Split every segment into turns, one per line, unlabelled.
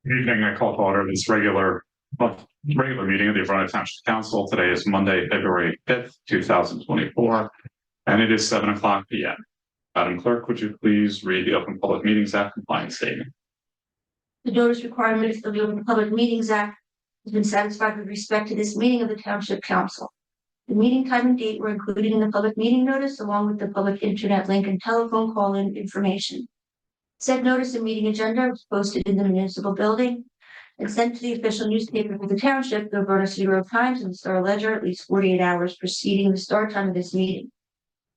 Good evening. I call to order this regular meeting of the Verona Township Council. Today is Monday, February 5th, 2024, and it is 7:00 p.m. Madam Clerk, would you please read the Open Public Meetings Act compliance statement?
The notice requirements of the Open Public Meetings Act has been satisfied with respect to this meeting of the Township Council. The meeting time and date were included in the public meeting notice, along with the public internet link and telephone call-in information. Said notice and meeting agenda was posted in the municipal building and sent to the official newspaper for the township, the Verona City Road Times and the Star Ledger, at least 48 hours preceding the start time of this meeting.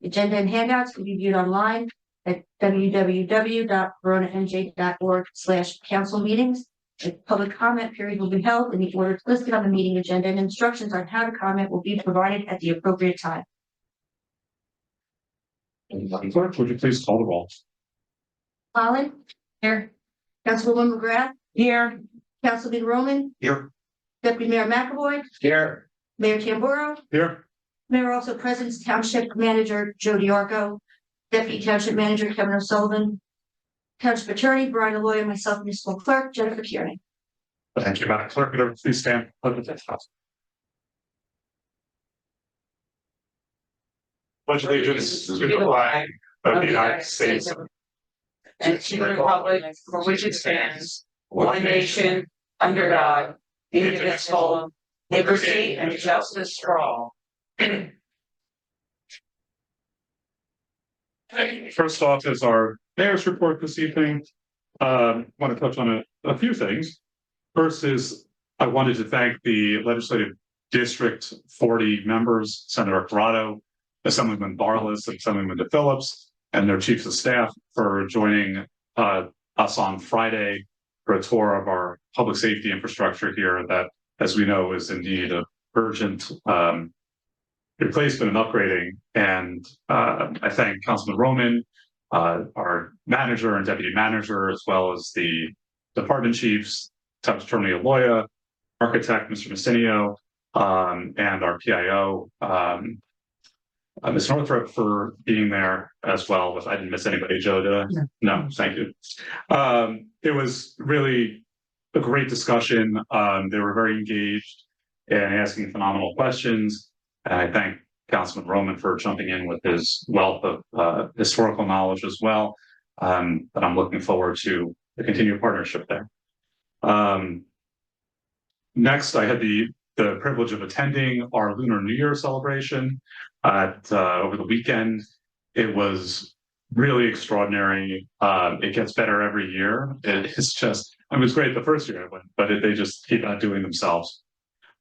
Agenda and handouts can be viewed online at www.veronamj.org/council meetings. A public comment period will be held in the order listed on the meeting agenda, and instructions on how to comment will be provided at the appropriate time.
Madam Clerk, would you please call the roll?
Holland? Here. Councilwoman McGrath? Here. Councilman Roman?
Here.
Deputy Mayor McAvoy?
Here.
Mayor Tamburo?
Here.
Mayor also present is Township Manager Joe DiArco, Deputy Township Manager Kevin O'Sullivan, Township Attorney Brian Alloy, and myself, Municipal Clerk Jennifer Kearney.
Thank you, Madam Clerk. Would everyone please stand for the pledge. Pledge allegiance to the flag of the United States
and to the republic for which it stands, one nation, under God, indivisible, liberty and justice for all.
First off is our mayor's report this evening. Want to touch on a few things. First is I wanted to thank the Legislative District 40 members, Senator Corrado, Assemblyman Barlas, and Assemblyman DePhillips, and their chiefs of staff for joining us on Friday for a tour of our public safety infrastructure here that, as we know, is indeed an urgent replacement and upgrading. And I thank Councilman Roman, our manager and deputy manager, as well as the department chiefs, Township Attorney Aloya, architect Mr. Messinio, and our PIO, Ms. Northrop, for being there as well. If I didn't miss anybody, Joe, did I? No, thank you. It was really a great discussion. They were very engaged and asking phenomenal questions. And I thank Councilman Roman for jumping in with his wealth of historical knowledge as well. But I'm looking forward to the continued partnership there. Next, I had the privilege of attending our Lunar New Year celebration over the weekend. It was really extraordinary. It gets better every year. It's just, it was great the first year I went, but they just keep on doing themselves.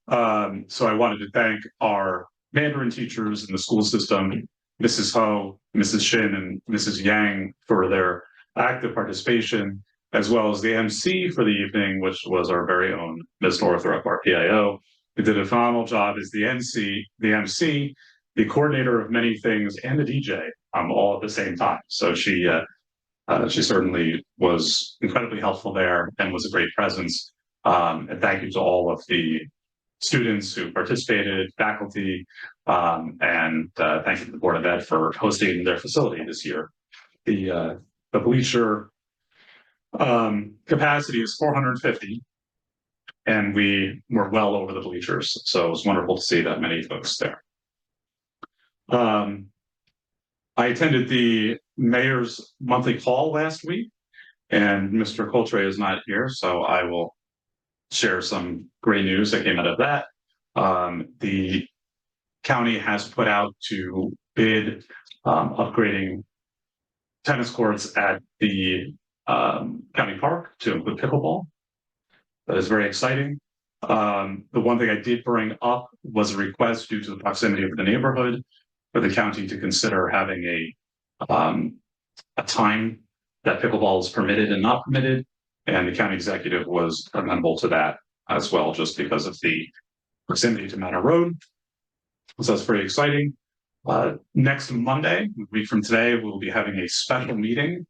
So I wanted to thank our Mandarin teachers in the school system, Mrs. Ho, Mrs. Shin, and Mrs. Yang, for their active participation, as well as the MC for the evening, which was our very own Ms. Northrop, our PIO, who did a phenomenal job as the MC, the coordinator of many things, and the DJ, all at the same time. So she certainly was incredibly helpful there and was a great presence. And thank you to all of the students who participated, faculty, and thank you to the Board of Ed for hosting their facility this year. The bleacher capacity is 450, and we were well over the bleachers, so it was wonderful to see that many folks there. I attended the mayor's monthly call last week, and Mr. Coltre is not here, so I will share some great news that came out of that. The county has put out to bid upgrading tennis courts at the county park to include pickleball. That is very exciting. The one thing I did bring up was a request due to the proximity of the neighborhood for the county to consider having a time that pickleball is permitted and not permitted. And the county executive was amenable to that as well, just because of the proximity to Manor Road. So that's pretty exciting. Next Monday, a week from today, we'll be having a special meeting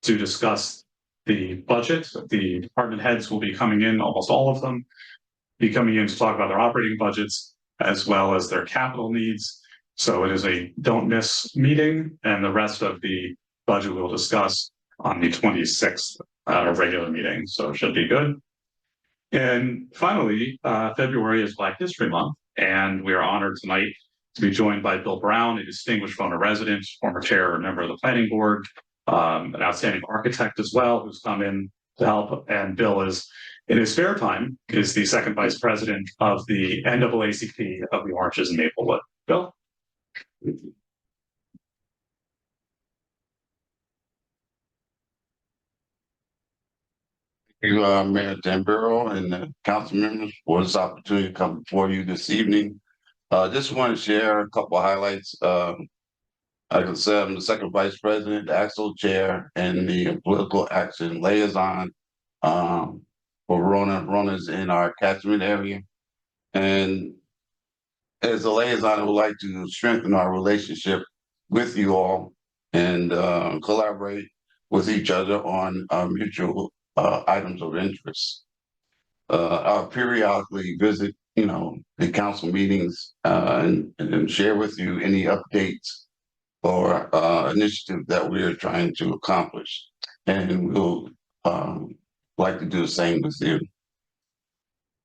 to discuss the budget. The department heads will be coming in, almost all of them, be coming in to talk about their operating budgets as well as their capital needs. So it is a don't miss meeting, and the rest of the budget we'll discuss on the 26th regular meeting. So it should be good. And finally, February is Black History Month, and we are honored tonight to be joined by Bill Brown, a distinguished Verona resident, former chair and member of the planning board, an outstanding architect as well, who's come in to help. And Bill is, in his spare time, is the second vice president of the NAACP of the Oranges and Maplewood. Bill?
You, Mayor Tamburo and the council members for this opportunity to come before you this evening. Just want to share a couple of highlights. Like I said, I'm the second vice president, the actual chair, and the political action liaison for Verona. Verona's in our catchment area. And as a liaison, I would like to strengthen our relationship with you all and collaborate with each other on mutual items of interest. I'll periodically visit, the council meetings and share with you any updates or initiative that we're trying to accomplish. And we'll like to do the same with you.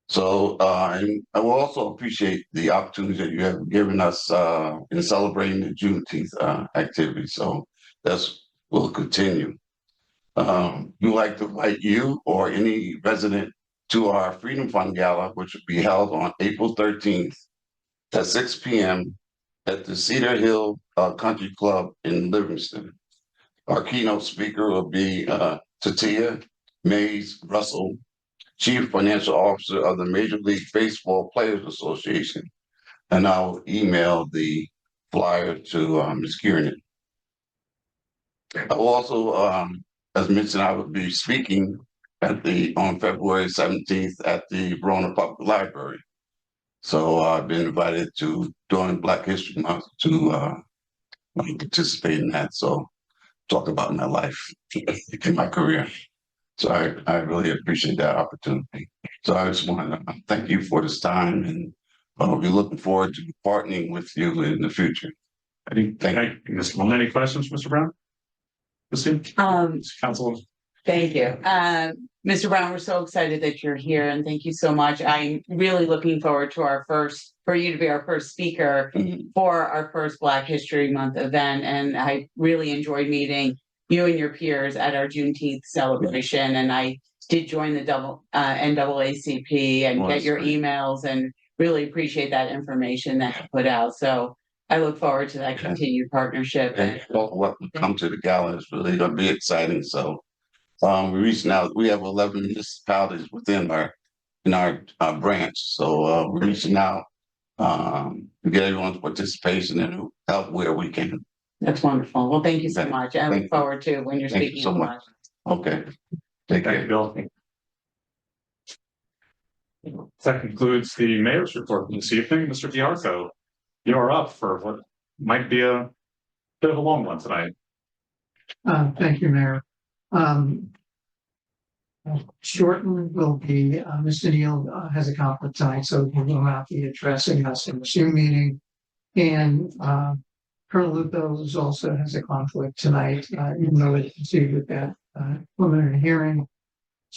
So, and I will also appreciate the opportunity that you have given us in celebrating the Juneteenth activity. So will continue. We would like to invite you or any resident to our Freedom Fund Gala, which will be held on April 13th at 6 p.m. at the Cedar Hill Country Club in Livingston. Our keynote speaker will be Tatia Mays Russell, Chief Financial Officer of the Major League Baseball Players Association. And I'll email the flyer to Ms. Kiernan. I will also, as mentioned, I will be speaking on February 17th at the Verona Public Library. So I've been invited to during Black History Month to participate in that. So talk about my life and my career. So I really appreciate that opportunity. So I just want to thank you for this time, and we're looking forward to partnering with you in the future.
Thank you. Any questions, Mr. Brown? Council.
Thank you. Mr. Brown, we're so excited that you're here, and thank you so much. I'm really looking forward to for you to be our first speaker for our first Black History Month event. And I really enjoyed meeting you and your peers at our Juneteenth celebration. And I did join the NAACP and get your emails, and really appreciate that information that you put out. So I look forward to that continued partnership.
And what will come to the gala is really going to be exciting. So we're reaching out. We have 11 municipalities within our branch. So we're reaching out to get everyone's participation and help where we can.
That's wonderful. Well, thank you so much. I look forward to when you're speaking.
Thank you so much. Okay.
Thank you, Bill. That concludes the mayor's report for this evening. Mr. D'Arco, you're up for what might be a bit of a long one tonight.
Thank you, Mayor. Shorten will be Mr. Neal has a conflict tonight, so he will not be addressing us in the Zoom meeting. And Colonel Lupo also has a conflict tonight, even though they proceed with that preliminary hearing.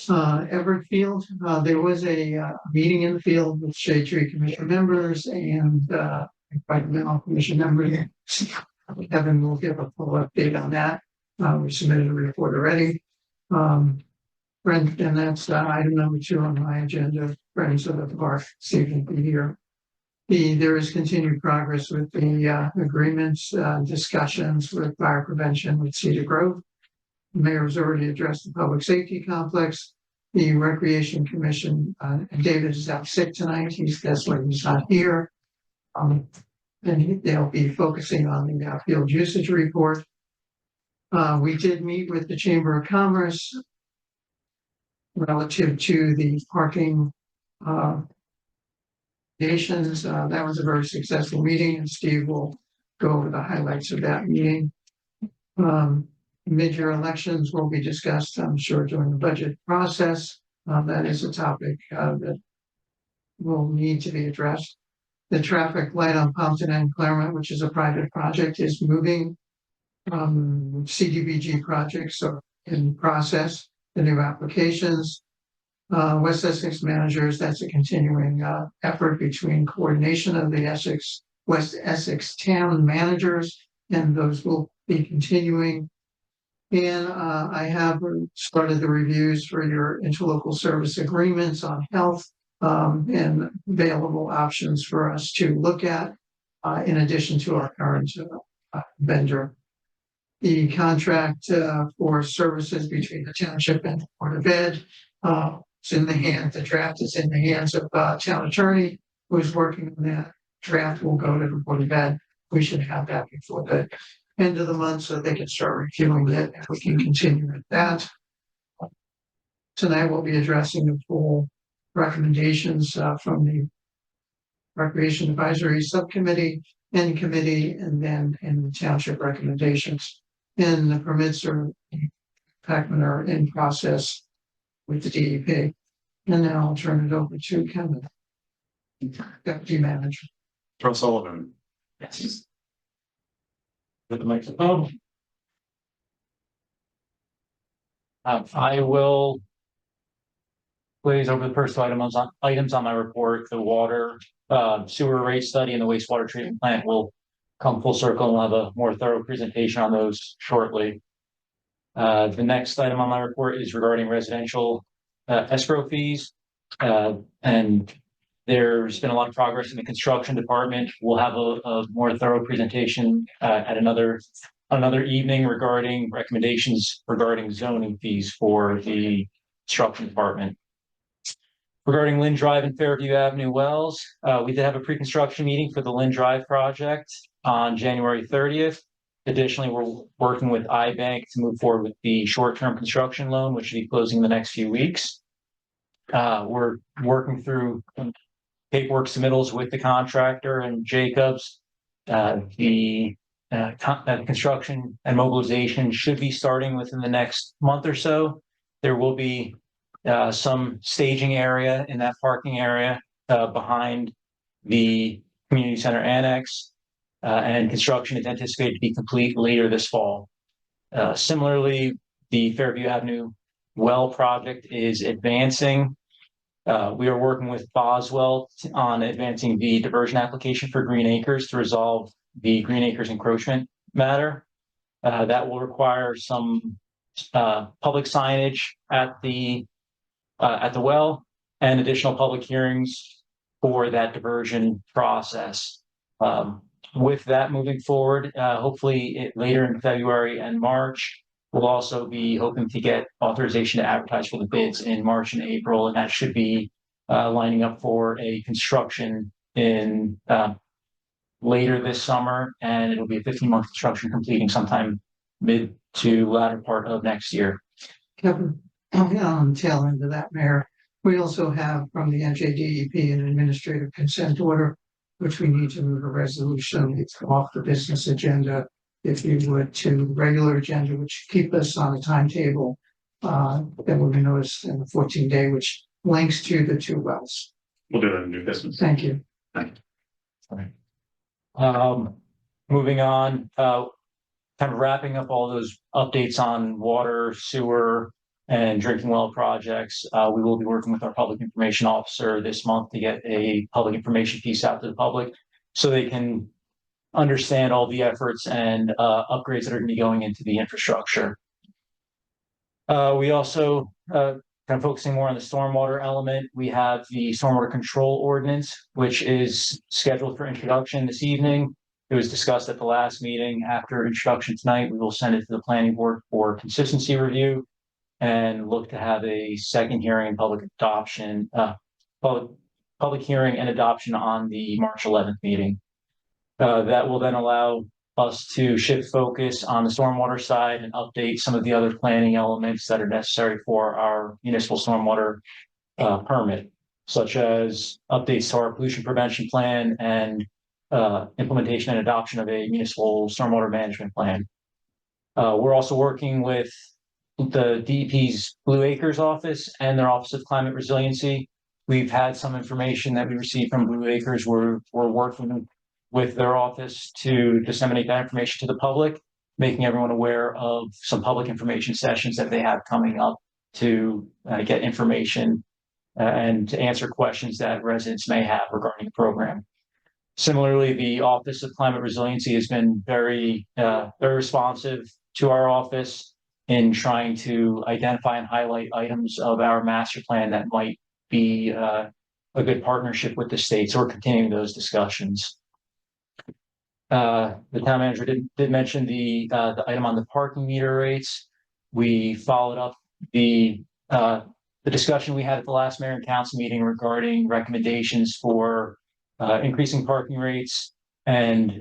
Everett Field, there was a meeting in the field with Shade Tree Commission members and environmental commission members. Kevin will give a full update on that. We submitted a report already. And that's item number 2 on my agenda. Friends of the park seeking to be here. There is continued progress with the agreements, discussions with fire prevention with Cedar Grove. The mayor has already addressed the public safety complex. The Recreation Commission, David is out sick tonight. That's why he's not here. And they'll be focusing on the field usage report. We did meet with the Chamber of Commerce relative to the parking nations. That was a very successful meeting, and Steve will go over the highlights of that meeting. Mid-year elections will be discussed, I'm sure, during the budget process. That is a topic that will need to be addressed. The traffic light on Pompton and Claremont, which is a private project, is moving. CDBG projects are in process, the new applications. West Essex managers, that's a continuing effort between coordination of the West Essex town managers, and those will be continuing. And I have started the reviews for your interlocal service agreements on health and available options for us to look at in addition to our current vendor. The contract for services between the township and the Board of Ed it's in the the draft is in the hands of town attorney who is working on that. Draft will go to the Board of Ed. We should have that before the end of the month so they can start reviewing it and we can continue with that. Tonight we'll be addressing the full recommendations from the Recreation Advisory Subcommittee and Committee, and then in the township recommendations. And the permits are in process with the DEP. And now I'll turn it over to Kevin, Deputy Manager.
Charles Sullivan.
Yes. With the microphone. I will glaze over the first items on my report. The water sewer rate study and the wastewater treatment plant will come full circle, and we'll have a more thorough presentation on those shortly. The next item on my report is regarding residential escrow fees, and there's been a lot of progress in the construction department. We'll have a more thorough presentation at another evening regarding recommendations regarding zoning fees for the construction department. Regarding Lynn Drive and Fairview Avenue Wells, we did have a pre-construction meeting for the Lynn Drive project on January 30th. Additionally, we're working with iBank to move forward with the short-term construction loan, which should be closing in the next few weeks. We're working through paperwork submittals with the contractor and Jacobs. The construction and mobilization should be starting within the next month or so. There will be some staging area in that parking area behind the community center annex, and construction is anticipated to be complete later this fall. Similarly, the Fairview Avenue well project is advancing. We are working with Boswell on advancing the diversion application for Green Acres to resolve the Green Acres encroachment matter. That will require some public signage at the well and additional public hearings for that diversion process. With that moving forward, hopefully later in February and March, we'll also be hoping to get authorization to advertise for the bids in March and April, and that should be lining up for a construction in later this summer, and it'll be a 15-month construction completing sometime mid to latter part of next year.
Kevin, on the tail end of that, Mayor, we also have from the NJDEP an administrative consent order, which we need to move a resolution. It's off the business agenda, if you would, to regular agenda, which keep us on a timetable that will be noticed in the 14-day, which links to the two wells.
We'll do that in new business.
Thank you.
Moving on, kind of wrapping up all those updates on water, sewer, and drinking well projects. We will be working with our public information officer this month to get a public information piece out to the public so they can understand all the efforts and upgrades that are going to be going into the infrastructure. We also kind of focusing more on the stormwater element. We have the stormwater control ordinance, which is scheduled for introduction this evening. It was discussed at the last meeting. After introduction tonight, we will send it to the planning board for consistency review and look to have a second hearing and public adoption, public hearing and adoption on the March 11th meeting. That will then allow us to shift focus on the stormwater side and update some of the other planning elements that are necessary for our municipal stormwater permit, such as updates to our pollution prevention plan and implementation and adoption of a municipal stormwater management plan. We're also working with the DEP's Blue Acres office and their Office of Climate Resiliency. We've had some information that we received from Blue Acres. We're working with their office to disseminate that information to the public, making everyone aware of some public information sessions that they have coming up to get information and to answer questions that residents may have regarding the program. Similarly, the Office of Climate Resiliency has been very responsive to our office in trying to identify and highlight items of our master plan that might be a good partnership with the state. So we're continuing those discussions. The town manager did mention the item on the parking meter rates. We followed up the discussion we had at the last mayor and council meeting regarding recommendations for increasing parking rates and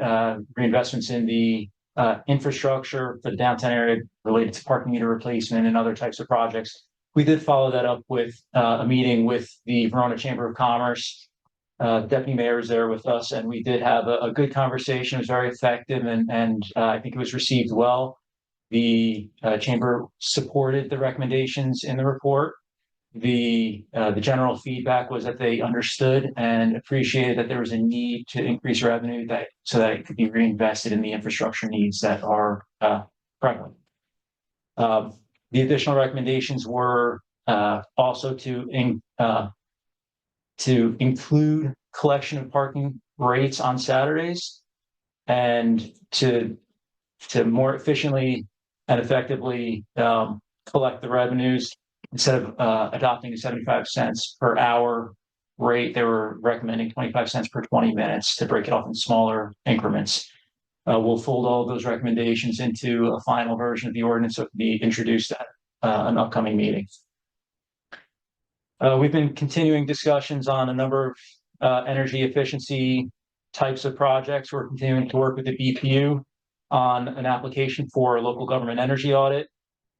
reinvestments in the infrastructure for the downtown area related to parking meter replacement and other types of projects. We did follow that up with a meeting with the Verona Chamber of Commerce. Deputy Mayor was there with us, and we did have a good conversation. It was very effective, and I think it was received well. The chamber supported the recommendations in the report. The general feedback was that they understood and appreciated that there was a need to increase revenue so that it could be reinvested in the infrastructure needs that are prevalent. The additional recommendations were also to include collection of parking rates on Saturdays and to more efficiently and effectively collect the revenues. Instead of adopting a 75 cents per hour rate, they were recommending 25 cents per 20 minutes to break it off in smaller increments. We'll fold all of those recommendations into a final version of the ordinance that will be introduced at an upcoming meeting. We've been continuing discussions on a number of energy efficiency types of projects. We're continuing to work with the BPU on an application for a local government energy audit.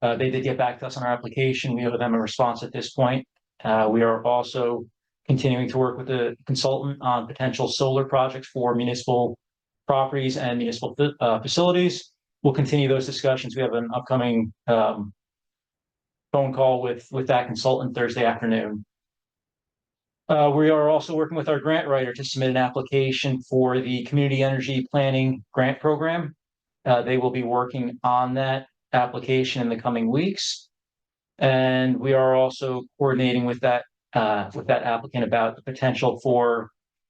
They did get back to us on our application. We owe them a response at this point. We are also continuing to work with the consultant on potential solar projects for municipal properties and municipal facilities. We'll continue those discussions. We have an upcoming phone call with that consultant Thursday afternoon. We are also working with our grant writer to submit an application for the Community Energy Planning Grant Program. They will be working on that application in the coming weeks, and we are also coordinating with that applicant about the potential for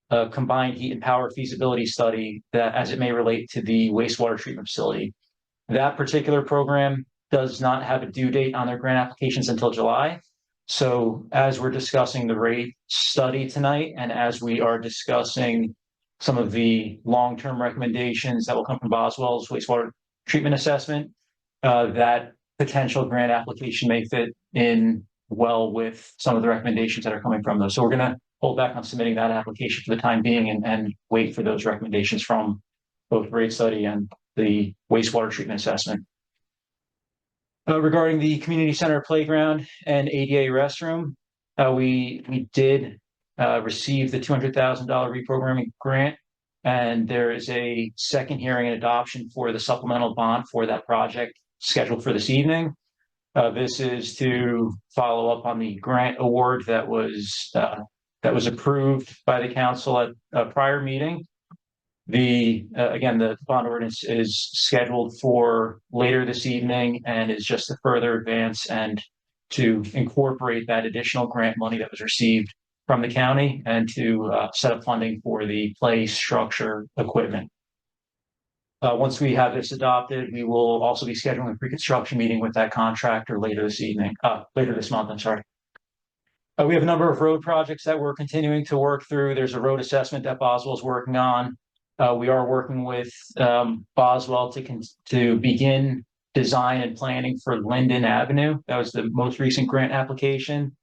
a combined heat and power feasibility study that as it may relate to the wastewater treatment facility. That particular program does not have a due date on their grant applications until July. So as we're discussing the rate study tonight, and as we are discussing some of the long-term recommendations that will come from Boswell's wastewater treatment assessment, that potential grant application may fit in well with some of the recommendations that are coming from those. So we're going to hold back on submitting that application for the time being and wait for those recommendations from both rate study and the wastewater treatment assessment. Regarding the community center playground and ADA restroom, we did receive the $200,000 reprogramming grant, and there is a second hearing and adoption for the supplemental bond for that project scheduled for this evening. This is to follow up on the grant award that was approved by the council at a prior meeting. Again, the bond ordinance is scheduled for later this evening and is just to further advance and to incorporate that additional grant money that was received from the county and to set up funding for the play structure equipment. Once we have this adopted, we will also be scheduling a pre-construction meeting with that contractor later this month, I'm sorry. We have a number of road projects that we're continuing to work through. There's a road assessment that Boswell's working on. We are working with Boswell to begin design and planning for Linden Avenue. That was the most recent grant application.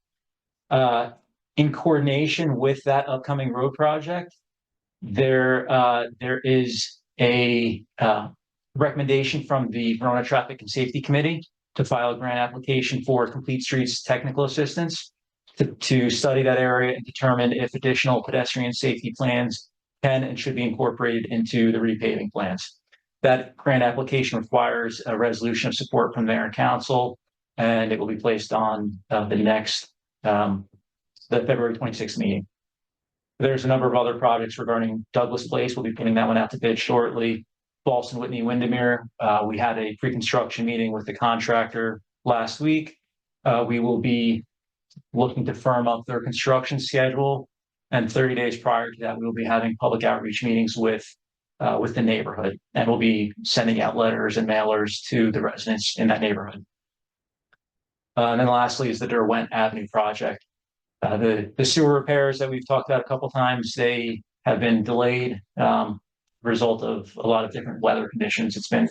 In coordination with that upcoming road project, there is a recommendation from the Verona Traffic and Safety Committee to file a grant application for Complete Streets technical assistance to study that area and determine if additional pedestrian safety plans can and should be incorporated into the repaving plans. That grant application requires a resolution of support from mayor and council, and it will be placed on the February 26th meeting. There's a number of other projects regarding Douglas Place. We'll be putting that one out to bid shortly. Boston, Whitney, Windermere. We had a pre-construction meeting with the contractor last week. We will be looking to firm up their construction schedule. And 30 days prior to that, we will be having public outreach meetings with the neighborhood, and we'll be sending out letters and mailers to the residents in that neighborhood. And then lastly is the Derwent Avenue project. The sewer repairs that we've talked about a couple times, they have been delayed, result of a lot of different weather conditions. It's been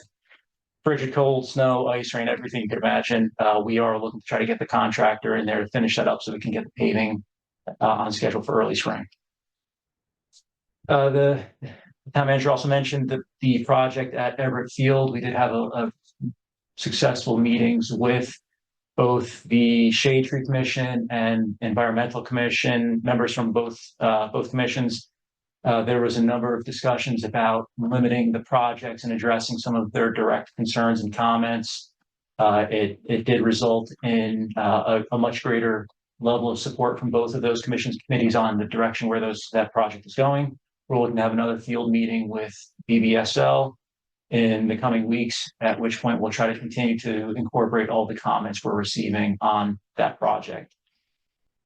frigid cold, snow, ice, rain, everything you could imagine. We are looking to try to get the contractor in there to finish that up so we can get the paving on schedule for early spring. The town manager also mentioned that the project at Everett Field, we did have a successful meetings with both the Shade Tree Commission and Environmental Commission, members from both commissions. There was a number of discussions about limiting the projects and addressing some of their direct concerns and comments. It did result in a much greater level of support from both of those commissions committees on the direction where that project is going. We're looking to have another field meeting with BBSL in the coming weeks, at which point we'll try to continue to incorporate all the comments we're receiving on that project.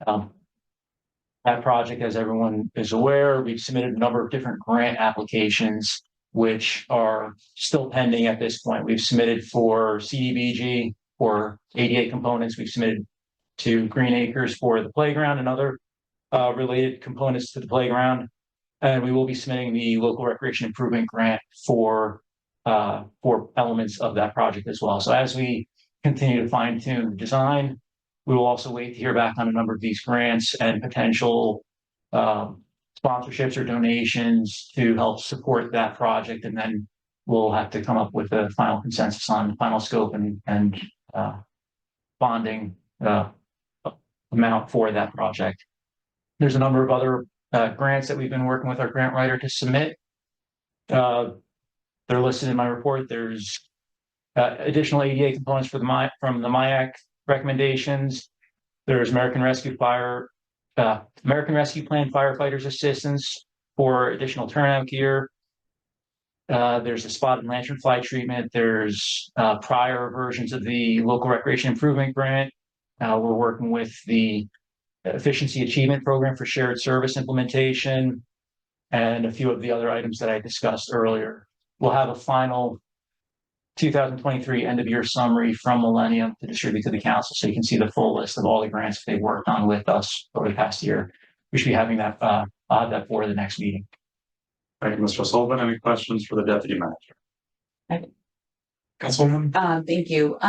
That project, as everyone is aware, we've submitted a number of different grant applications, which are still pending at this point. We've submitted for CDBG for ADA components. We've submitted to Green Acres for the playground and other related components to the playground. And we will be submitting the local recreation improvement grant for elements of that project as well. So as we continue to fine tune the design, we will also wait to hear back on a number of these grants and potential sponsorships or donations to help support that project. And then we'll have to come up with a final consensus on the final scope and bonding amount for that project. There's a number of other grants that we've been working with our grant writer to submit. They're listed in my report. There's additional ADA components from the MIAC recommendations. There's American Rescue Plan firefighters assistance for additional turnout gear. There's a spotted lanternfly treatment. There's prior versions of the local recreation improvement grant. We're working with the efficiency achievement program for shared service implementation and a few of the other items that I discussed earlier. We'll have a final 2023 end of year summary from Millennium to distribute to the council, so you can see the full list of all the grants they've worked on with us over the past year. We should be having that, I'll have that for the next meeting.
Thank you, Mr. Sullivan. Any questions for the deputy manager? Councilwoman?
Thank you.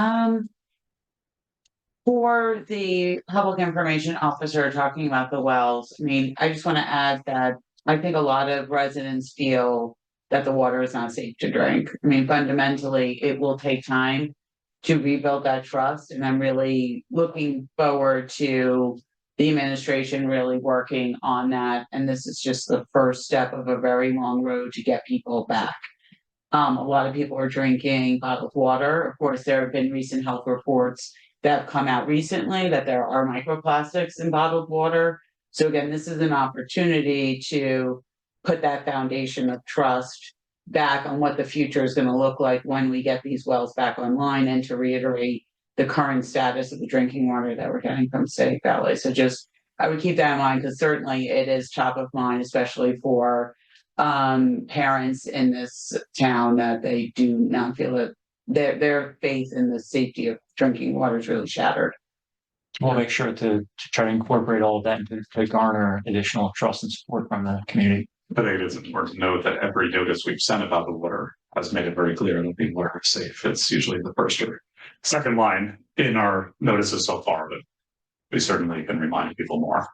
For the public information officer talking about the wells, I mean, I just want to add that I think a lot of residents feel that the water is not safe to drink. I mean, fundamentally, it will take time to rebuild that trust. And I'm really looking forward to the administration really working on that. And this is just the first step of a very long road to get people back. A lot of people are drinking bottled water. Of course, there have been recent health reports that have come out recently that there are microplastics in bottled water. So again, this is an opportunity to put that foundation of trust back on what the future is going to look like when we get these wells back online, and to reiterate the current status of the drinking water that we're getting from Snake Valley. So just, I would keep that in mind, because certainly it is top of mind, especially for parents in this town, that they do not feel that their faith in the safety of drinking water is really shattered.
We'll make sure to try to incorporate all of that and to garner additional trust and support from the community.
I think it's important to note that every notice we've sent about the water has made it very clear that the water is safe. It's usually the first or second line in our notices so far, but we certainly can remind people more.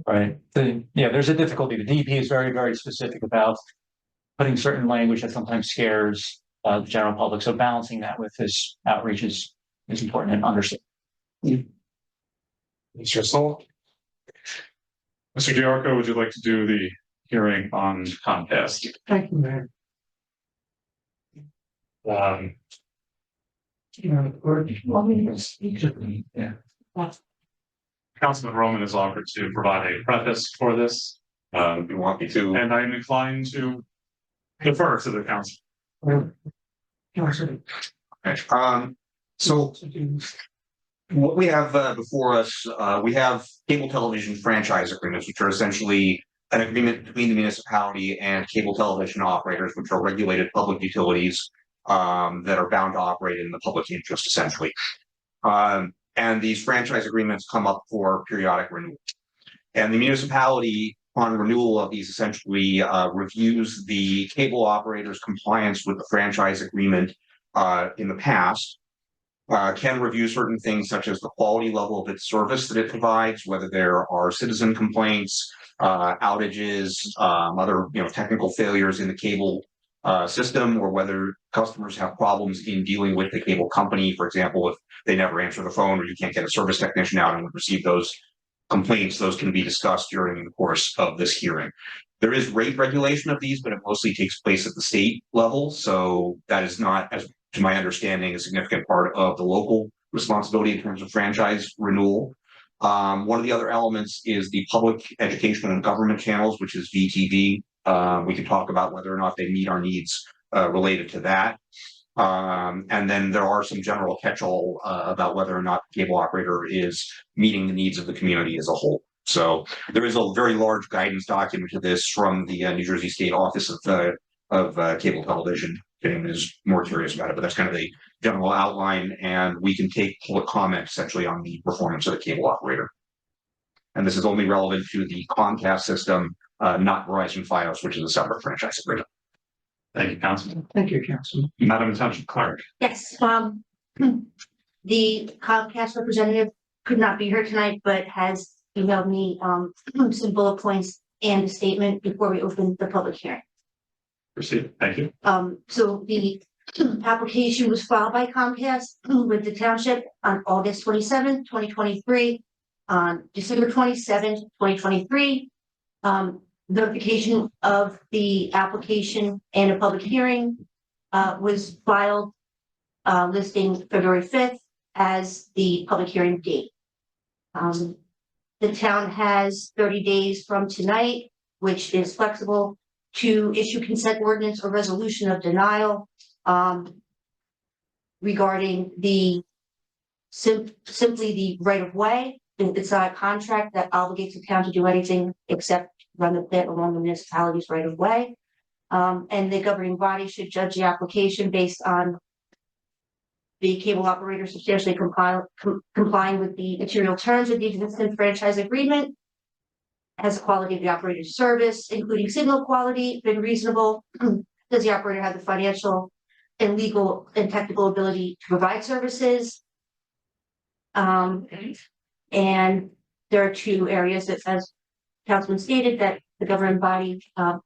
Right. There's a difficulty. The DEP is very, very specific about putting certain language that sometimes scares the general public. So balancing that with this outreach is important and understood.
Mr. Soul. Mr. Giarco, would you like to do the hearing on Comcast?
Thank you, Mayor.
Councilman Roman has offered to provide a preface for this.
You want me to?
And I'm inclined to defer to the council.
So what we have before us, we have cable television franchise agreements, which are essentially an agreement between the municipality and cable television operators, which are regulated public utilities that are bound to operate in the public interest, essentially. And these franchise agreements come up for periodic renewal. And the municipality, on renewal of these, essentially reviews the cable operator's compliance with the franchise agreement in the past. Can review certain things such as the quality level of its service that it provides, whether there are citizen complaints, outages, other technical failures in the cable system, or whether customers have problems in dealing with the cable company. For example, if they never answer the phone or you can't get a service technician out and receive those complaints, those can be discussed during the course of this hearing. There is rate regulation of these, but it mostly takes place at the state level. So that is not, as to my understanding, a significant part of the local responsibility in terms of franchise renewal. One of the other elements is the public education and government channels, which is VTV. We can talk about whether or not they meet our needs related to that. And then there are some general catch-all about whether or not the cable operator is meeting the needs of the community as a whole. So there is a very large guidance document to this from the New Jersey State Office of Cable Television. If anyone is more curious about it, but that's kind of the general outline, and we can take public comment essentially on the performance of the cable operator. And this is only relevant to the Comcast system, not Verizon Fios, which is a separate franchise agreement.
Thank you, Councilman.
Thank you, Councilman.
Madam Township Clerk.
Yes, the Comcast representative could not be here tonight, but has emailed me some bullet points and a statement before we open the public hearing.
Proceed. Thank you.
So the application was filed by Comcast with the township on August 27th, 2023. On December 27th, 2023, notification of the application and a public hearing was filed, listing February 5th as the public hearing date. The town has 30 days from tonight, which is flexible, to issue consent ordinance or resolution of denial regarding the simply the right of way. It's not a contract that obligates the town to do anything except run the pit along the municipality's right of way. And the governing body should judge the application based on the cable operator substantially complying with the material terms of the existing franchise agreement. Has the quality of the operator's service, including signal quality, been reasonable? Does the operator have the financial and legal and technical ability to provide services? And there are two areas that, as Councilman stated, that the governing body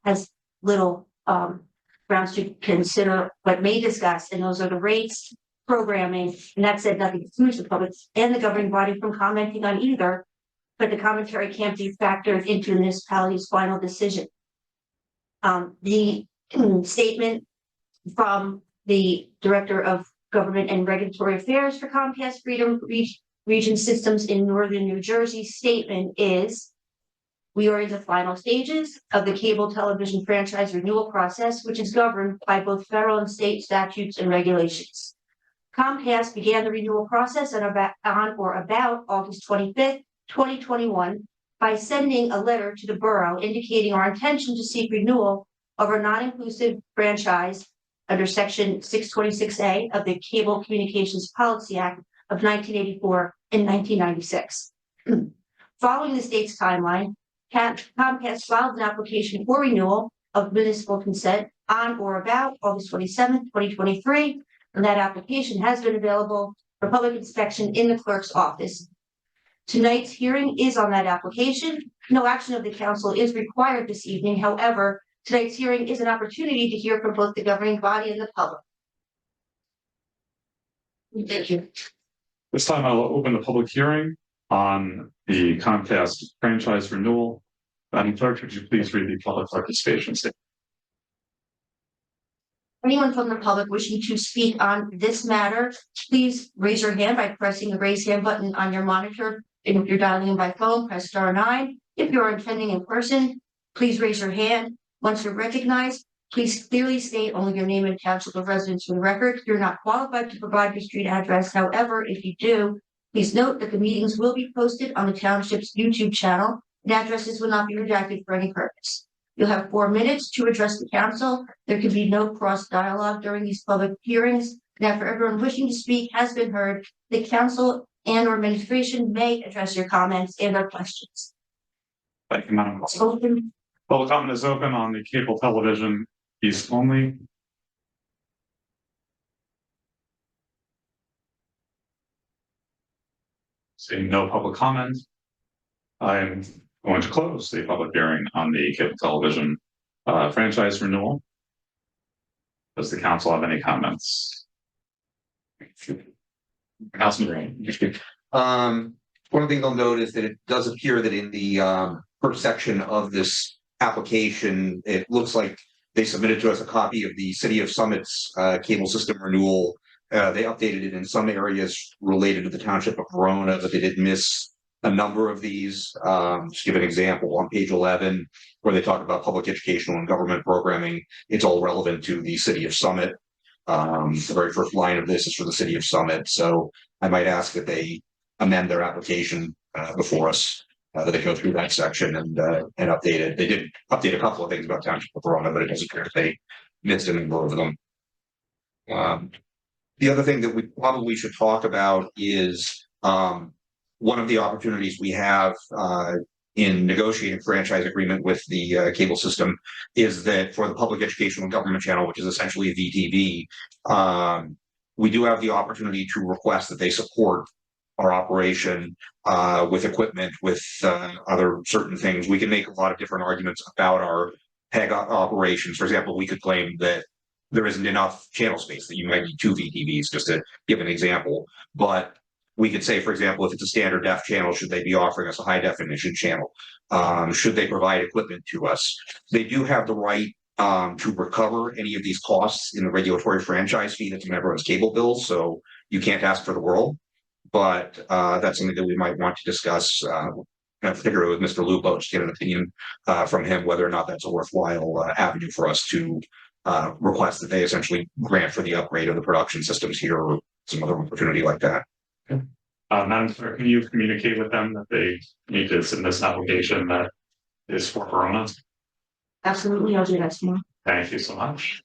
has little grounds to consider but may discuss, and those are the rates, programming, and that said nothing excludes the public and the governing body from commenting on either, but the commentary can't be factored into the municipality's final decision. The statement from the Director of Government and Regulatory Affairs for Comcast Freedom Region Systems in Northern New Jersey statement is: we are in the final stages of the cable television franchise renewal process, which is governed by both federal and state statutes and regulations. Comcast began the renewal process on or about August 25th, 2021, by sending a letter to the borough indicating our intention to seek renewal of our non-inclusive franchise under Section 626A of the Cable Communications Policy Act of 1984 and 1996. Following the state's timeline, Comcast filed an application for renewal of municipal consent on or about August 27th, 2023, and that application has been available for public inspection in the clerk's office. Tonight's hearing is on that application. No action of the council is required this evening. However, tonight's hearing is an opportunity to hear from both the governing body and the public. Thank you.
This time I'll open the public hearing on the Comcast franchise renewal. Madam Clerk, would you please read the public participation statement?
Anyone from the public wishing to speak on this matter, please raise your hand by pressing the raise hand button on your monitor. And if you're dialing in by phone, press *9. If you're attending in person, please raise your hand. Once you're recognized, please clearly state only your name and township of residence for the record. You're not qualified to provide your street address. However, if you do, Please note that the meetings will be posted on the township's YouTube channel, and addresses will not be redacted for any purpose. You'll have 4 minutes to address the council. There can be no cross dialogue during these public hearings. And after everyone wishing to speak has been heard, the council and or administration may address your comments and or questions.
Thank you, Madam.
It's open.
Public comment is open on the cable television piece only. Seeing no public comment, I'm going to close the public hearing on the cable television franchise renewal. Does the council have any comments? Councilman Ray.
One of the things I'll note is that it does appear that in the first section of this application, it looks like they submitted to us a copy of the City of Summit's cable system renewal. They updated it in some areas related to the Township of Verona, but they did miss a number of these. Just give an example on page 11, where they talk about public educational and government programming. It's all relevant to the City of Summit. The very first line of this is for the City of Summit. So I might ask that they amend their application before us, that they go through that section and update it. They did update a couple of things about Township of Verona, but it doesn't appear that they missed a number of them. The other thing that we probably should talk about is one of the opportunities we have in negotiating franchise agreement with the cable system is that for the public educational and government channel, which is essentially VTV, we do have the opportunity to request that they support our operation with equipment, with other certain things. We can make a lot of different arguments about our PEG operations. For example, we could claim that there isn't enough channel space, that you might need 2 VTVs, just to give an example. But we could say, for example, if it's a standard def channel, should they be offering us a high definition channel? Should they provide equipment to us? They do have the right to recover any of these costs in the regulatory franchise fee that's in everyone's cable bills. So you can't ask for the world, but that's something that we might want to discuss, particularly with Mr. Lupo, just get an opinion from him whether or not that's a worthwhile avenue for us to request that they essentially grant for the upgrade of the production systems here, or some other opportunity like that.
Madam Clerk, can you communicate with them that they need to submit this application that is for Verona?
Absolutely, I'll do that tomorrow.
Thank you so much.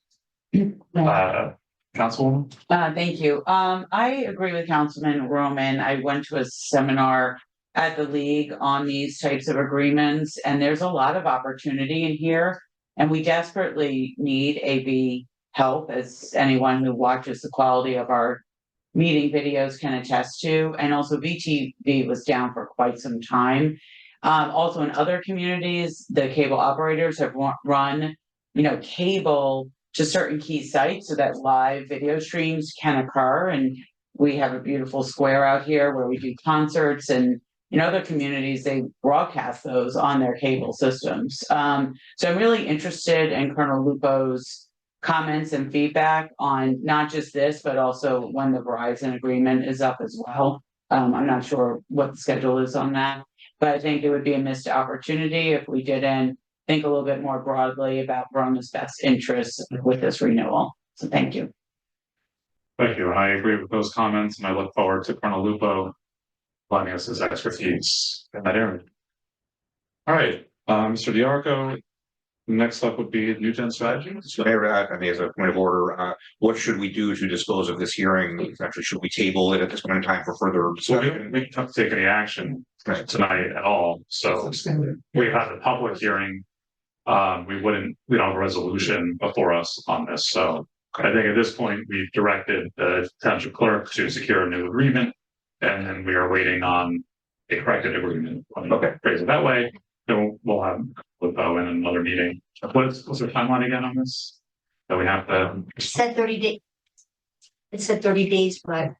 Councilwoman?
Thank you. I agree with Councilman Roman. I went to a seminar at the league on these types of agreements, and there's a lot of opportunity in here. And we desperately need AV help, as anyone who watches the quality of our meeting videos can attest to. And also VTV was down for quite some time. Also in other communities, the cable operators have run, cable to certain key sites so that live video streams can occur. And we have a beautiful square out here where we do concerts, and in other communities, they broadcast those on their cable systems. So I'm really interested in Colonel Lupo's comments and feedback on not just this, but also when the Verizon agreement is up as well. I'm not sure what the schedule is on that, but I think it would be a missed opportunity if we didn't think a little bit more broadly about Verona's best interests with this renewal. So thank you.
Thank you. I agree with those comments, and I look forward to Colonel Lupo lending us his expertise in that area. All right, Mr. Diarco, next up would be new gen strategy.
Mayor, I mean, as a point of order, what should we do to dispose of this hearing? Actually, should we table it at this point in time for further
So
discussion?
we can't take any action tonight at all. So we had the public hearing. We don't have a resolution before us on this. So I think at this point, we've directed the township clerk to secure a new agreement. And then we are waiting on a corrected agreement.
Okay.
Phrase it that way. Then we'll have Lupo in another meeting. What's the timeline again on this? That we have to.
It said 30 days. It said 30 days, but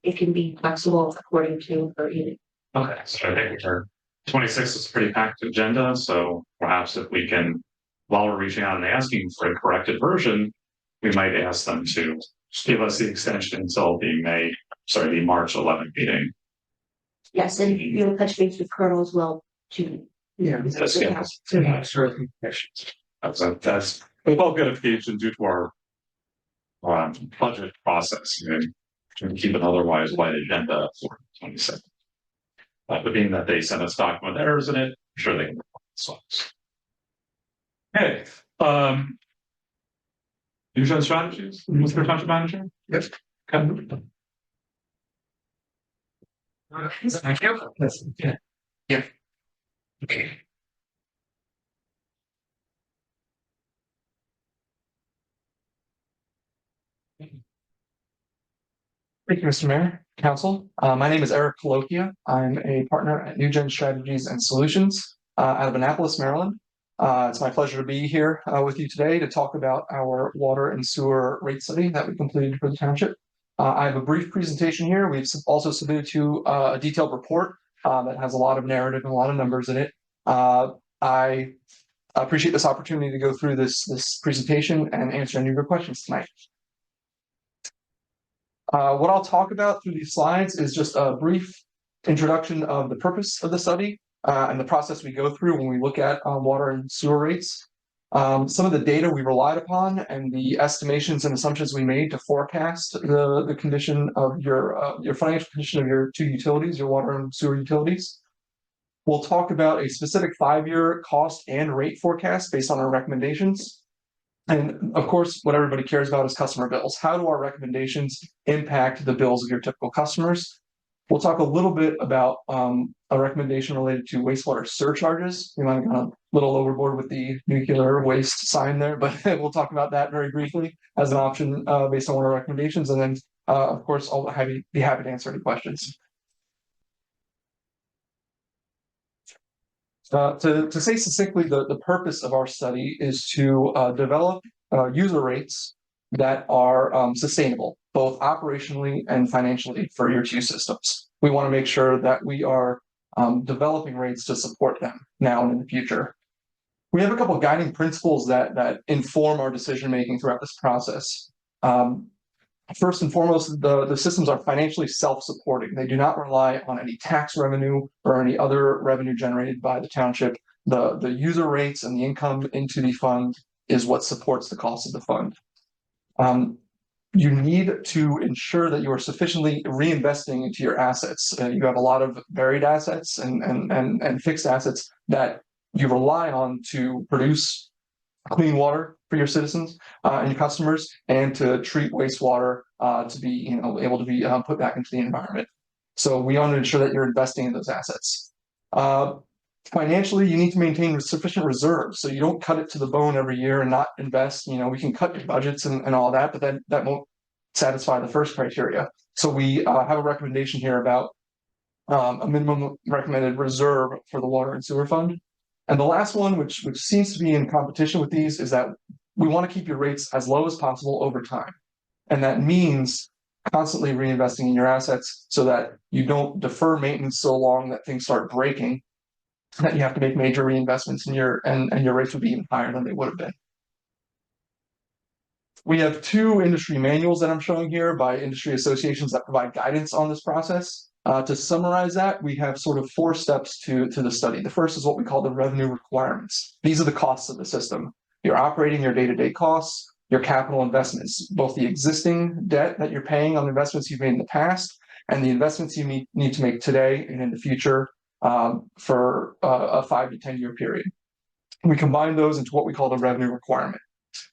it can be flexible according to her unit.
Okay, so I think we're 26 is a pretty packed agenda. So perhaps if we can, while we're reaching out and asking for a corrected version, we might ask them to give us the extension until the March 11th meeting.
Yes, and you'll touch base with Colonel as well too.
Yeah.
That's we've all got occasion due to our budget process. to keep an otherwise light agenda for 22nd. But being that they sent us document errors in it, I'm sure they can. Okay, use and strategies, Mr. Township Manager?
Yes.
Okay.
Thank you. Yeah. Okay.
Thank you, Mr. Mayor, Council. My name is Eric Coloquia. I'm a partner at New Gen Strategies and Solutions out of Annapolis, Maryland. It's my pleasure to be here with you today to talk about our water and sewer rate study that we completed for the township. I have a brief presentation here. We've also submitted to a detailed report that has a lot of narrative and a lot of numbers in it. I appreciate this opportunity to go through this presentation and answer any of your questions tonight. What I'll talk about through these slides is just a brief introduction of the purpose of the study and the process we go through when we look at water and sewer rates. Some of the data we relied upon and the estimations and assumptions we made to forecast the condition of your financial condition of your two utilities, your water and sewer utilities. We'll talk about a specific 5-year cost and rate forecast based on our recommendations. And of course, what everybody cares about is customer bills. How do our recommendations impact the bills of your typical customers? We'll talk a little bit about a recommendation related to wastewater surcharges. We might have gone a little overboard with the nuclear waste sign there, but we'll talk about that very briefly as an option based on one of our recommendations. And then, of course, I'll be happy to answer any questions. To say succinctly, the purpose of our study is to develop user rates that are sustainable, both operationally and financially for your two systems. We want to make sure that we are developing rates to support them now and in the future. We have a couple of guiding principles that inform our decision-making throughout this process. First and foremost, the systems are financially self-supporting. They do not rely on any tax revenue or any other revenue generated by the township. The user rates and the income into the fund is what supports the cost of the fund. You need to ensure that you are sufficiently reinvesting into your assets. You have a lot of varied assets and fixed assets that you rely on to produce clean water for your citizens and your customers, and to treat wastewater to be able to be put back into the environment. So we want to ensure that you're investing in those assets. Financially, you need to maintain sufficient reserves, so you don't cut it to the bone every year and not invest. We can cut your budgets and all that, but then that won't satisfy the first criteria. So we have a recommendation here about a minimum recommended reserve for the water and sewer fund. And the last one, which seems to be in competition with these, is that we want to keep your rates as low as possible over time. And that means constantly reinvesting in your assets so that you don't defer maintenance so long that things start breaking, that you have to make major reinvestments in and your rates would be even higher than they would have been. We have 2 industry manuals that I'm showing here by industry associations that provide guidance on this process. To summarize that, we have sort of 4 steps to the study. The first is what we call the revenue requirements. These are the costs of the system. Your operating, your day-to-day costs, your capital investments, both the existing debt that you're paying on investments you've made in the past, and the investments you need to make today and in the future for a 5 to 10 year period. We combine those into what we call the revenue requirement.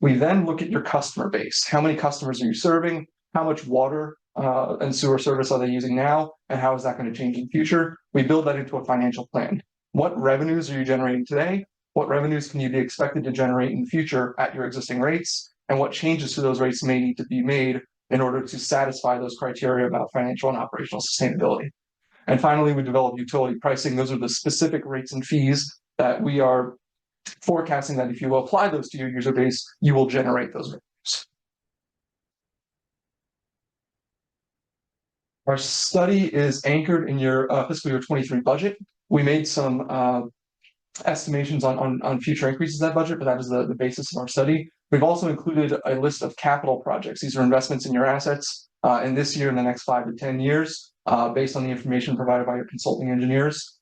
We then look at your customer base. How many customers are you serving? How much water and sewer service are they using now? And how is that going to change in the future? We build that into a financial plan. What revenues are you generating today? What revenues can you be expected to generate in the future at your existing rates? And what changes to those rates may need to be made in order to satisfy those criteria about financial and operational sustainability? And finally, we develop utility pricing. Those are the specific rates and fees that we are forecasting that if you apply those to your user base, you will generate those revenues. Our study is anchored in your fiscal year 23 budget. We made some estimations on future increases in that budget, but that is the basis of our study. We've also included a list of capital projects. These are investments in your assets in this year and the next 5 to 10 years, based on the information provided by your consulting engineers.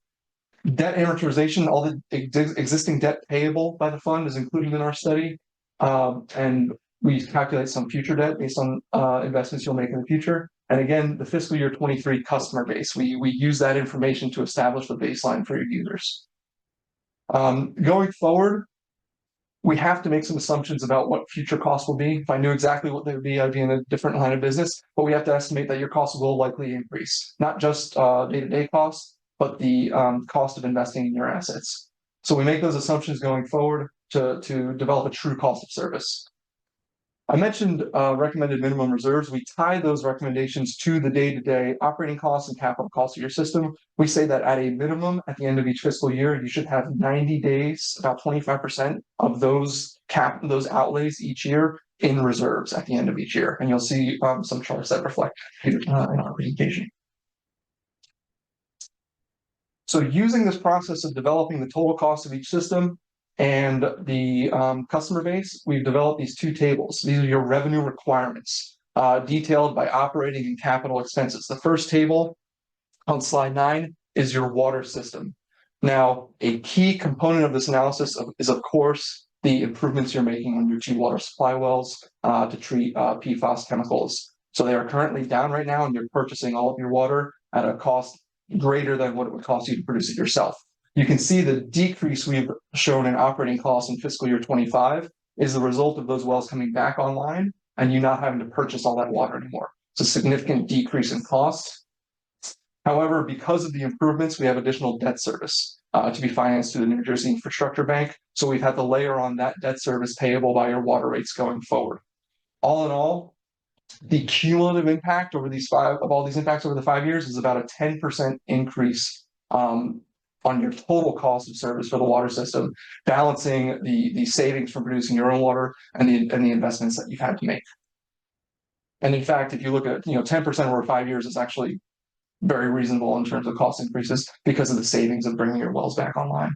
Debt amortization, all the existing debt payable by the fund is included in our study. And we calculate some future debt based on investments you'll make in the future. And again, the fiscal year 23 customer base, we use that information to establish the baseline for your users. Going forward, we have to make some assumptions about what future costs will be. If I knew exactly what they would be, I'd be in a different line of business, but we have to estimate that your costs will likely increase, not just day-to-day costs, but the cost of investing in your assets. So we make those assumptions going forward to develop a true cost of service. I mentioned recommended minimum reserves. We tie those recommendations to the day-to-day operating costs and capital costs of your system. We say that at a minimum, at the end of each fiscal year, you should have 90 days, about 25% of those outlays each year in reserves at the end of each year. And you'll see some charts that reflect in our presentation. So using this process of developing the total cost of each system and the customer base, we've developed these two tables. These are your revenue requirements, detailed by operating and capital expenses. The first table on slide 9 is your water system. Now, a key component of this analysis is, of course, the improvements you're making on your 2 water supply wells to treat PFAS chemicals. So they are currently down right now, and you're purchasing all of your water at a cost greater than what it would cost you to produce it yourself. You can see the decrease we've shown in operating costs in fiscal year 25 is the result of those wells coming back online and you not having to purchase all that water anymore. It's a significant decrease in costs. However, because of the improvements, we have additional debt service to be financed through the New Jersey Infrastructure Bank. So we've had to layer on that debt service payable by your water rates going forward. All in all, the cumulative impact over all these impacts over the 5 years is about a 10% increase on your total cost of service for the water system, balancing the savings from producing your own water and the investments that you've had to make. And in fact, if you look at 10% over 5 years is actually very reasonable in terms of cost increases because of the savings of bringing your wells back online.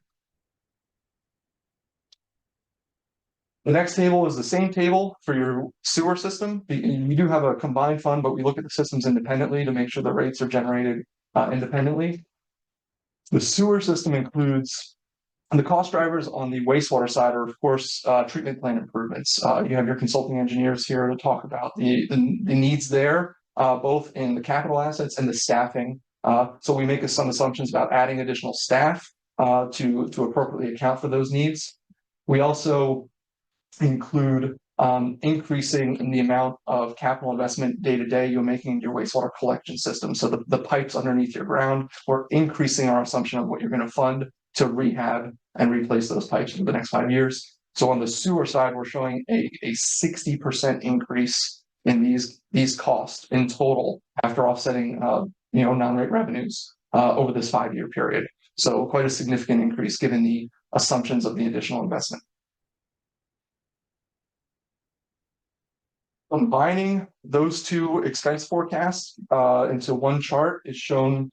The next table is the same table for your sewer system. You do have a combined fund, but we look at the systems independently to make sure the rates are generated independently. The sewer system includes the cost drivers on the wastewater side are, of course, treatment plant improvements. You have your consulting engineers here to talk about the needs there, both in the capital assets and the staffing. So we make some assumptions about adding additional staff to appropriately account for those needs. We also include increasing in the amount of capital investment day to day you're making in your wastewater collection system. So the pipes underneath your ground, we're increasing our assumption of what you're going to fund to rehab and replace those pipes for the next 5 years. So on the sewer side, we're showing a 60% increase in these costs in total after offsetting non-rate revenues over this 5-year period. So quite a significant increase given the assumptions of the additional investment. Combining those two expense forecasts into one chart is shown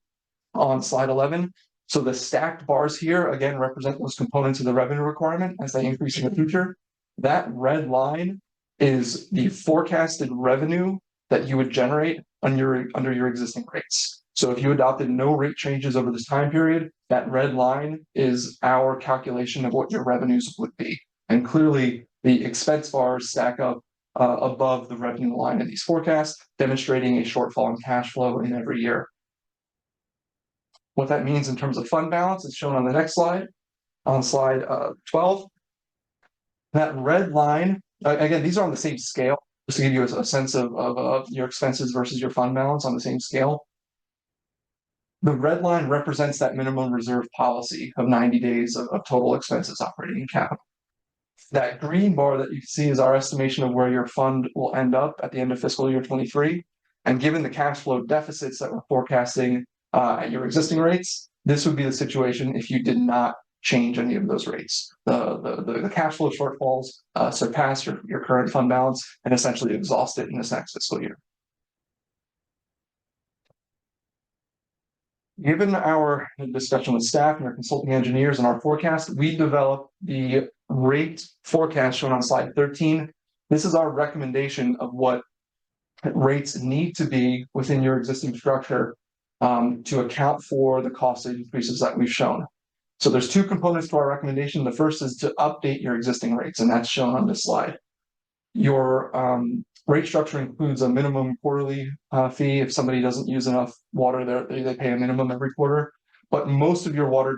on slide 11. So the stacked bars here, again, represent those components of the revenue requirement as they increase in the future. That red line is the forecasted revenue that you would generate under your existing rates. So if you adopted no rate changes over this time period, that red line is our calculation of what your revenues would be. And clearly, the expense bars stack up above the revenue line in these forecasts, demonstrating a shortfall in cash flow in every year. What that means in terms of fund balance is shown on the next slide, on slide 12. That red line, again, these are on the same scale, just to give you a sense of your expenses versus your fund balance on the same scale. The red line represents that minimum reserve policy of 90 days of total expenses operating in capital. That green bar that you can see is our estimation of where your fund will end up at the end of fiscal year 23. And given the cash flow deficits that we're forecasting at your existing rates, this would be the situation if you did not change any of those rates. The cash flow shortfalls surpass your current fund balance and essentially exhaust it in this next fiscal year. Given our discussion with staff and our consulting engineers and our forecast, we developed the rate forecast shown on slide 13. This is our recommendation of what rates need to be within your existing structure to account for the cost increases that we've shown. So there's two components to our recommendation. The first is to update your existing rates, and that's shown on this slide. your rate structure includes a minimum quarterly fee. If somebody doesn't use enough water, they pay a minimum every quarter. But most of your water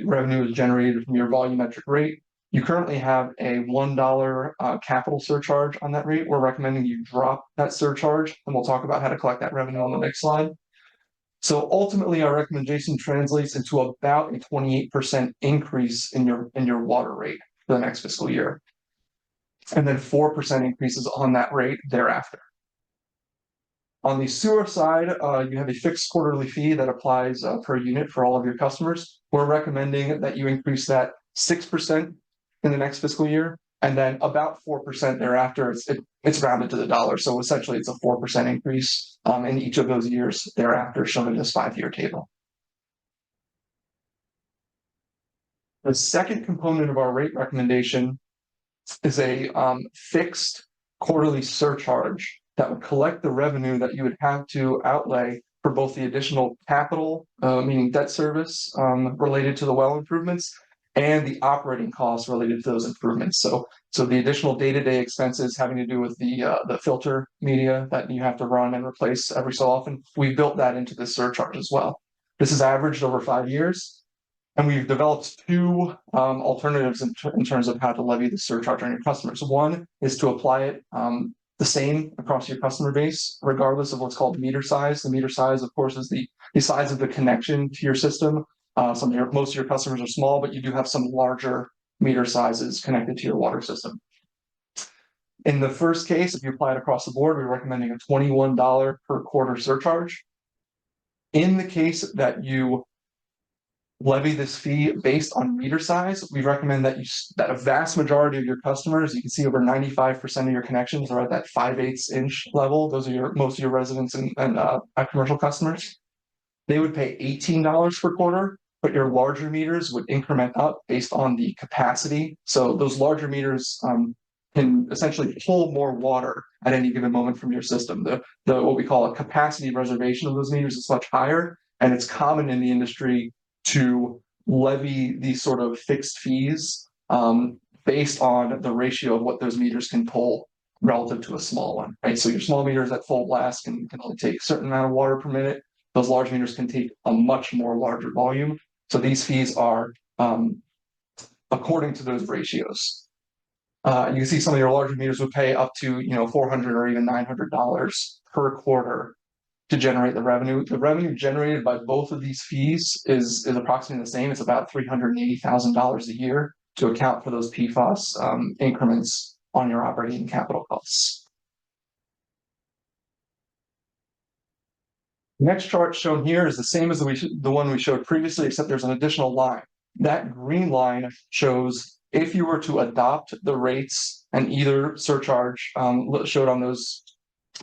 revenue is generated from your volumetric rate. You currently have a $1 capital surcharge on that rate. We're recommending you drop that surcharge, and we'll talk about how to collect that revenue on the next slide. So ultimately, our recommendation translates into about a 28% increase in your water rate for the next fiscal year, and then 4% increases on that rate thereafter. On the sewer side, you have a fixed quarterly fee that applies per unit for all of your customers. We're recommending that you increase that 6% in the next fiscal year, and then about 4% thereafter. It's rounded to the dollar, so essentially it's a 4% increase in each of those years thereafter, shown in this 5-year table. The second component of our rate recommendation is a fixed quarterly surcharge that would collect the revenue that you would have to outlay for both the additional capital, meaning debt service related to the well improvements, and the operating costs related to those improvements. So the additional day-to-day expenses having to do with the filter media that you have to run and replace every so often, we built that into this surcharge as well. This is averaged over 5 years, and we've developed two alternatives in terms of how to levy the surcharge on your customers. One is to apply it the same across your customer base, regardless of what's called meter size. The meter size, of course, is the size of the connection to your system. Most of your customers are small, but you do have some larger meter sizes connected to your water system. In the first case, if you apply it across the board, we're recommending a $21 per quarter surcharge. In the case that you levy this fee based on meter size, we recommend that a vast majority of your customers, you can see over 95% of your connections are at that 5/8 inch level. Those are most of your residents and commercial customers. They would pay $18 per quarter, but your larger meters would increment up based on the capacity. So those larger meters can essentially pull more water at any given moment from your system. The what we call a capacity reservation of those meters is much higher, and it's common in the industry to levy these sort of fixed fees based on the ratio of what those meters can pull relative to a small one, right? So your small meters at full blast can only take a certain amount of water per minute. Those large meters can take a much more larger volume. So these fees are according to those ratios. You can see some of your larger meters would pay up to $400 or even $900 per quarter to generate the revenue. The revenue generated by both of these fees is approximately the same. It's about $380,000 a year to account for those PFAS increments on your operating capital costs. The next chart shown here is the same as the one we showed previously, except there's an additional line. That green line shows if you were to adopt the rates and either surcharge showed on those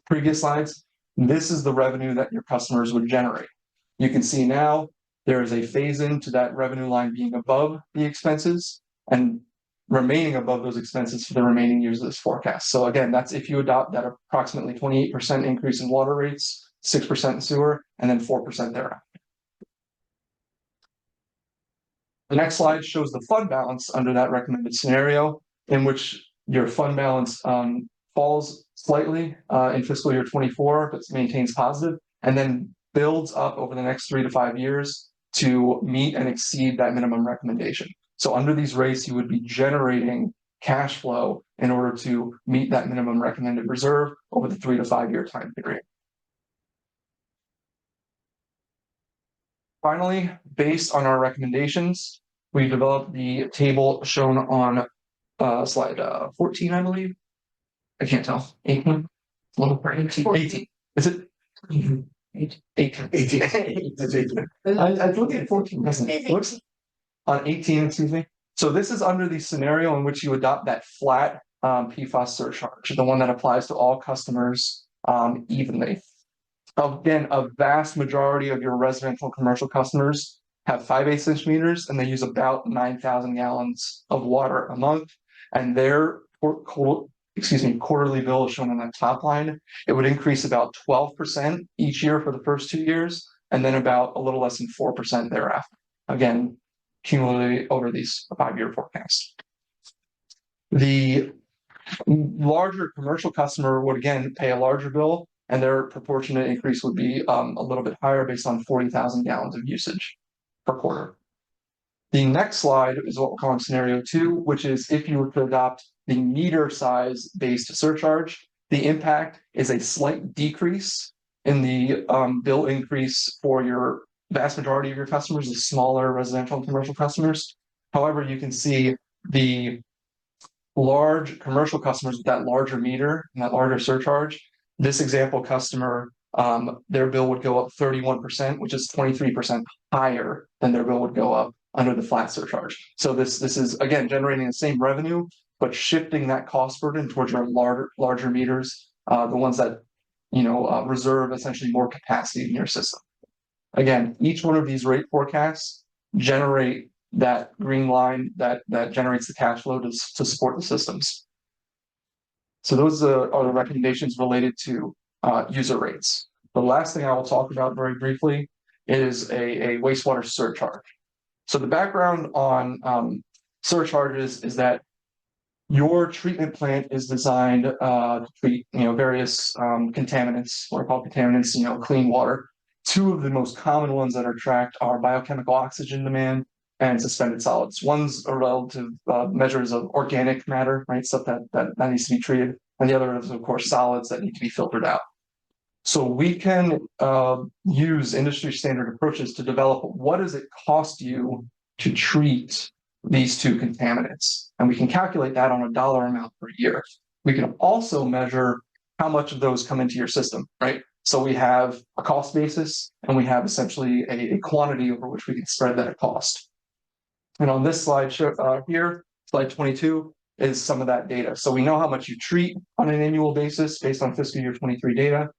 previous slides, this is the revenue that your customers would generate. You can see now there is a phase into that revenue line being above the expenses and remaining above those expenses for the remaining years of this forecast. So again, that's if you adopt that approximately 28% increase in water rates, 6% in sewer, and then 4% thereafter. The next slide shows the fund balance under that recommended scenario, in which your fund balance falls slightly in fiscal year 24, but maintains positive, and then builds up over the next 3 to 5 years to meet and exceed that minimum recommendation. So under these rates, you would be generating cash flow in order to meet that minimum recommended reserve over the 3 to 5 year time period. Finally, based on our recommendations, we developed the table shown on slide 14, I believe. I can't tell. 18? 18. Is it? 18. 18. I was looking at 14. It looks on 18, excuse me. So this is under the scenario in which you adopt that flat PFAS surcharge, the one that applies to all customers evenly. Again, a vast majority of your residential commercial customers have 5/8 inch meters, and they use about 9,000 gallons of water a month. And their quarterly bill is shown on that top line. It would increase about 12% each year for the first 2 years, and then about a little less than 4% thereafter. Again, cumulatively over these 5 year forecasts. The Larger commercial customer would again pay a larger bill, and their proportionate increase would be a little bit higher based on 40,000 gallons of usage per quarter. The next slide is what we're calling scenario 2, which is if you were to adopt the meter size based surcharge, the impact is a slight decrease in the bill increase for your vast majority of your customers, the smaller residential and commercial customers. However, you can see the large commercial customers with that larger meter and that larger surcharge. This example customer, their bill would go up 31%, which is 23% higher than their bill would go up under the flat surcharge. So this is again generating the same revenue, but shifting that cost burden towards your larger meters, the ones that reserve essentially more capacity in your system. Again, each one of these rate forecasts generate that green line that generates the cash flow to support the systems. So those are the recommendations related to user rates. The last thing I will talk about very briefly is a wastewater surcharge. So the background on surcharges is that your treatment plant is designed to treat various contaminants, what are called contaminants, clean water. Two of the most common ones that are tracked are biochemical oxygen demand and suspended solids. One's a relative measures of organic matter, right? Stuff that needs to be treated. And the other is, of course, solids that need to be filtered out. So we can use industry standard approaches to develop what does it cost you to treat these two contaminants. And we can calculate that on a dollar amount per year. We can also measure how much of those come into your system, right? So we have a cost basis and we have essentially a quantity over which we can spread that cost. And on this slide here, slide 22, is some of that data. So we know how much you treat on an annual basis based on fiscal year 23 data.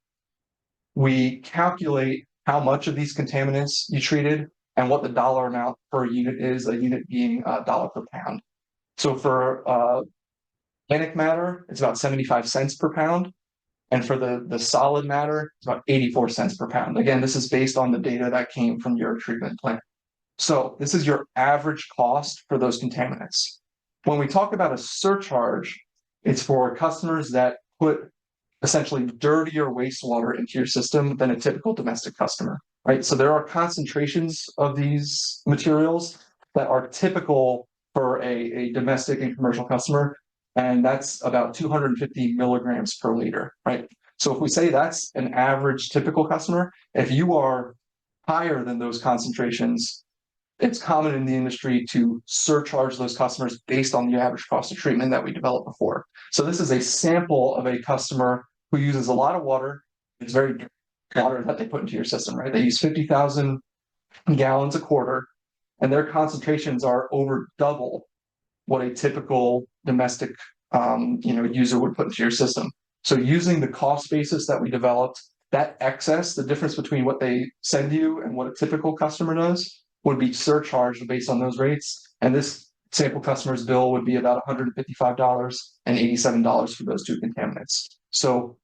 We calculate how much of these contaminants you treated and what the dollar amount per unit is, a unit being $1 per pound. So for organic matter, it's about 75 cents per pound. And for the solid matter, it's about 84 cents per pound. Again, this is based on the data that came from your treatment plant. So this is your average cost for those contaminants. When we talk about a surcharge, it's for customers that put essentially dirtier wastewater into your system than a typical domestic customer, right? So there are concentrations of these materials that are typical for a domestic and commercial customer, and that's about 250 milligrams per liter, right? So if we say that's an average typical customer, if you are higher than those concentrations, it's common in the industry to surcharge those customers based on the average cost of treatment that we developed before. So this is a sample of a customer who uses a lot of water. It's very dirty water that they put into your system, right? They use 50,000 gallons a quarter, and their concentrations are over double what a typical domestic user would put into your system. So using the cost basis that we developed, that excess, the difference between what they send you and what a typical customer does, would be surcharged based on those rates. And this sample customer's bill would be about $155 and $87 for those two contaminants. So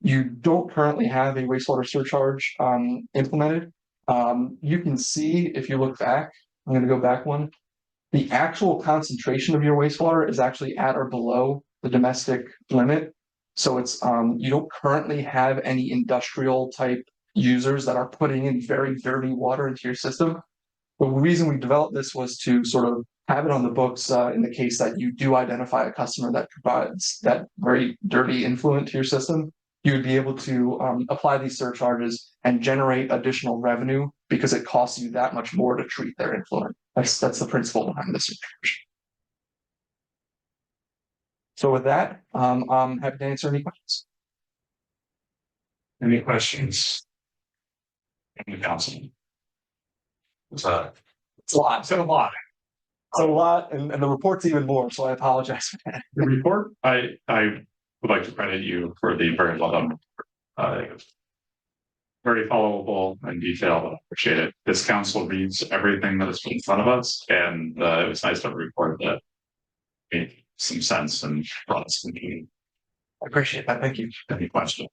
you don't currently have a wastewater surcharge implemented. You can see if you look back, I'm going to go back one, the actual concentration of your wastewater is actually at or below the domestic limit. So it's you don't currently have any industrial type users that are putting in very dirty water into your system. The reason we developed this was to sort of have it on the books in the case that you do identify a customer that provides that very dirty influent to your system. You would be able to apply these surcharges and generate additional revenue because it costs you that much more to treat their influent. That's the principle behind this surcharge. So with that, I'm happy to answer any questions.
Any questions? From the council? It's a lot. It's a lot.
It's a lot, and the report's even more, so I apologize for that.
The report, I would like to credit you for the very well done. Very followable and detailed. I appreciate it. This council reads everything that is put in front of us, and it was nice to have a report that made some sense and brought us thinking.
I appreciate that. Thank you.
Any questions?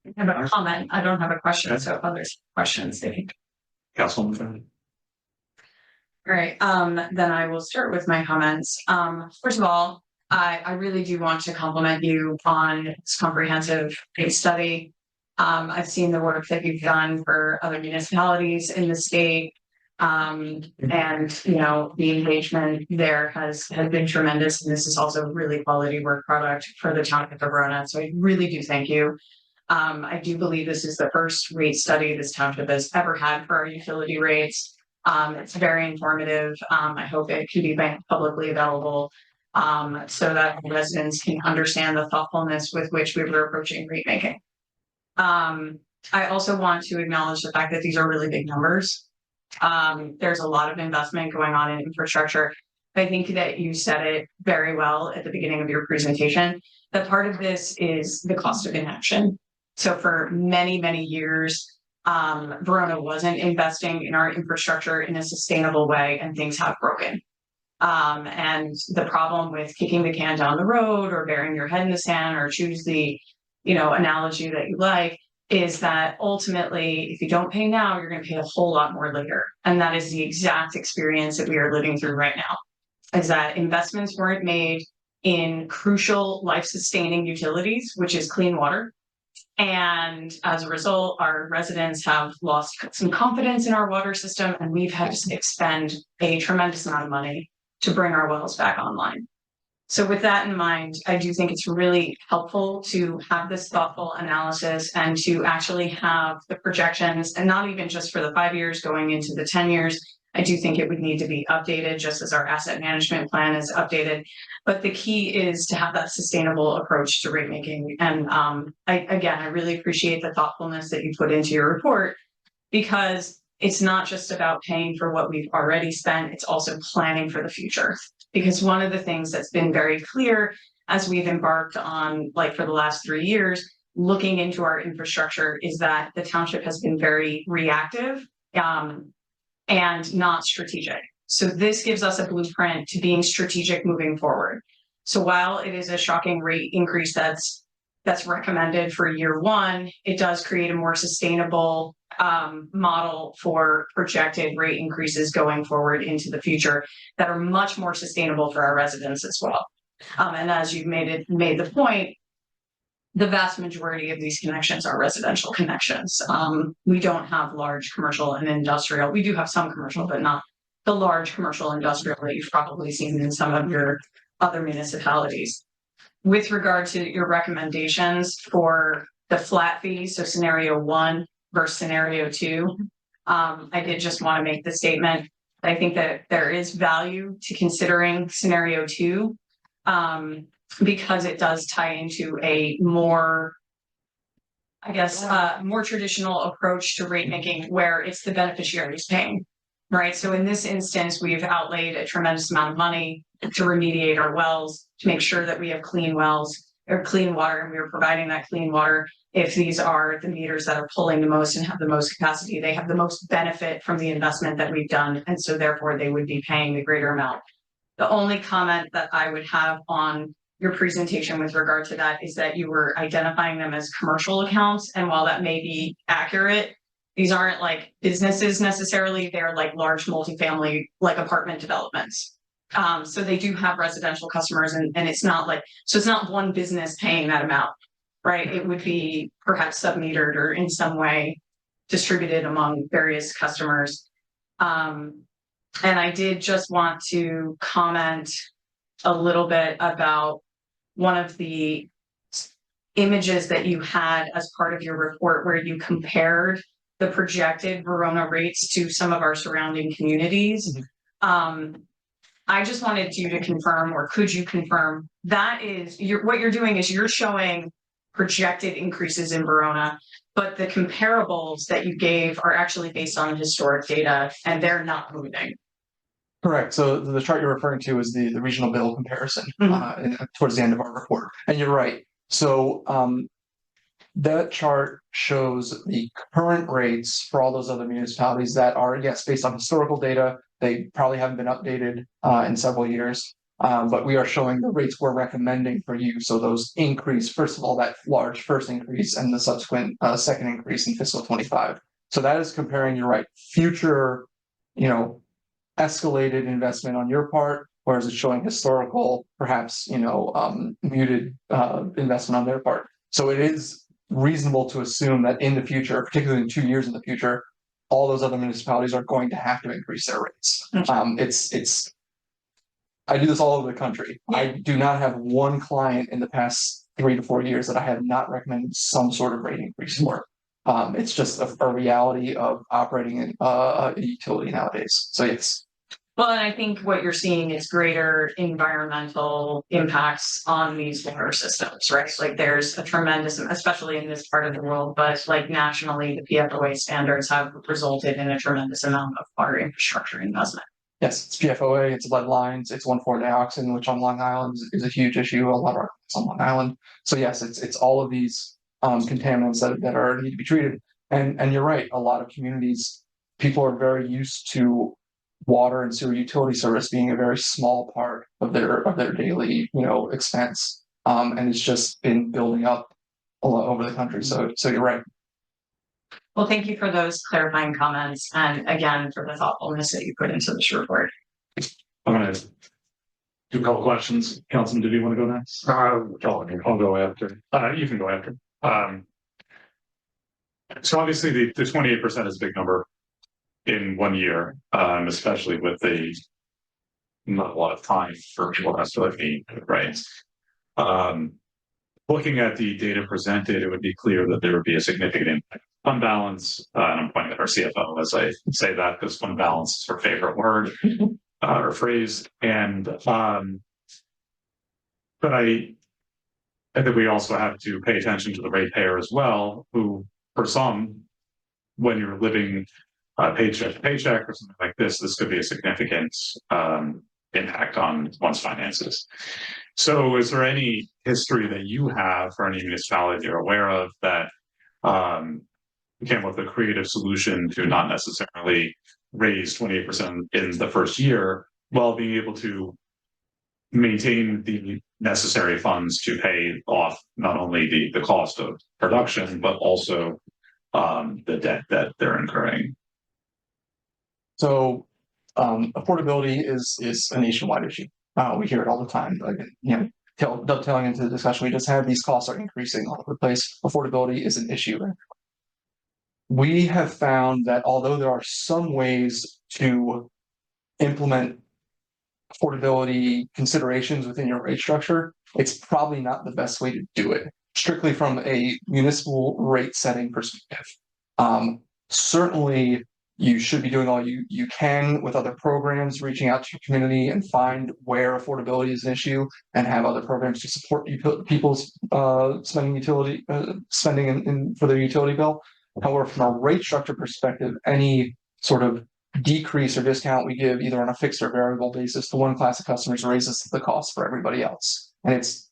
I have a comment. I don't have a question, so if others have questions, they can.
Councilwoman.
Great. Then I will start with my comments. First of all, I really do want to compliment you on this comprehensive case study. I've seen the work that you've done for other municipalities in the state. And you know, the engagement there has been tremendous, and this is also really quality work product for the town of Verona. So I really do thank you. I do believe this is the first rate study this township has ever had for our utility rates. It's very informative. I hope it can be made publicly available, so that residents can understand the thoughtfulness with which we were approaching rate making. I also want to acknowledge the fact that these are really big numbers. There's a lot of investment going on in infrastructure. I think that you said it very well at the beginning of your presentation, that part of this is the cost of inaction. So for many, many years, Verona wasn't investing in our infrastructure in a sustainable way, and things have broken. And the problem with kicking the can down the road or burying your head in the sand, or choose the, you know, analogy that you like, is that ultimately, if you don't pay now, you're going to pay a whole lot more later. And that is the exact experience that we are living through right now, is that investments weren't made in crucial life-sustaining utilities, which is clean water. And as a result, our residents have lost some confidence in our water system, and we've had to expend a tremendous amount of money to bring our wells back online. So with that in mind, I do think it's really helpful to have this thoughtful analysis and to actually have the projections, and not even just for the 5 years going into the 10 years. I do think it would need to be updated, just as our asset management plan is updated. But the key is to have that sustainable approach to rate making. And I really appreciate the thoughtfulness that you put into your report, because it's not just about paying for what we've already spent, it's also planning for the future. Because one of the things that's been very clear as we've embarked on, like for the last 3 years, looking into our infrastructure, is that the township has been very reactive and not strategic. So this gives us a blueprint to being strategic moving forward. So while it is a shocking rate increase that's recommended for year one, it does create a more sustainable model for projected rate increases going forward into the future that are much more sustainable for our residents as well. And as you've made the point, the vast majority of these connections are residential connections. We don't have large commercial and industrial. We do have some commercial, but not the large commercial industrial that you've probably seen in some of your other municipalities. With regard to your recommendations for the flat fee, so scenario 1 versus scenario 2, I did just want to make the statement. I think that there is value to considering scenario 2, because it does tie into a more, I guess, more traditional approach to rate making, where it's the beneficiaries paying, right? So in this instance, we've outlaid a tremendous amount of money to remediate our wells, to make sure that we have clean wells or clean water, and we are providing that clean water. If these are the meters that are pulling the most and have the most capacity, they have the most benefit from the investment that we've done, and so therefore they would be paying the greater amount. The only comment that I would have on your presentation with regard to that is that you were identifying them as commercial accounts, and while that may be accurate, these aren't like businesses necessarily, they're like large multifamily, like apartment developments. So they do have residential customers, and it's not like, so it's not one business paying that amount, right? It would be perhaps sub-metered or in some way distributed among various customers. And I did just want to comment a little bit about one of the images that you had as part of your report, where you compared the projected Verona rates to some of our surrounding communities. I just wanted you to confirm, or could you confirm, that is what you're doing is you're showing projected increases in Verona, but the comparables that you gave are actually based on historic data, and they're not moving.
Correct. So the chart you're referring to is the regional bill comparison towards the end of our report. And you're right. So that chart shows the current rates for all those other municipalities that are, yes, based on historical data. They probably haven't been updated in several years, but we are showing the rates we're recommending for you. So those increase, first of all, that large first increase and the subsequent second increase in fiscal 25. So that is comparing, you're right, future, escalated investment on your part whereas it's showing historical, perhaps, muted investment on their part. So it is reasonable to assume that in the future, particularly in 2 years in the future, all those other municipalities are going to have to increase their rates. I do this all over the country. I do not have one client in the past 3 to 4 years that I have not recommended some sort of rate increase for. It's just a reality of operating in a utility nowadays. So yes.
Well, and I think what you're seeing is greater environmental impacts on these water systems, right? Like there's a tremendous, especially in this part of the world, but like nationally, the PFOA standards have resulted in a tremendous amount of water infrastructure investment.
Yes, it's PFOA, it's lead lines, it's 1,4-dioxin, which on Long Island is a huge issue. A lot of our on Long Island. So yes, it's all of these contaminants that are need to be treated. And you're right, a lot of communities, people are very used to water and sewer utility service being a very small part of their daily, expense. And it's just been building up all over the country. So you're right.
Well, thank you for those clarifying comments and again for the thoughtfulness that you put into this report.
I'm gonna do a couple questions. Councilman, did you want to go next? I'll go after. You can go after. So obviously the 28% is a big number in 1 year, especially with not a lot of time for people has to be right. Looking at the data presented, it would be clear that there would be a significant impact on balance. And I'm pointing at our CFO as I say that because fund balance is her favorite word or phrase. And but I think we also have to pay attention to the ratepayer as well, who for some, when you're living paycheck to paycheck or something like this could be a significant impact on one's finances. So is there any history that you have for any municipality you're aware of that came up with a creative solution to not necessarily raise 28% in the first year while being able to maintain the necessary funds to pay off not only the cost of production, but also the debt that they're incurring?
So affordability is a nationwide issue. We hear it all the time. Dovetailing into the discussion we just had, these costs are increasing all over the place. Affordability is an issue. We have found that although there are some ways to implement affordability considerations within your rate structure, it's probably not the best way to do it, strictly from a municipal rate setting perspective. Certainly, you should be doing all you can with other programs, reaching out to your community and find where affordability is an issue and have other programs to support people's spending for their utility bill. However, from a rate structure perspective, any sort of decrease or discount we give either on a fixed or variable basis to one class of customers raises the cost for everybody else. And it's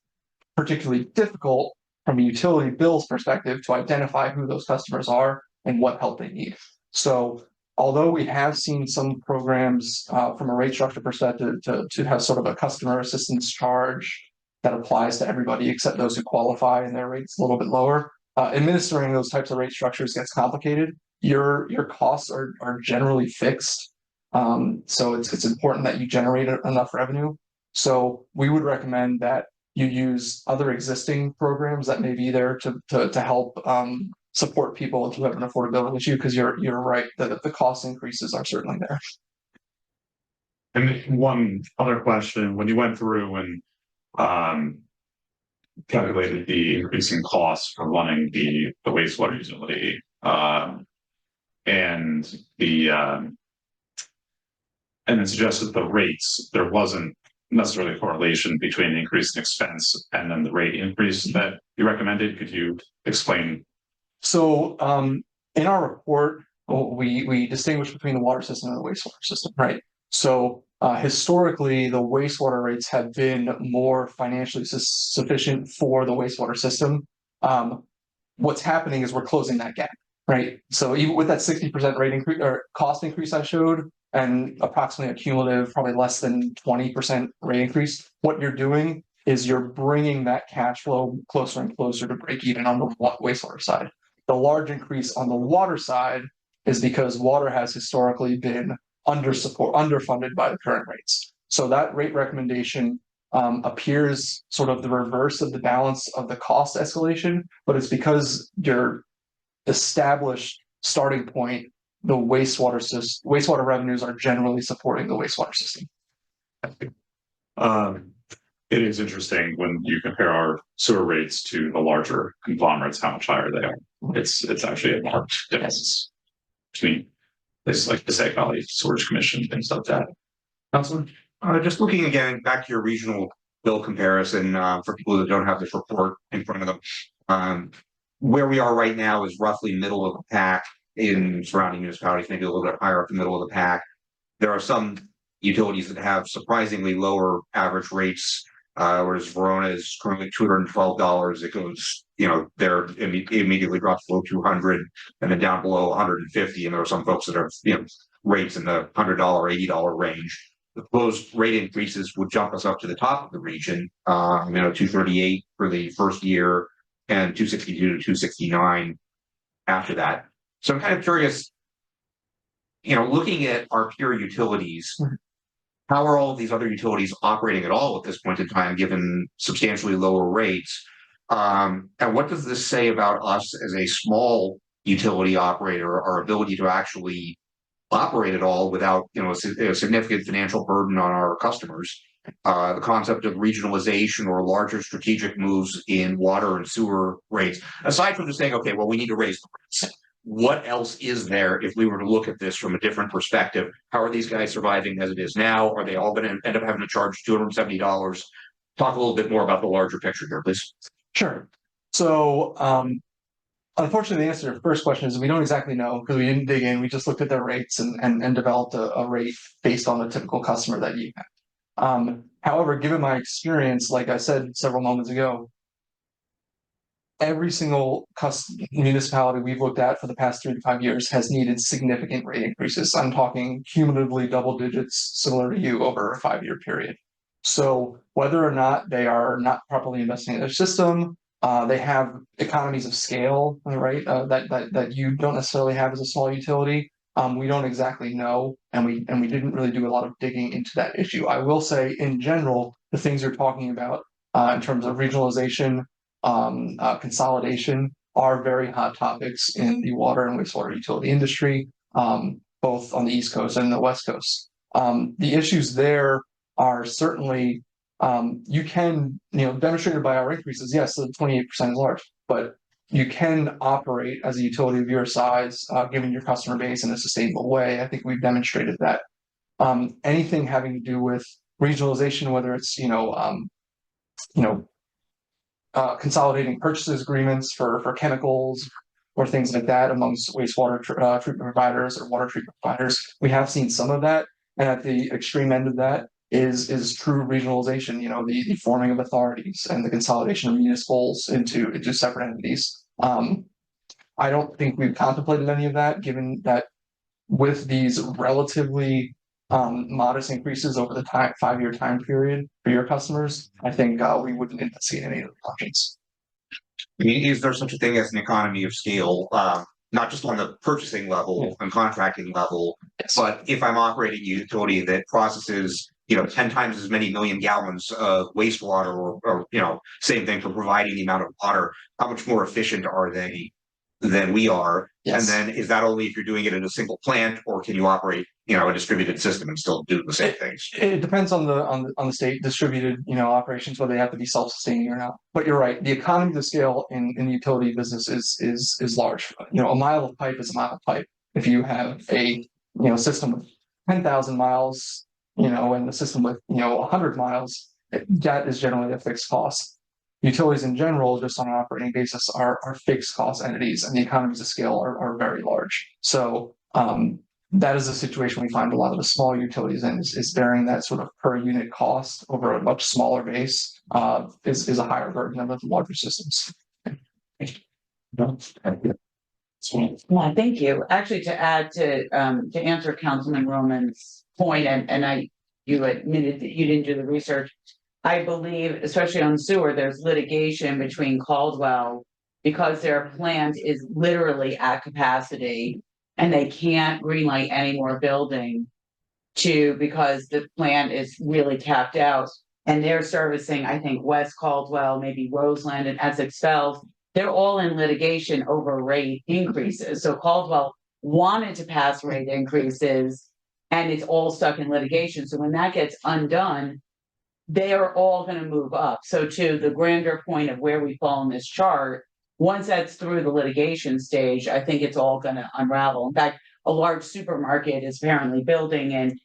particularly difficult from a utility bills perspective to identify who those customers are and what help they need. So although we have seen some programs from a rate structure perspective to have sort of a customer assistance charge that applies to everybody except those who qualify and their rates a little bit lower, administering those types of rate structures gets complicated. Your costs are generally fixed. So it's important that you generate enough revenue. So we would recommend that you use other existing programs that may be there to help support people who have an affordability issue, because you're right that the cost increases are certainly there.
And one other question, when you went through and calculated the increasing costs for running the wastewater utility and then suggested the rates, there wasn't necessarily a correlation between the increase in expense and then the rate increase that you recommended. Could you explain?
So in our report, we distinguish between the water system and the wastewater system, right? So historically, the wastewater rates have been more financially sufficient for the wastewater system. What's happening is we're closing that gap, right? So even with that 60% rate increase or cost increase I showed, and approximately a cumulative, probably less than 20% rate increase, what you're doing is you're bringing that cash flow closer and closer to break even on the wastewater side. The large increase on the water side is because water has historically been underfunded by the current rates. So that rate recommendation appears sort of the reverse of the balance of the cost escalation, but it's because your established starting point, the wastewater revenues are generally supporting the wastewater system.
It is interesting when you compare our sewer rates to the larger conglomerates, how much higher they are. It's actually a marked difference between places like the Passaic Valley Storage Commission, things like that. Councilman?
Just looking again back to your regional bill comparison, for people that don't have this report in front of them. Where we are right now is roughly middle of the pack in surrounding municipalities, maybe a little bit higher up the middle of the pack. There are some utilities that have surprisingly lower average rates, whereas Verona is currently $212. It goes, there immediately drops below 200 and then down below 150. And there are some folks that are, rates in the $100, $80 range. The proposed rate increases would jump us up to the top of the region, 238 for the first year and 262 to 269 after that. So I'm kind of curious, looking at our peer utilities, how are all of these other utilities operating at all at this point in time, given substantially lower rates? And what does this say about us as a small utility operator, our ability to actually operate at all without, a significant financial burden on our customers? The concept of regionalization or larger strategic moves in water and sewer rates, aside from just saying, okay, well, we need to raise the rates. What else is there if we were to look at this from a different perspective? How are these guys surviving as it is now? Are they all going to end up having to charge $270? Talk a little bit more about the larger picture here, please.
Sure. So, unfortunately, the answer to the first question is we don't exactly know because we didn't dig in. We just looked at their rates and developed a rate based on the typical customer that you have. However, given my experience, like I said several moments ago, every single municipality we've looked at for the past 3 to 5 years has needed significant rate increases. I'm talking cumulatively double digits, similar to you, over a 5-year period. So whether or not they are not properly investing in their system, they have economies of scale, right? That you don't necessarily have as a small utility. We don't exactly know, and we didn't really do a lot of digging into that issue. I will say, in general, the things you're talking about in terms of regionalization, consolidation are very hot topics in the water and wastewater utility industry, both on the East Coast and the West Coast. The issues there are certainly you can, demonstrated by our increases, yes, the 28% is large, but you can operate as a utility of your size, given your customer base in a sustainable way. I think we've demonstrated that. Anything having to do with regionalization, whether it's, consolidating purchases agreements for chemicals or things like that amongst wastewater treatment providers or water treatment providers, we have seen some of that. And at the extreme end of that is true regionalization, the forming of authorities and the consolidation of municipals into separate entities. I don't think we've contemplated any of that, given that with these relatively modest increases over the 5-year time period for your customers, I think we wouldn't see any of the options.
I mean, is there such a thing as an economy of scale, not just on the purchasing level and contracting level, but if I'm operating a utility that processes, 10 times as many million gallons of wastewater or same thing for providing the amount of water, how much more efficient are they than we are?
Yes.
And then is that only if you're doing it in a single plant, or can you operate, a distributed system and still do the same things?
It depends on the state distributed, operations, whether they have to be self-sustaining or not. But you're right, the economy of scale in the utility business is large. A mile of pipe is a mile of pipe. If you have a system with 10,000 miles, and the system with 100 miles, that is generally a fixed cost. Utilities in general, just on an operating basis, are fixed cost entities, and the economies of scale are very large. So that is a situation we find a lot of the smaller utilities in, is bearing that sort of per unit cost over a much smaller base is a higher burden than the larger systems.
Yeah, thank you. Actually, to add to answer Councilman Roman's point, and you admitted that you didn't do the research. I believe, especially on sewer, there's litigation between Caldwell because their plant is literally at capacity and they can't greenlight any more building because the plant is really tapped out. And they're servicing, I think, West Caldwell, maybe Roseland and Essex Fells. They're all in litigation over rate increases. So Caldwell wanted to pass rate increases and it's all stuck in litigation. So when that gets undone, they are all going to move up. So to the grander point of where we fall in this chart, once that's through the litigation stage, I think it's all going to unravel. In fact, a large supermarket is apparently building in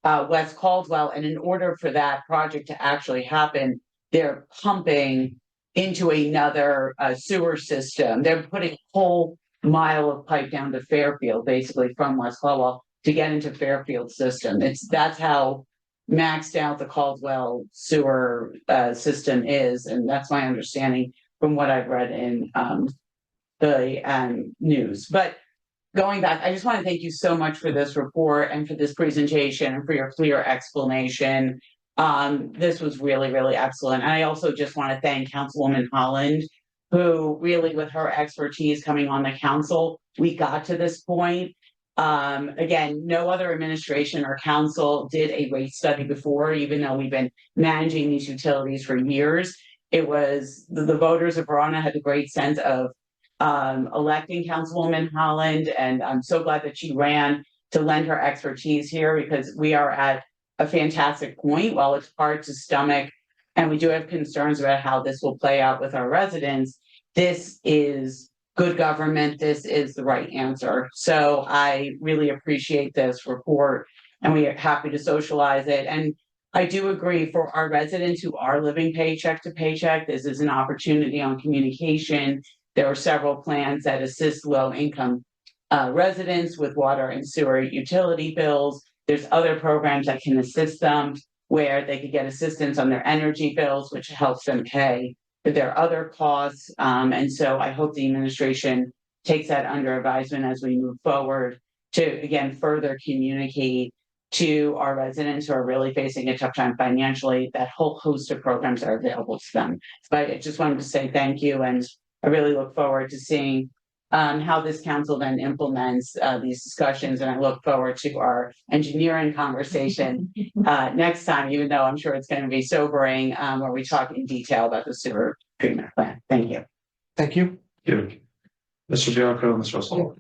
West Caldwell, and in order for that project to actually happen, they're pumping into another sewer system. They're putting a whole mile of pipe down to Fairfield, basically from West Caldwell to get into Fairfield system. That's how maxed out the Caldwell sewer system is, and that's my understanding from what I've read in the news. But going back, I just want to thank you so much for this report and for this presentation and for your clear explanation. This was really, really excellent. And I also just want to thank Councilwoman Holland, who really, with her expertise coming on the council, we got to this point. Again, no other administration or council did a rate study before, even though we've been managing these utilities for years. It was the voters of Verona had a great sense of electing Councilwoman Holland, and I'm so glad that she ran to lend her expertise here, because we are at a fantastic point. While it's hard to stomach, and we do have concerns about how this will play out with our residents, this is good government. This is the right answer. So I really appreciate this report, and we are happy to socialize it. And I do agree, for our residents who are living paycheck to paycheck, this is an opportunity on communication. There are several plans that assist low-income residents with water and sewer utility bills. There's other programs that can assist them, where they could get assistance on their energy bills, which helps them pay for their other costs. And so I hope the administration takes that under advisement as we move forward to, again, further communicate to our residents who are really facing a tough time financially, that whole host of programs are available to them. But I just wanted to say thank you, and I really look forward to seeing how this council then implements these discussions, and I look forward to our engineering conversation next time, even though I'm sure it's going to be sobering, where we talk in detail about the sewer treatment plant. Thank you.
Thank you.
Mr. Bianco, Ms. Russell.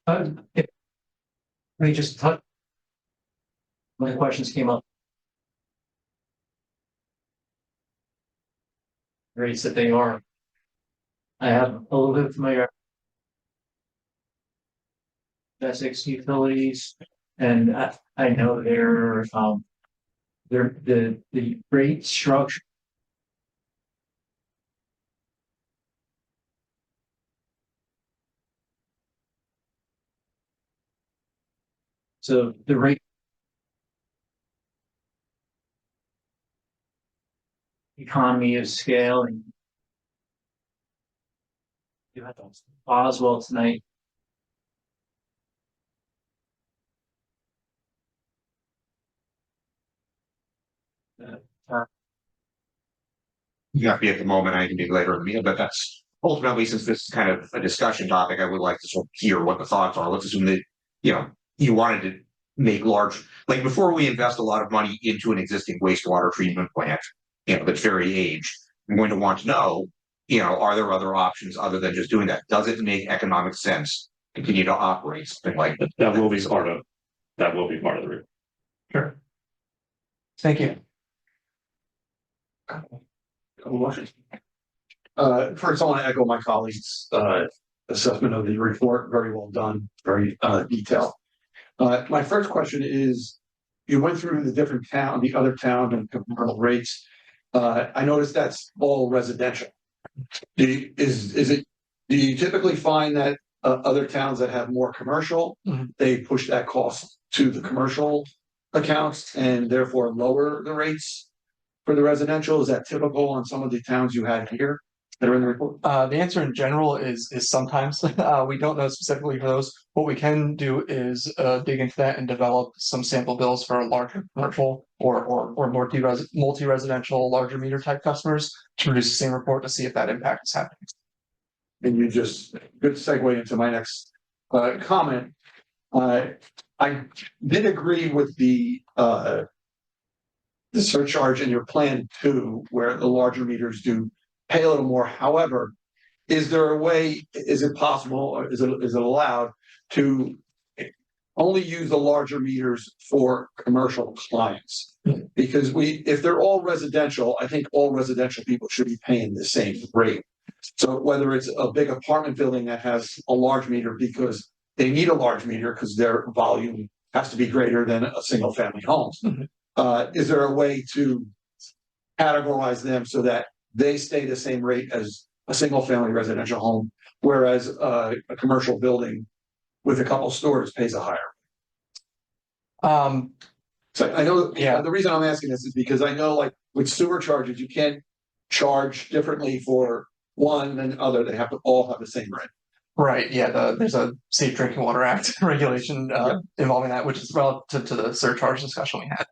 Let me just touch. My questions came up. Rates that they are. I have a little bit familiar. Essex utilities, and I know their the rate structure. So the rate economy of scale, and you have Oswald tonight.
You have to be at the moment, I can do later in the meeting, but that's ultimately, since this is kind of a discussion topic, I would like to sort of hear what the thoughts are. Let's assume that, you wanted to make large, like before we invest a lot of money into an existing wastewater treatment plant, that's very aged, I'm going to want to know, are there other options other than just doing that? Does it make economic sense to continue to operate something like that?
That will be part of the route.
Sure. Thank you.
First, I want to echo my colleagues' assessment of the report. Very well done, very detailed. My first question is, you went through the other town and comparable rates. I noticed that's all residential. Do you typically find that other towns that have more commercial, they push that cost to the commercial accounts and therefore lower the rates for the residential? Is that typical on some of the towns you had here that are in the report?
The answer in general is sometimes. We don't know specifically for those. What we can do is dig into that and develop some sample bills for larger commercial or multi-residential, larger meter type customers to produce the same report to see if that impact is happening.
And you just, good segue into my next comment. I did agree with the surcharge in your plan too, where the larger meters do pay a little more. However, is there a way, is it possible, or is it allowed to only use the larger meters for commercial clients? Because if they're all residential, I think all residential people should be paying the same rate. So whether it's a big apartment building that has a large meter because they need a large meter because their volume has to be greater than a single family home. Is there a way to categorize them so that they stay the same rate as a single family residential home, whereas a commercial building with a couple stores pays a higher? So I know,
Yeah.
the reason I'm asking this is because I know, like with sewer charges, you can't charge differently for one than other. They have to all have the same rate.
Right, yeah, there's a Safe Drinking Water Act regulation involving that, which is relative to the surcharge discussion we had.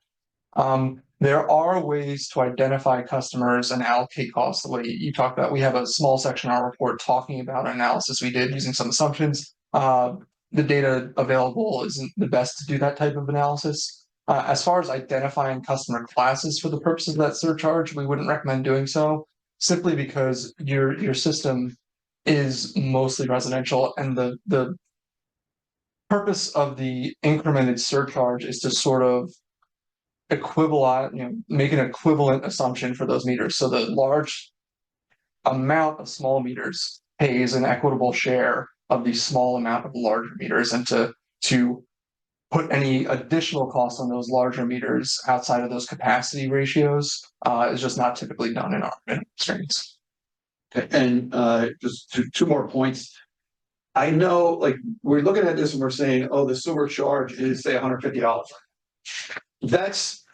There are ways to identify customers and allocate costs the way you talked about. We have a small section in our report talking about an analysis we did using some assumptions. The data available isn't the best to do that type of analysis. As far as identifying customer classes for the purposes of that surcharge, we wouldn't recommend doing so, simply because your system is mostly residential, and the purpose of the incremented surcharge is to sort of make an equivalent assumption for those meters. So the large amount of small meters pays an equitable share of the small amount of larger meters, and to put any additional costs on those larger meters outside of those capacity ratios is just not typically done in our experience.
And just two more points. I know, like, we're looking at this and we're saying, oh, the sewer charge is say $150. That's,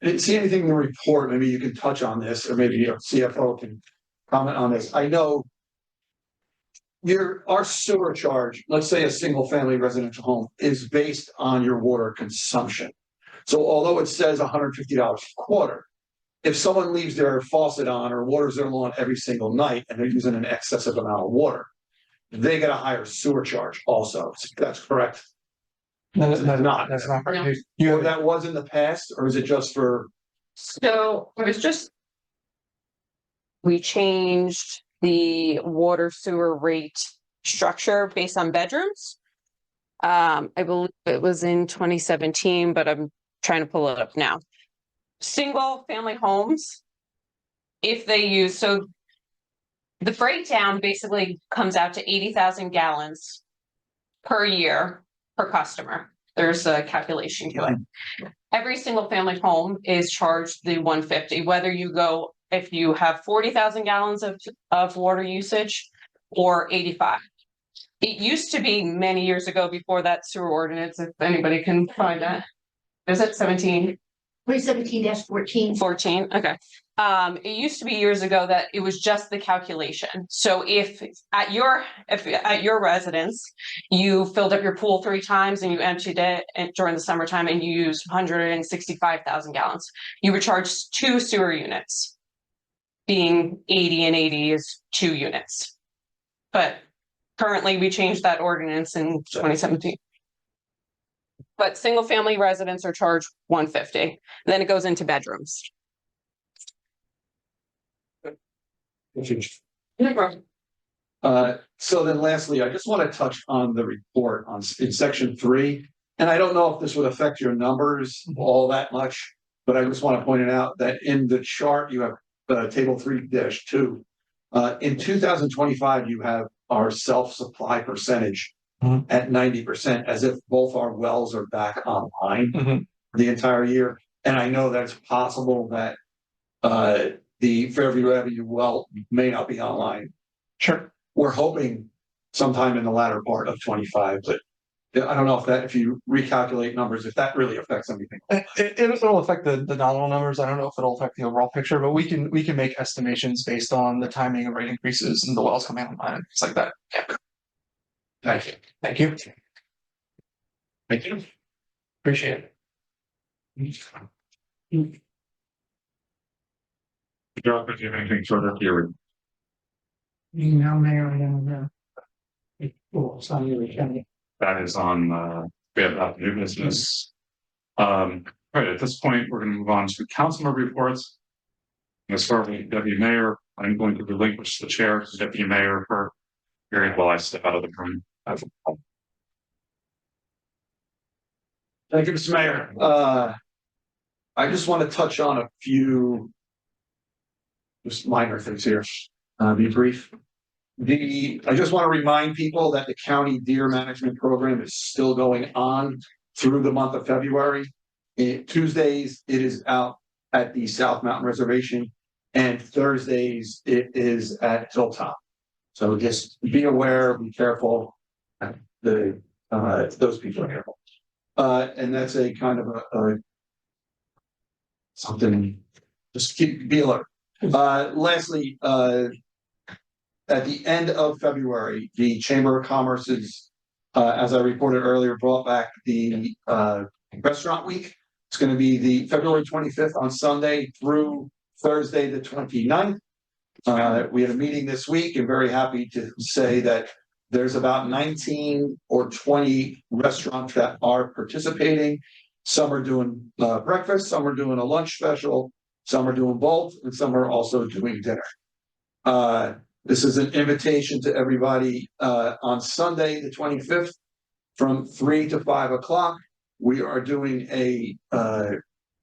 I didn't see anything in the report. Maybe you can touch on this, or maybe your CFO can comment on this. I know our sewer charge, let's say a single family residential home, is based on your water consumption. So although it says $150 a quarter, if someone leaves their faucet on or waters their lawn every single night and they're using an excessive amount of water, they get a higher sewer charge also. That's correct.
That's not correct.
Or that was in the past, or is it just for?
So it was just. We changed the water sewer rate structure based on bedrooms. I believe it was in 2017, but I'm trying to pull it up now. Single family homes, if they use, so the breakdown basically comes out to 80,000 gallons per year per customer. There's a calculation to it. Every single family home is charged the 150, whether you go, if you have 40,000 gallons of water usage or 85. It used to be many years ago before that sewer ordinance, if anybody can find that. Is it 17?
2017-14.
14, okay. It used to be years ago that it was just the calculation. So if at your residence, you filled up your pool 3 times and you emptied it during the summertime and you used 165,000 gallons, you were charged 2 sewer units. Being 80 and 80 is 2 units. But currently we changed that ordinance in 2017. But single family residents are charged 150. Then it goes into bedrooms.
So then lastly, I just want to touch on the report in section 3. And I don't know if this would affect your numbers all that much, but I just want to point it out that in the chart, you have table 3-2. In 2025, you have our self-supply percentage at 90%, as if both our wells are back online for the entire year. And I know that's possible that the Fairview Avenue well may not be online.
Sure.
We're hoping sometime in the latter part of 25, but I don't know if you recalculate numbers, if that really affects anything.
It'll affect the nominal numbers. I don't know if it'll affect the overall picture, but we can make estimations based on the timing of rate increases and the wells coming online and things like that. Yeah.
Thank you.
Thank you.
Thank you.
Appreciate it.
Jonathan, do you have anything further here?
Email, Mayor, and it's on your agenda.
That is on We have that new business. All right, at this point, we're going to move on to council member reports. I'm going to start with Deputy Mayor. I'm going to relinquish the chair to Deputy Mayor for hearing while I step out of the room.
Thank you, Mr. Mayor. I just want to touch on a few just minor things here. Be brief. I just want to remind people that the county deer management program is still going on through the month of February. Tuesdays, it is out at the South Mountain Reservation, and Thursdays, it is at Hilltop. So just be aware, be careful. Those people are careful. And that's a kind of a something, just be alert. Lastly, at the end of February, the Chamber of Commerce is, as I reported earlier, brought back the restaurant week. It's going to be the February 25th on Sunday through Thursday, the 29th. We had a meeting this week and very happy to say that there's about 19 or 20 restaurants that are participating. Some are doing breakfast, some are doing a lunch special, some are doing both, and some are also doing dinner. This is an invitation to everybody on Sunday, the 25th, from 3 to 5 o'clock. We are doing a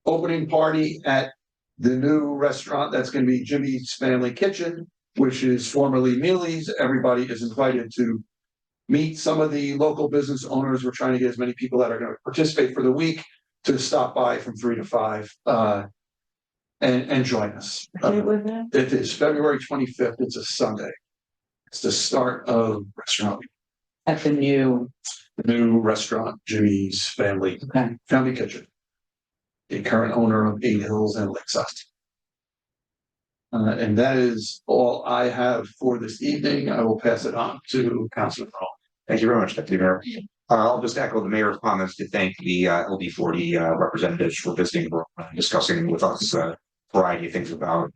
opening party at the new restaurant that's going to be Jimmy's Family Kitchen, which is formerly Mealy's. Everybody is invited to meet some of the local business owners. We're trying to get as many people that are going to participate for the week to stop by from 3 to 5 and join us. It is February 25th. It's a Sunday. It's the start of restaurant week.
At the new
Restaurant, Jimmy's Family Kitchen. The current owner of 8 Hills and Lakeside. And that is all I have for this evening. I will pass it on to Councilman Roll.
Thank you very much, Deputy Mayor. I'll just echo the mayor's comments to thank the LD40 representatives for visiting, discussing with us a variety of things about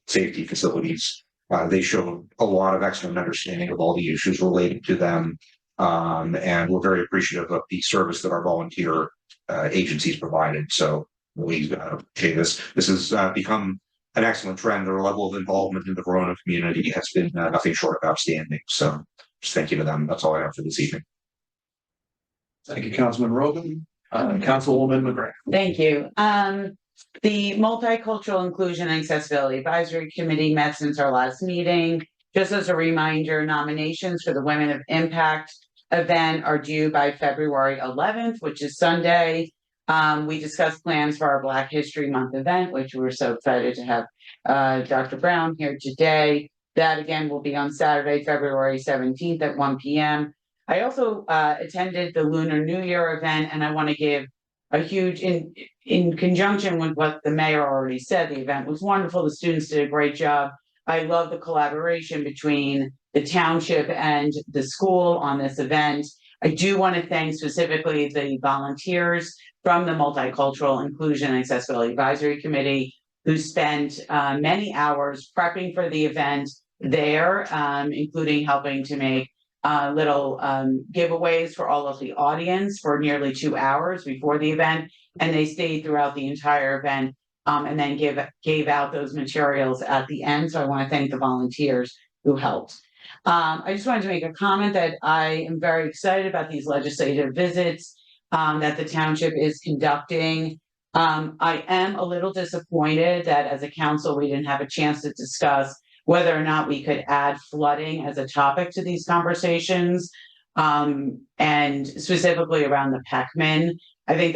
safety facilities. They showed a lot of excellent understanding of all the issues related to them. And we're very appreciative of the service that our volunteer agencies provided. So we appreciate this. This has become an excellent trend. Their level of involvement in the Verona community has been nothing short of outstanding. So just thank you to them. That's all I have for this evening.
Thank you, Councilman Rogan. Councilwoman McGrath.
Thank you. The Multicultural Inclusion and Accessibility Advisory Committee met since our last meeting. Just as a reminder, nominations for the Women of Impact event are due by February 11th, which is Sunday. We discussed plans for our Black History Month event, which we're so excited to have Dr. Brown here today. That again will be on Saturday, February 17th at 1 p.m. I also attended the Lunar New Year event, and I want to give a huge, in conjunction with what the mayor already said, the event was wonderful. The students did a great job. I love the collaboration between the township and the school on this event. I do want to thank specifically the volunteers from the Multicultural Inclusion and Accessibility Advisory Committee who spent many hours prepping for the event there, including helping to make little giveaways for all of the audience for nearly 2 hours before the event. And they stayed throughout the entire event and then gave out those materials at the end. So I want to thank the volunteers who helped. I just wanted to make a comment that I am very excited about these legislative visits that the township is conducting. I am a little disappointed that as a council, we didn't have a chance to discuss whether or not we could add flooding as a topic to these conversations, and specifically around the Peckman. I think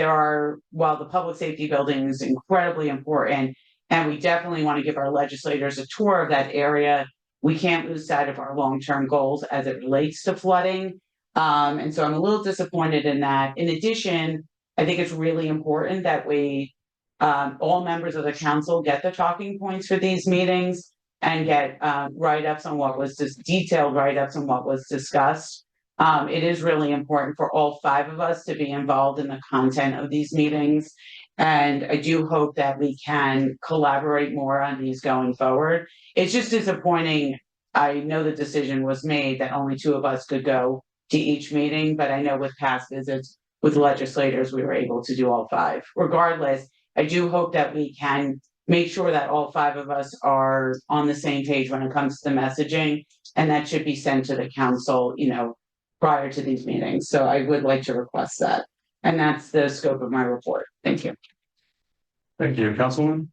while the public safety building is incredibly important, and we definitely want to give our legislators a tour of that area, we can't lose sight of our long-term goals as it relates to flooding. And so I'm a little disappointed in that. In addition, I think it's really important that we, all members of the council, get the talking points for these meetings and get write-ups on what was detailed write-ups on what was discussed. It is really important for all 5 of us to be involved in the content of these meetings. And I do hope that we can collaborate more on these going forward. It's just disappointing. I know the decision was made that only 2 of us could go to each meeting, but I know with past visits, with legislators, we were able to do all five. Regardless, I do hope that we can make sure that all five of us are on the same page when it comes to the messaging. And that should be sent to the council, prior to these meetings. So I would like to request that. And that's the scope of my report. Thank you.
Thank you, Councilwoman.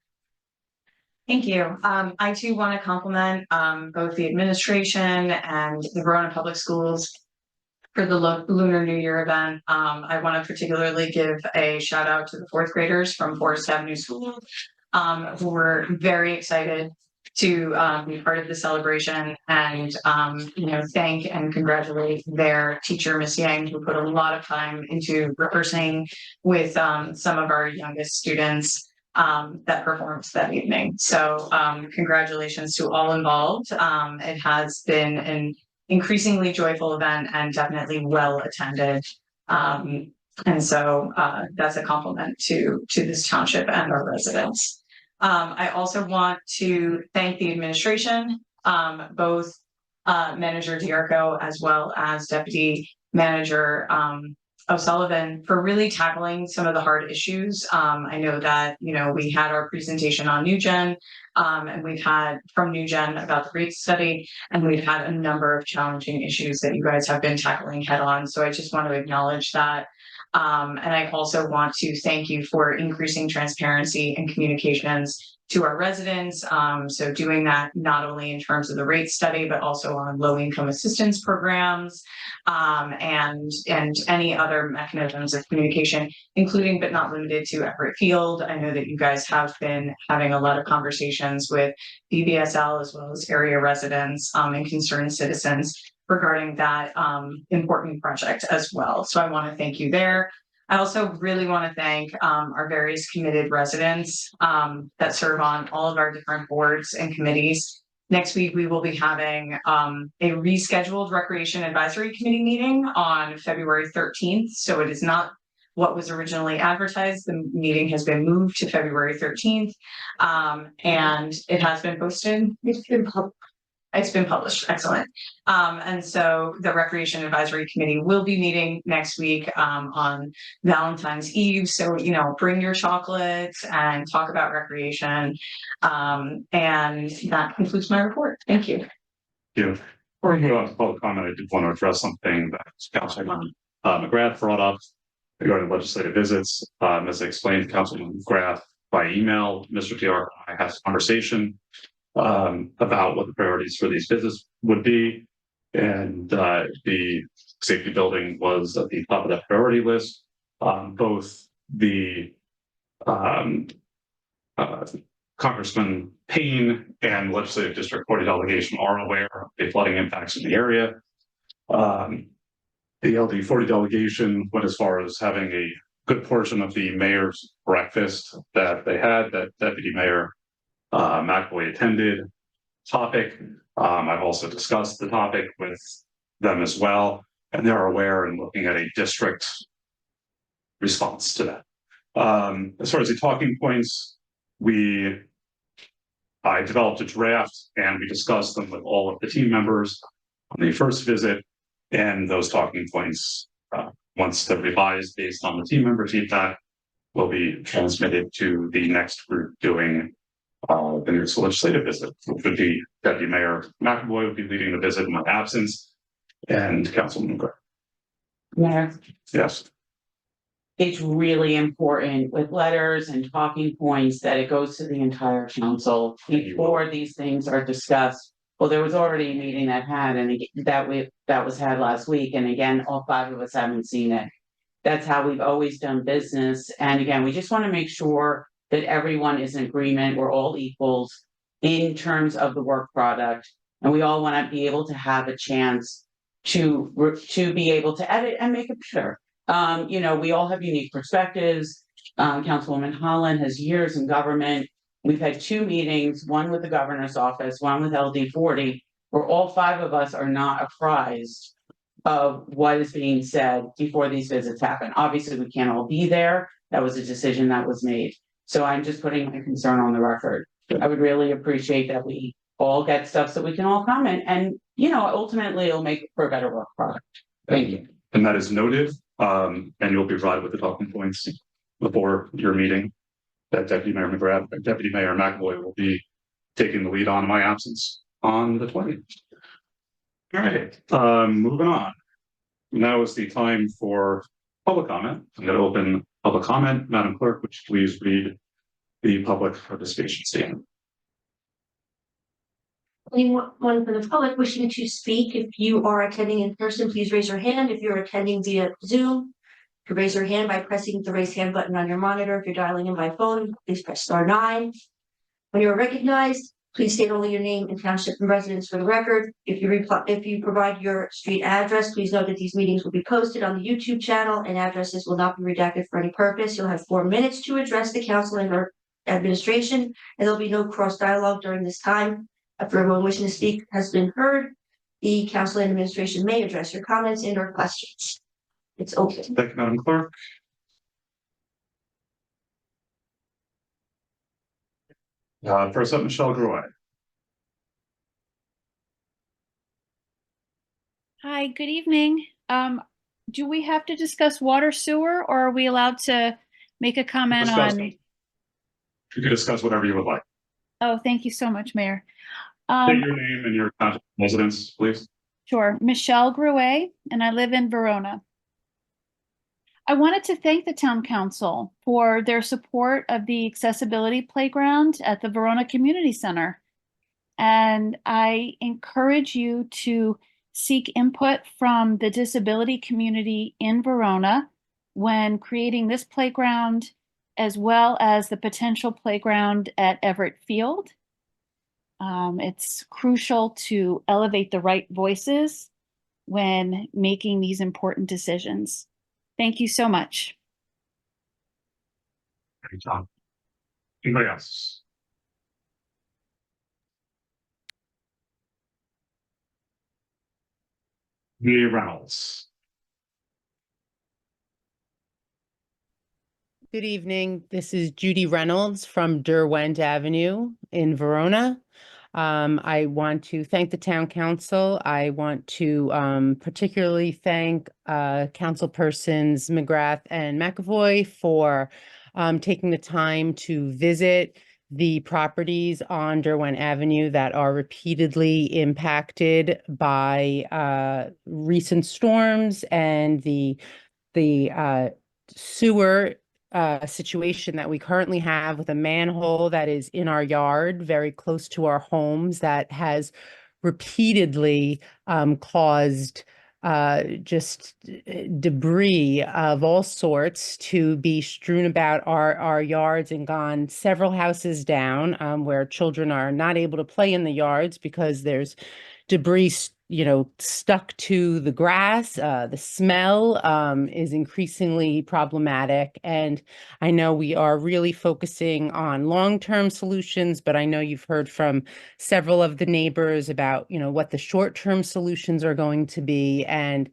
Thank you. I too want to compliment both the administration and the Verona Public Schools for the Lunar New Year event. I want to particularly give a shout out to the fourth graders from Forest Avenue School, who were very excited to be part of the celebration and thank and congratulate their teacher, Miss Yang, who put a lot of time into rehearsing with some of our youngest students that performed that evening. So congratulations to all involved. It has been an increasingly joyful event and definitely well attended. And so that's a compliment to this township and our residents. I also want to thank the administration, both Manager Diarco as well as Deputy Manager O'Sullivan, for really tackling some of the hard issues. I know that, we had our presentation on New Gen, and we've had from New Gen about the rate study, and we've had a number of challenging issues that you guys have been tackling head on. So I just want to acknowledge that. And I also want to thank you for increasing transparency and communications to our residents. So doing that not only in terms of the rate study, but also on low income assistance programs, and any other mechanisms of communication, including but not limited to Everett Field. I know that you guys have been having a lot of conversations with BBSL as well as area residents and concerned citizens regarding that important project as well. So I want to thank you there. I also really want to thank our various committed residents that serve on all of our different boards and committees. Next week, we will be having a rescheduled Recreation Advisory Committee meeting on February 13th. So it is not what was originally advertised. The meeting has been moved to February 13th, and it has been posted. It's been published. Excellent. And so the Recreation Advisory Committee will be meeting next week on Valentine's Eve. So, bring your chocolates and talk about recreation. And that concludes my report. Thank you.
Thank you. Before we go on to public comment, I did want to address something that Councilman McGrath brought up regarding legislative visits. As I explained, Councilman McGrath by email, Mr. TR, I had a conversation about what the priorities for these visits would be. And the safety building was at the top of that priority list. Both the Congressman Payne and Legislative District 40 delegation are aware of the flooding impacts in the area. The LD 40 delegation went as far as having a good portion of the mayor's breakfast that they had, that Deputy Mayor McAvoy attended topic. I've also discussed the topic with them as well, and they're aware and looking at a district response to that. As far as the talking points, I developed a draft and we discussed them with all of the team members on the first visit, and those talking points, once they're revised based on the team member feedback, will be transmitted to the next group doing the next legislative visit, which would be Deputy Mayor McAvoy would be leading the visit in my absence, and Councilman McGrath.
Mayor,
Yes.
it's really important with letters and talking points that it goes to the entire council before these things are discussed. Well, there was already a meeting that was had last week, and again, all five of us haven't seen it. That's how we've always done business. And again, we just want to make sure that everyone is in agreement. We're all equals in terms of the work product, and we all want to be able to have a chance to be able to edit and make it better. We all have unique perspectives. Councilwoman Holland has years in government. We've had 2 meetings, one with the governor's office, one with LD 40, where all 5 of us are not apprised of what is being said before these visits happen. Obviously, we can't all be there. That was a decision that was made. So I'm just putting my concern on the record. I would really appreciate that we all get stuff so we can all comment, and ultimately it'll make for a better work product. Thank you.
And that is noted. And you'll be provided with the talking points before your meeting. That Deputy Mayor McAvoy will be taking the lead on my absence on the 20th. All right, moving on. Now is the time for public comment. I'm going to open public comment. Madam Clerk, would you please read the public participation statement?
Anyone from the public wishing to speak, if you are attending in person, please raise your hand. If you're attending via Zoom, you can raise your hand by pressing the raise hand button on your monitor. If you're dialing in by phone, please press *9. When you're recognized, please state only your name and township and residence for the record. If you provide your street address, please note that these meetings will be posted on the YouTube channel and addresses will not be redacted for any purpose. You'll have 4 minutes to address the council and or administration, and there'll be no cross dialogue during this time. After everyone wishing to speak has been heard, the council and administration may address your comments and or questions. It's open.
Thank you, Madam Clerk. First up, Michelle Gruy.
Hi, good evening. Do we have to discuss water sewer or are we allowed to make a comment
Discuss.
on?
You can discuss whatever you would like.
Oh, thank you so much, Mayor.
State your name and your township residence, please.
Sure, Michelle Gruet, and I live in Verona. I wanted to thank the town council for their support of the accessibility playground at the Verona Community Center. And I encourage you to seek input from the disability community in Verona when creating this playground, as well as the potential playground at Everett Field. It's crucial to elevate the right voices when making these important decisions. Thank you so much.
Thank you, Tom. Anybody else? Judy Reynolds.
Good evening. This is Judy Reynolds from Derwent Avenue in Verona. I want to thank the town council. I want to particularly thank councilpersons McGrath and McAvoy for taking the time to visit the properties on Derwent Avenue that are repeatedly impacted by recent storms and the sewer situation that we currently have with a manhole that is in our yard very close to our homes that has repeatedly caused just debris of all sorts to be strewn about our yards and gone several houses down, where children are not able to play in the yards because there's debris stuck to the grass. The smell is increasingly problematic. And I know we are really focusing on long-term solutions, but I know you've heard from several of the neighbors about, what the short-term solutions are going to be. And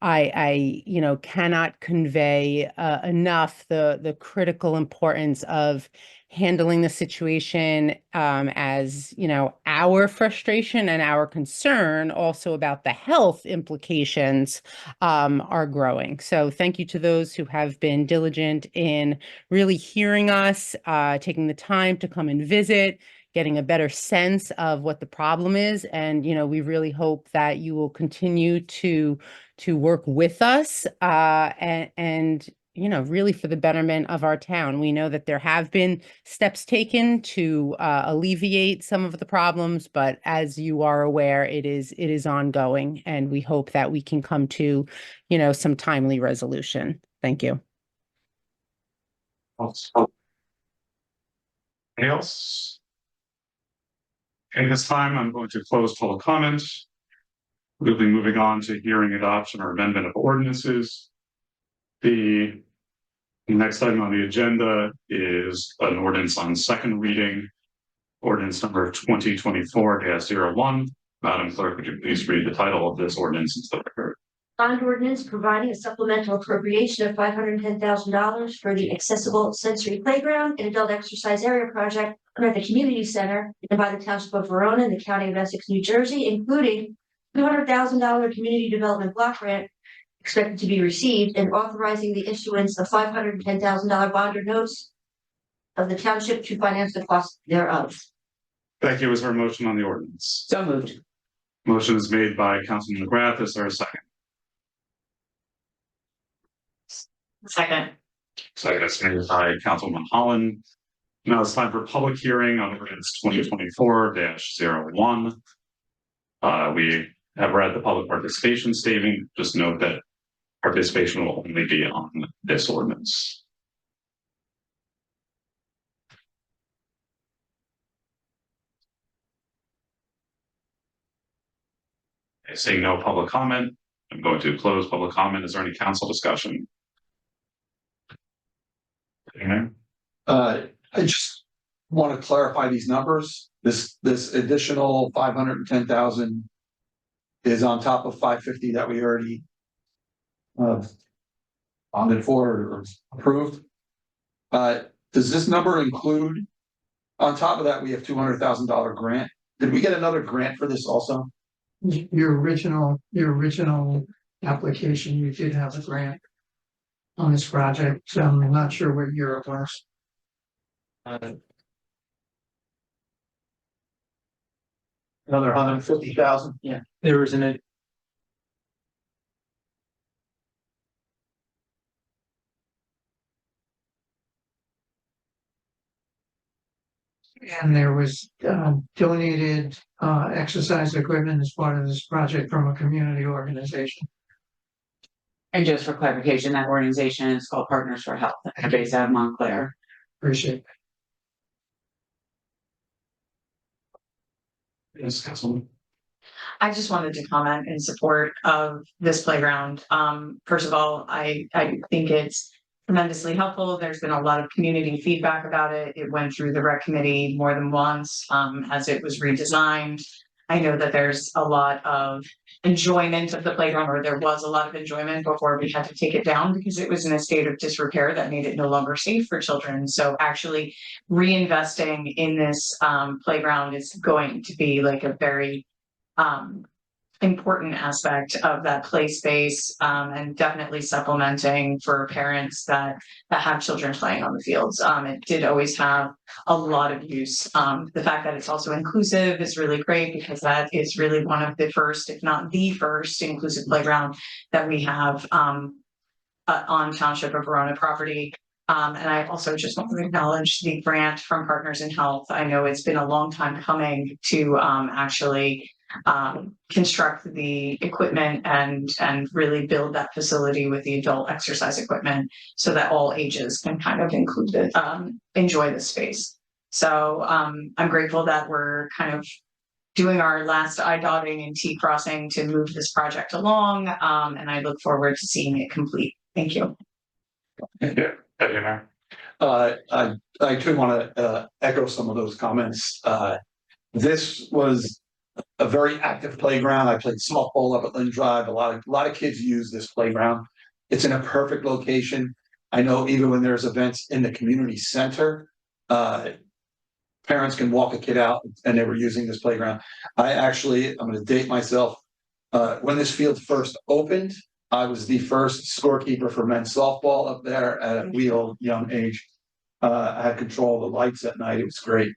I cannot convey enough the critical importance of handling the situation as, our frustration and our concern also about the health implications are growing. So thank you to those who have been diligent in really hearing us, taking the time to come and visit, getting a better sense of what the problem is. And, we really hope that you will continue to work with us and really for the betterment of our town. We know that there have been steps taken to alleviate some of the problems, but as you are aware, it is ongoing, and we hope that we can come to, some timely resolution. Thank you.
Anything else? Okay, this time I'm going to close public comment. We'll be moving on to hearing adoption or amendment of ordinances. The next item on the agenda is an ordinance on second reading, ordinance number 2024-01. Madam Clerk, would you please read the title of this ordinance into the record?
Bond ordinance providing a supplemental appropriation of $510,000 for the accessible sensory playground and adult exercise area project at the community center and by the Township of Verona in the County of Essex, New Jersey, including $200,000 community development block grant expected to be received, and authorizing the issuance of $510,000 bond or notes of the township to finance the cost thereof.
Thank you. Is there a motion on the ordinance?
So moved.
Motion is made by Councilman McGrath. Is there a second?
Second.
Second is made by Councilwoman Holland. Now it's time for public hearing on ordinance 2024-01. We have read the public participation statement. Just note that participation will only be on this ordinance. Seeing no public comment, I'm going to close public comment. Is there any council discussion?
I just want to clarify these numbers. This additional 510,000 is on top of 550 that we already bonded for or approved. Does this number include, on top of that, we have $200,000 grant? Did we get another grant for this also?
Your original application, you did have a grant on this project. So I'm not sure what year it was.
Another 150,000?
Yeah, there was an.
And there was donated exercise equipment as part of this project from a community organization.
And just for clarification, that organization is called Partners for Health, based out of Montclair.
Appreciate it.
Yes, Councilman.
I just wanted to comment in support of this playground. First of all, I think it's tremendously helpful. There's been a lot of community feedback about it. It went through the rec committee more than once as it was redesigned. I know that there's a lot of enjoyment of the playground, or there was a lot of enjoyment before we had to take it down because it was in a state of disrepair that made it no longer safe for children. So actually reinvesting in this playground is going to be like a very important aspect of that play space, and definitely supplementing for parents that have children playing on the fields. It did always have a lot of use. The fact that it's also inclusive is really great because that is really one of the first, if not the first, inclusive playground that we have on Township of Verona property. And I also just want to acknowledge the grant from Partners in Health. I know it's been a long time coming to actually construct the equipment and really build that facility with the adult exercise equipment so that all ages can kind of include it, enjoy the space. So I'm grateful that we're kind of doing our last I dotting and T crossing to move this project along, and I look forward to seeing it complete. Thank you.
Yeah, Mayor.
I too want to echo some of those comments. This was a very active playground. I played softball up at Lynn Drive. A lot of kids use this playground. It's in a perfect location. I know even when there's events in the community center, parents can walk a kid out, and they were using this playground. I'm going to date myself. When this field first opened, I was the first scorekeeper for men's softball up there at a real young age. I had control of the lights at night. It was great.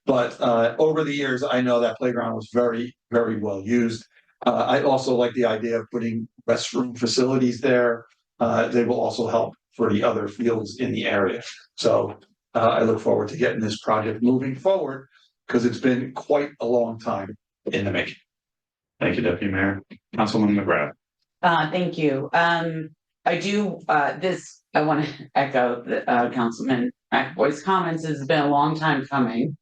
But over the years, I know that playground was very, very well used. I also like the idea of putting restroom facilities there. They will also help for the other fields in the area. So I look forward to getting this project moving forward because it's been quite a long time in the making.
Thank you, Deputy Mayor. Councilman McGrath.
Thank you. I want to echo the Councilman McAvoy's comments. It's been a long time coming.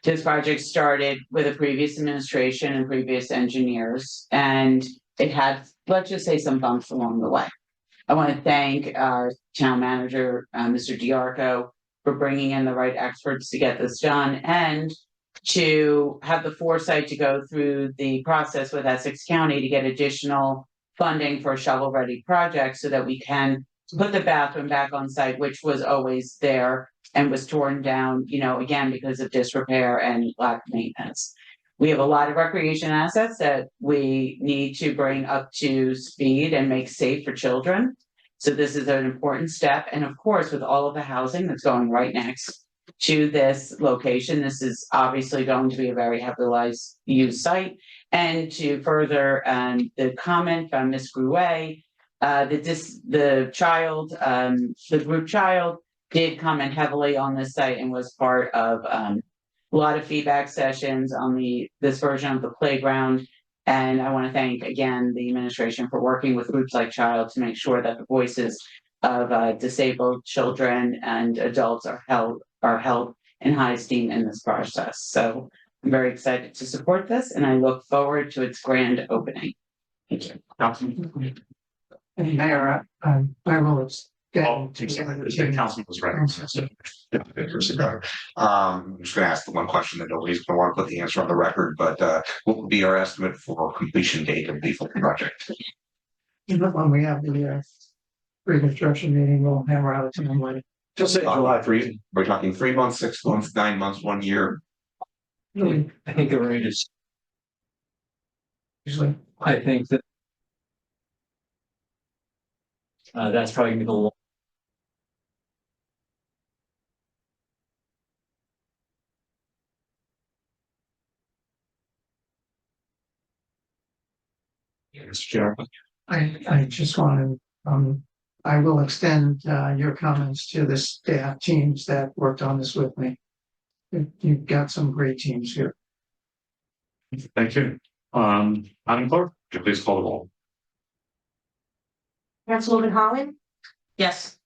This project started with a previous administration and previous engineers, and it had, let's just say, some bumps along the way. I want to thank our town manager, Mr. Diarco, for bringing in the right experts to get this done and to have the foresight to go through the process with Essex County to get additional funding for a shovel-ready project so that we can put the bathroom back on site, which was always there and was torn down, again, because of disrepair and lack of maintenance. We have a lot of recreation assets that we need to bring up to speed and make safe for children. So this is an important step. And of course, with all of the housing that's going right next to this location, this is obviously going to be a very heavily used site. And to further the comment from Ms. Grouet, the group child did comment heavily on this site and was part of a lot of feedback sessions on this version of the playground. And I want to thank again the administration for working with groups like Child to make sure that the voices of disabled children and adults are held in high esteem in this process. So I'm very excited to support this, and I look forward to its grand opening. Thank you.
And Mayor, I will
Oh, the councilman was right.
I'm just gonna ask the one question that nobody's gonna want to put the answer on the record, but what would be our estimate for completion date of the full project?
When we have the pre-construction meeting, we'll hammer out a timeline.
Just say July 3.
We're talking 3 months, 6 months, 9 months, 1 year.
Really,
I think the rate is,
usually,
I think that that's probably gonna be the
Mr. Chair.
I just want to, I will extend your comments to the staff teams that worked on this with me. You've got some great teams here.
Thank you. Madam Clerk, could you please call the roll?
Councilwoman Holland,
Yes.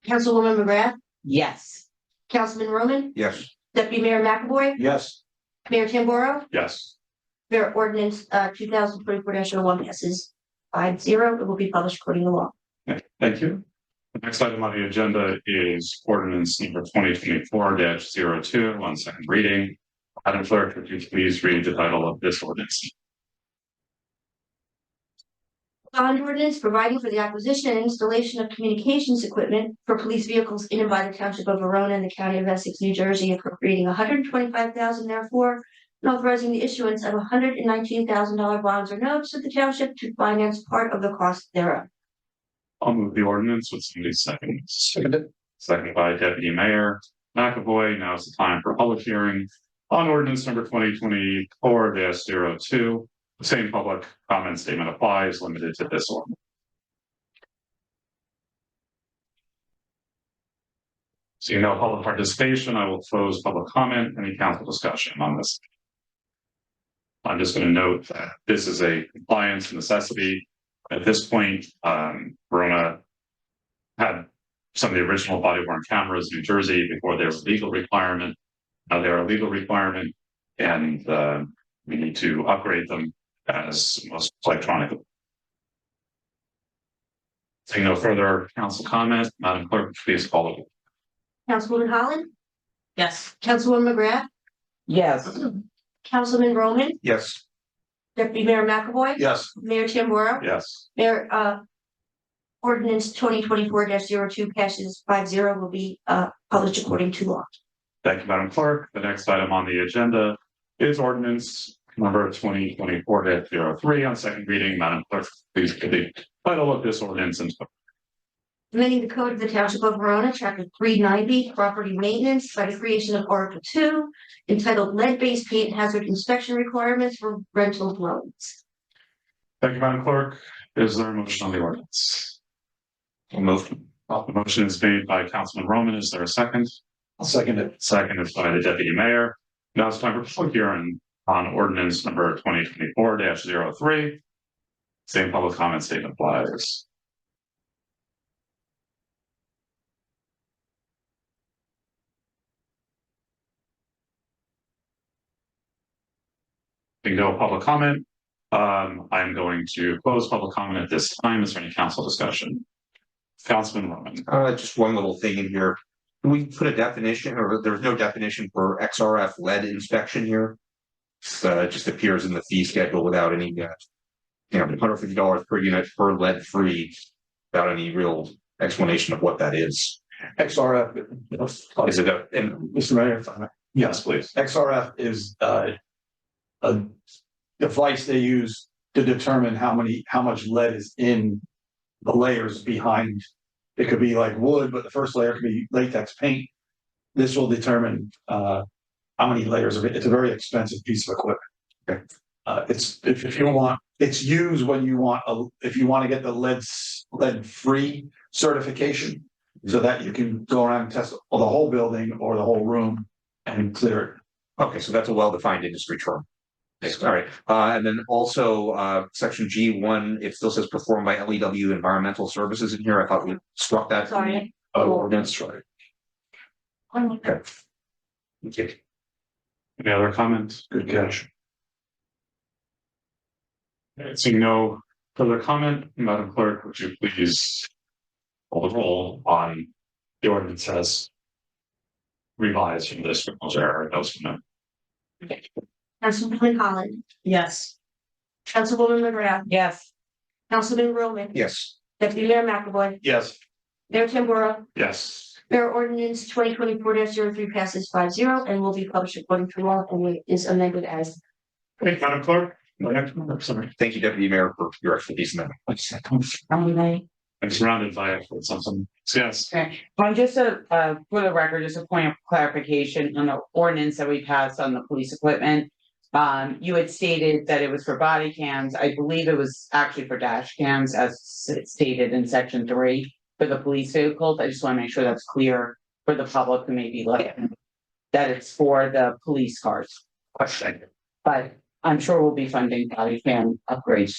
Councilwoman McGrath,
Yes.
Councilman Roman,
Yes.
Deputy Mayor McAvoy,
Yes.
Mayor Tamboro.
Yes.
Mayor ordinance 2024-01 passes 5-0. It will be published according to law.
Okay, thank you. The next item on the agenda is ordinance number 2024-02 on second reading. Madam Clerk, could you please read the title of this ordinance?
Bond ordinance providing for the acquisition and installation of communications equipment for police vehicles in and by the Township of Verona and the County of Essex, New Jersey, appropriating $125,000 therefore, and authorizing the issuance of $119,000 bonds or notes of the township to finance part of the cost thereof.
I'll move the ordinance with somebody seconds. Seconded by Deputy Mayor McAvoy. Now is the time for public hearing on ordinance number 2024-02. The same public comment statement applies, limited to this one. Seeing no public participation, I will close public comment. Any council discussion on this? I'm just going to note that this is a compliance necessity. At this point, Verona had some of the original body worn cameras in New Jersey before there was a legal requirement. Now they're a legal requirement, and we need to upgrade them as most electronic. Seeing no further council comment, Madam Clerk, please call the roll.
Councilwoman Holland,
Yes.
Councilwoman McGrath,
Yes.
Councilman Roman,
Yes.
Deputy Mayor McAvoy.
Yes.
Mayor Tamboro.
Yes.
Mayor, ordinance 2024-02 passes 5-0, will be published according to law.
Thank you, Madam Clerk. The next item on the agenda is ordinance number 2024-03 on second reading. Madam Clerk, please give the title of this ordinance and
Amending the code of the Township of Verona, chapter 390, property maintenance by the creation of Article 2, entitled lead-based paint hazard inspection requirements for rental dwellings.
thank you, Madam Clerk. Is there a motion on the ordinance?
Moved.
The motion is made by Councilman Roman. Is there a second?
I'll second it.
Second is by the Deputy Mayor. Now it's time for public hearing on ordinance number 2024-03. Same public comment statement applies. Being no public comment, I'm going to close public comment at this time. Is there any council discussion? Councilman Roman.
Just one little thing in here. Can we put a definition, or there's no definition for XRF lead inspection here? It just appears in the fee schedule without any, $150 per unit per lead free, without any real explanation of what that is.
XRF.
Is it
Mr. Mayor, if I may.
Yes, please.
XRF is a device they use to determine how much lead is in the layers behind. It could be like wood, but the first layer could be latex paint. This will determine how many layers of it. It's a very expensive piece of equipment.
Okay.
It's if you want, it's used when you want if you want to get the lead free certification, so that you can go around and test the whole building or the whole room and clear it.
Okay, so that's a well-defined industry term. All right, and then also, section G1, it still says performed by LEW Environmental Services in here. I thought we struck that.
Sorry.
Ordinance, right? Okay. Thank you.
Any other comments?
Good catch.
Seeing no further comment, Madam Clerk, would you please call the roll on the ordinance as revised from this proposal error?
Councilwoman Holland,
Yes.
Councilwoman McGrath,
Yes.
Councilman Roman,
Yes.
Deputy Mayor McAvoy,
Yes.
Mayor Tamboro.
Yes.
Mayor ordinance 2024-03 passes 5-0 and will be published according to law and is amended as.
Okay, Madam Clerk. The next one, sorry.
Thank you, Deputy Mayor, for your expertise in that.
I'm surrounded by something. Yes.
Okay, just for the record, just a point of clarification on the ordinance that we passed on the police equipment. You had stated that it was for body cams. I believe it was actually for dash cams as stated in section 3 for the police vehicles. I just want to make sure that's clear for the public who may be looking. That it's for the police cars. But I'm sure we'll be funding body cam upgrades.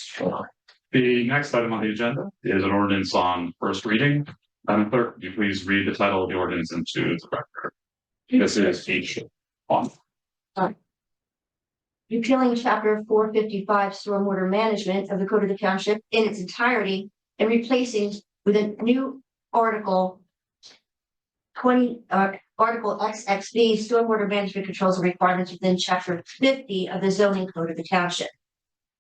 The next item on the agenda is an ordinance on first reading. Madam Clerk, would you please read the title of the ordinance into the record? This is H1.
Repealing chapter 455 stormwater management of the Code of the Township in its entirety and replacing with a new article 20 article XXB stormwater management controls and requirements within chapter 50 of the zoning code of the township.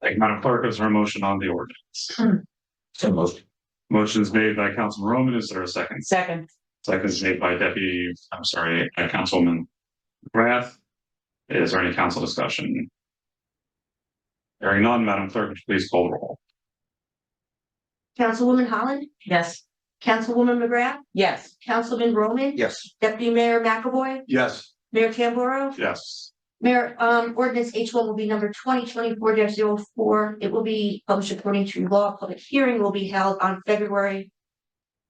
Thank you, Madam Clerk. Is there a motion on the ordinance?
So most.
Motion is made by Councilman Roman. Is there a second?
Second.
Second is made by Councilwoman McGrath. Is there any council discussion? Hearing none, Madam Clerk, would you please call the roll?
Councilwoman Holland,
Yes.
Councilwoman McGrath,
Yes.
Councilman Roman,
Yes.
Deputy Mayor McAvoy,
Yes.
Mayor Tamboro.
Yes.
Mayor, ordinance H1 will be number 2024-04. It will be published according to law. Public hearing will be held on February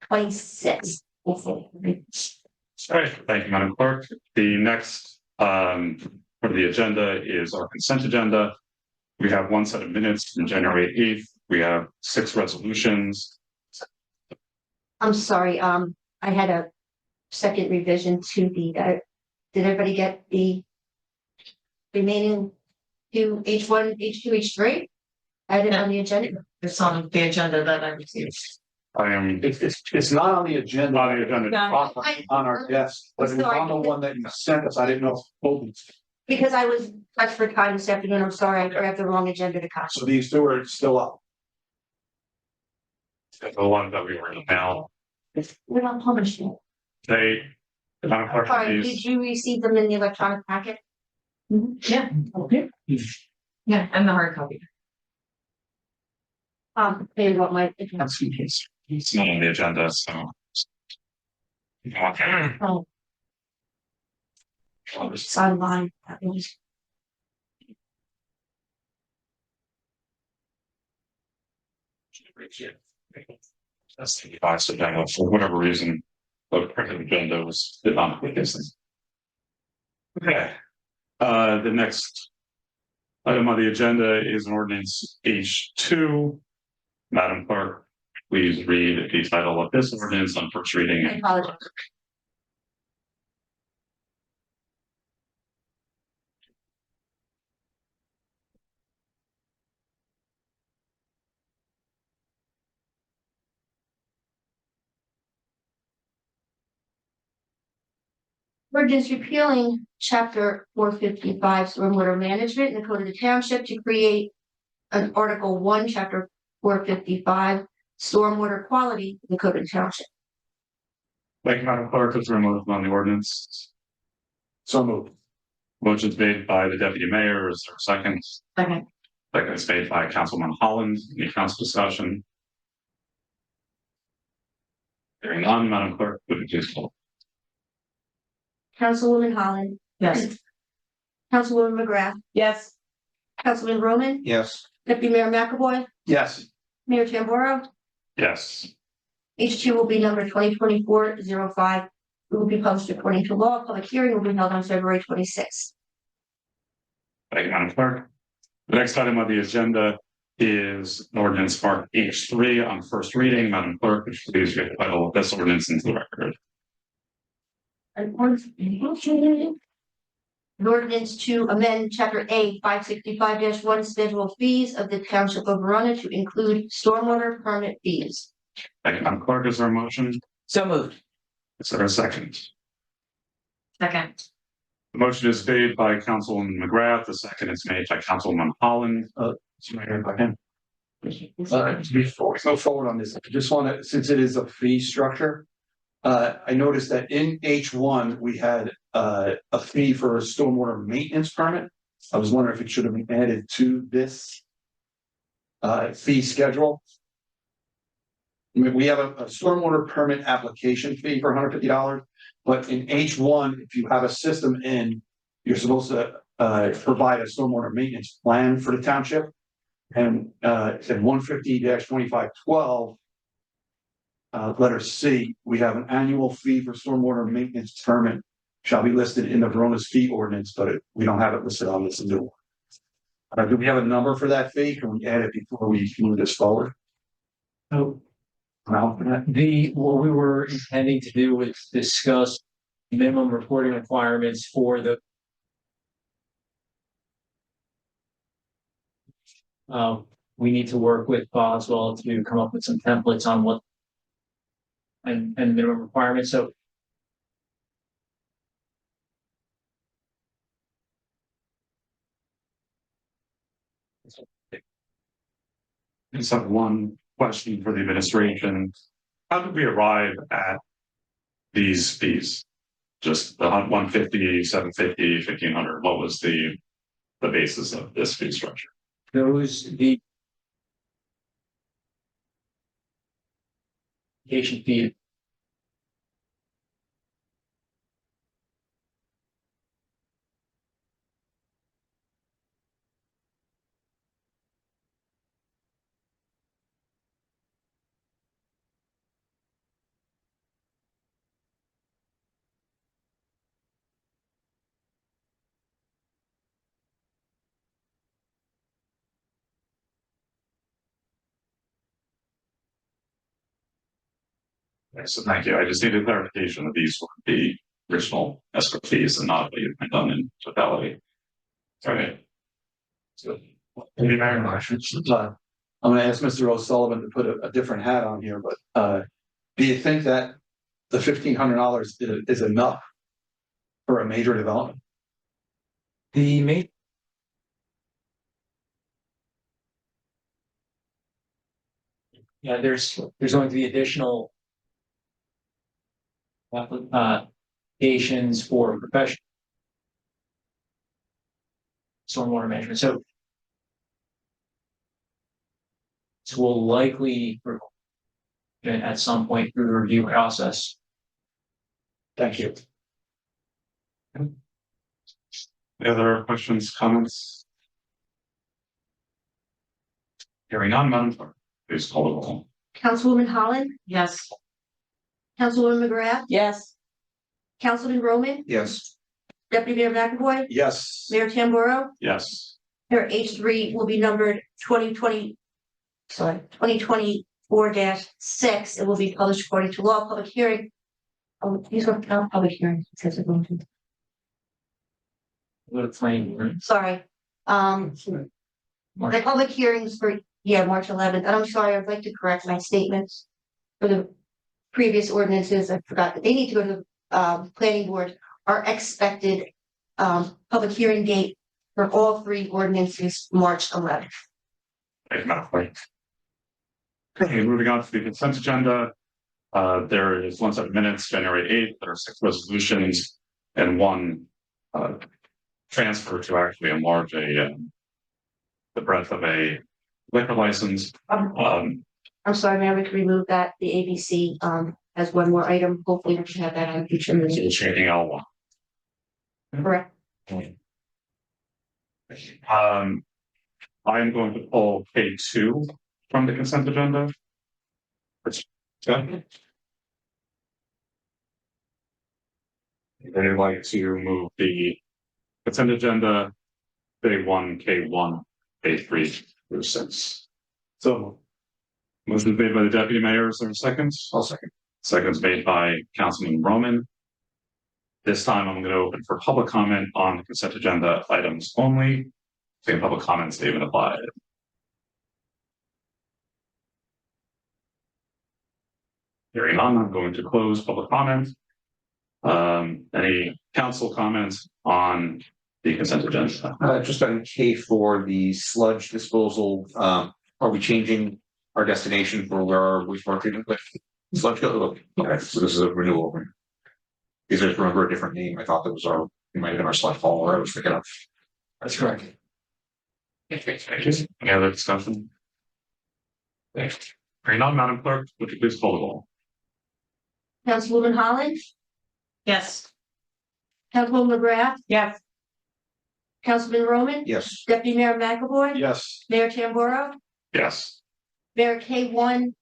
26th.
All right, thank you, Madam Clerk. The next for the agenda is our consent agenda. We have one set of minutes from January 8th. We have 6 resolutions.
I'm sorry, I had a second revision to the, did everybody get the remaining to H1, H2, H3? I had it on the agenda.
It's on the agenda that I received.
It's not on the agenda.
On the agenda.
On our desk, but it was on the one that you sent us. I didn't know.
Because I was pressed for time this afternoon. I'm sorry, I grabbed the wrong agenda to copy.
So these two are still up.
The one that we were in now.
We're not published yet.
Madam Clerk,
Sorry,
please.
did you receive them in the electronic packet?
Yeah. Okay. Yeah, and the hard copy.
They want my.
It's not on the agenda, so. Okay.
Oh. It's online. That was.
That's the advice of Daniel, for whatever reason, the printed agenda did not include this thing. Okay, the next item on the agenda is an ordinance H2. Madam Clerk, please read the title of this ordinance on first reading.
I apologize. Ordinance repealing chapter 455 stormwater management in the code of the township to create an article 1, chapter 455 stormwater quality in the code of the township.
Thank you, Madam Clerk. Is there a motion on the ordinance?
So moved.
Motion's made by the deputy mayor. Is there a second?
Second.
Second is made by Councilman Holland. Any council discussion? Hearing none, Madam Clerk, would you please call?
Councilwoman Holland,
Yes.
Councilwoman McGrath,
Yes.
Councilman Roman,
Yes.
Deputy Mayor McAvoy,
Yes.
Mayor Tamboro.
Yes.
H2 will be number 2024-05. It will be published according to law. Public hearing will be held on February 26th.
Thank you, Madam Clerk. The next item on the agenda is an ordinance marked H3 on first reading. Madam Clerk, would you please read the title of this ordinance into the record?
An ordinance to amend Chapter A 565-1 Schedule of Fees of the Township of Verona to include stormwater permit fees.
Thank you, Madam Clerk. Is there a motion?
So moved.
Is there a second?
Second.
The motion is made by Councilwoman McGrath. The second is made by Councilwoman Holland.
Before we go forward on this, I just want to, since it is a fee structure. I noticed that in H1, we had a fee for a stormwater maintenance permit. I was wondering if it should have been added to this fee schedule. I mean, we have a stormwater permit application fee for $150, but in H1, if you have a system in, you're supposed to provide a stormwater maintenance plan for the township. And it's in 150-2512. Letter C, we have an annual fee for stormwater maintenance permit shall be listed in the Verona's fee ordinance, but we don't have it listed on this new one. Do we have a number for that fee? Can we add it before we move this forward?
So
Well,
what we were intending to do was discuss minimum reporting requirements for the we need to work with Boswell to come up with some templates on what and minimum requirements. So
I just have one question for the administration. How did we arrive at these fees? Just the 150, 750, 1500. What was the basis of this fee structure?
the application fee.
Okay, so thank you. I just needed clarification that these were the original escrow fees and not what you've been done in totality. Sorry. So, thank you very much.
I'm gonna ask Mr. O'Sullivan to put a different hat on here, but do you think that the $1,500 is enough for a major development?
The main there's going to be additional applications for professional stormwater management. So this will likely at some point through the review process.
Thank you.
Any other questions, comments? Hearing none, Madam Clerk, please call the roll.
Councilwoman Holland,
Yes.
Councilwoman McGrath,
Yes.
Councilman Roman,
Yes.
Deputy Mayor McAvoy,
Yes.
Mayor Tamboro.
Yes.
Mayor H3 will be numbered 2024-6. It will be published according to law. Public hearing. Oh, these are not public hearings. It says it going to. Sorry. The public hearings for, March 11th. And I'm sorry, I'd like to correct my statements for the previous ordinances. I forgot that they need to go to the planning board. Our expected public hearing date for all three ordinances, March 11th.
Thank you, Madam Clerk. Okay, moving on to the consent agenda. There is one set of minutes, January 8th. There are 6 resolutions and one transfer to actually enlarge the breadth of a liquor license.
I'm sorry, Mayor, we can remove that, the ABC, as one more item. Hopefully we should have that on future meetings.
Changing L1.
Correct.
I'm going to pull K2 from the consent agenda. Okay. I'd like to move the consent agenda K1, K1, K3 through 6. So, motion made by the deputy mayor. Is there a second? I'll second. Seconds made by Councilman Roman. This time I'm going to open for public comment on the consent agenda items only. Same public comment statement applied. Hearing none, I'm going to close public comment. Any council comments on the consent agenda?
Just on K4, the sludge disposal, are we changing our destination for where our wastewater treatment plant sludge go? Okay, so this is a renewal. Because I just remember a different name. I thought that was our, it might have been our sludge hauler. I was thinking of. That's correct.
Any other discussion? Thanks. Hearing none, Madam Clerk, would you please call the roll?
Councilwoman Holland,
Yes.
Councilwoman McGrath,
Yes.
Councilman Roman,
Yes.
Deputy Mayor McAvoy,
Yes.
Mayor Tamboro,
Yes.
Mayor K1,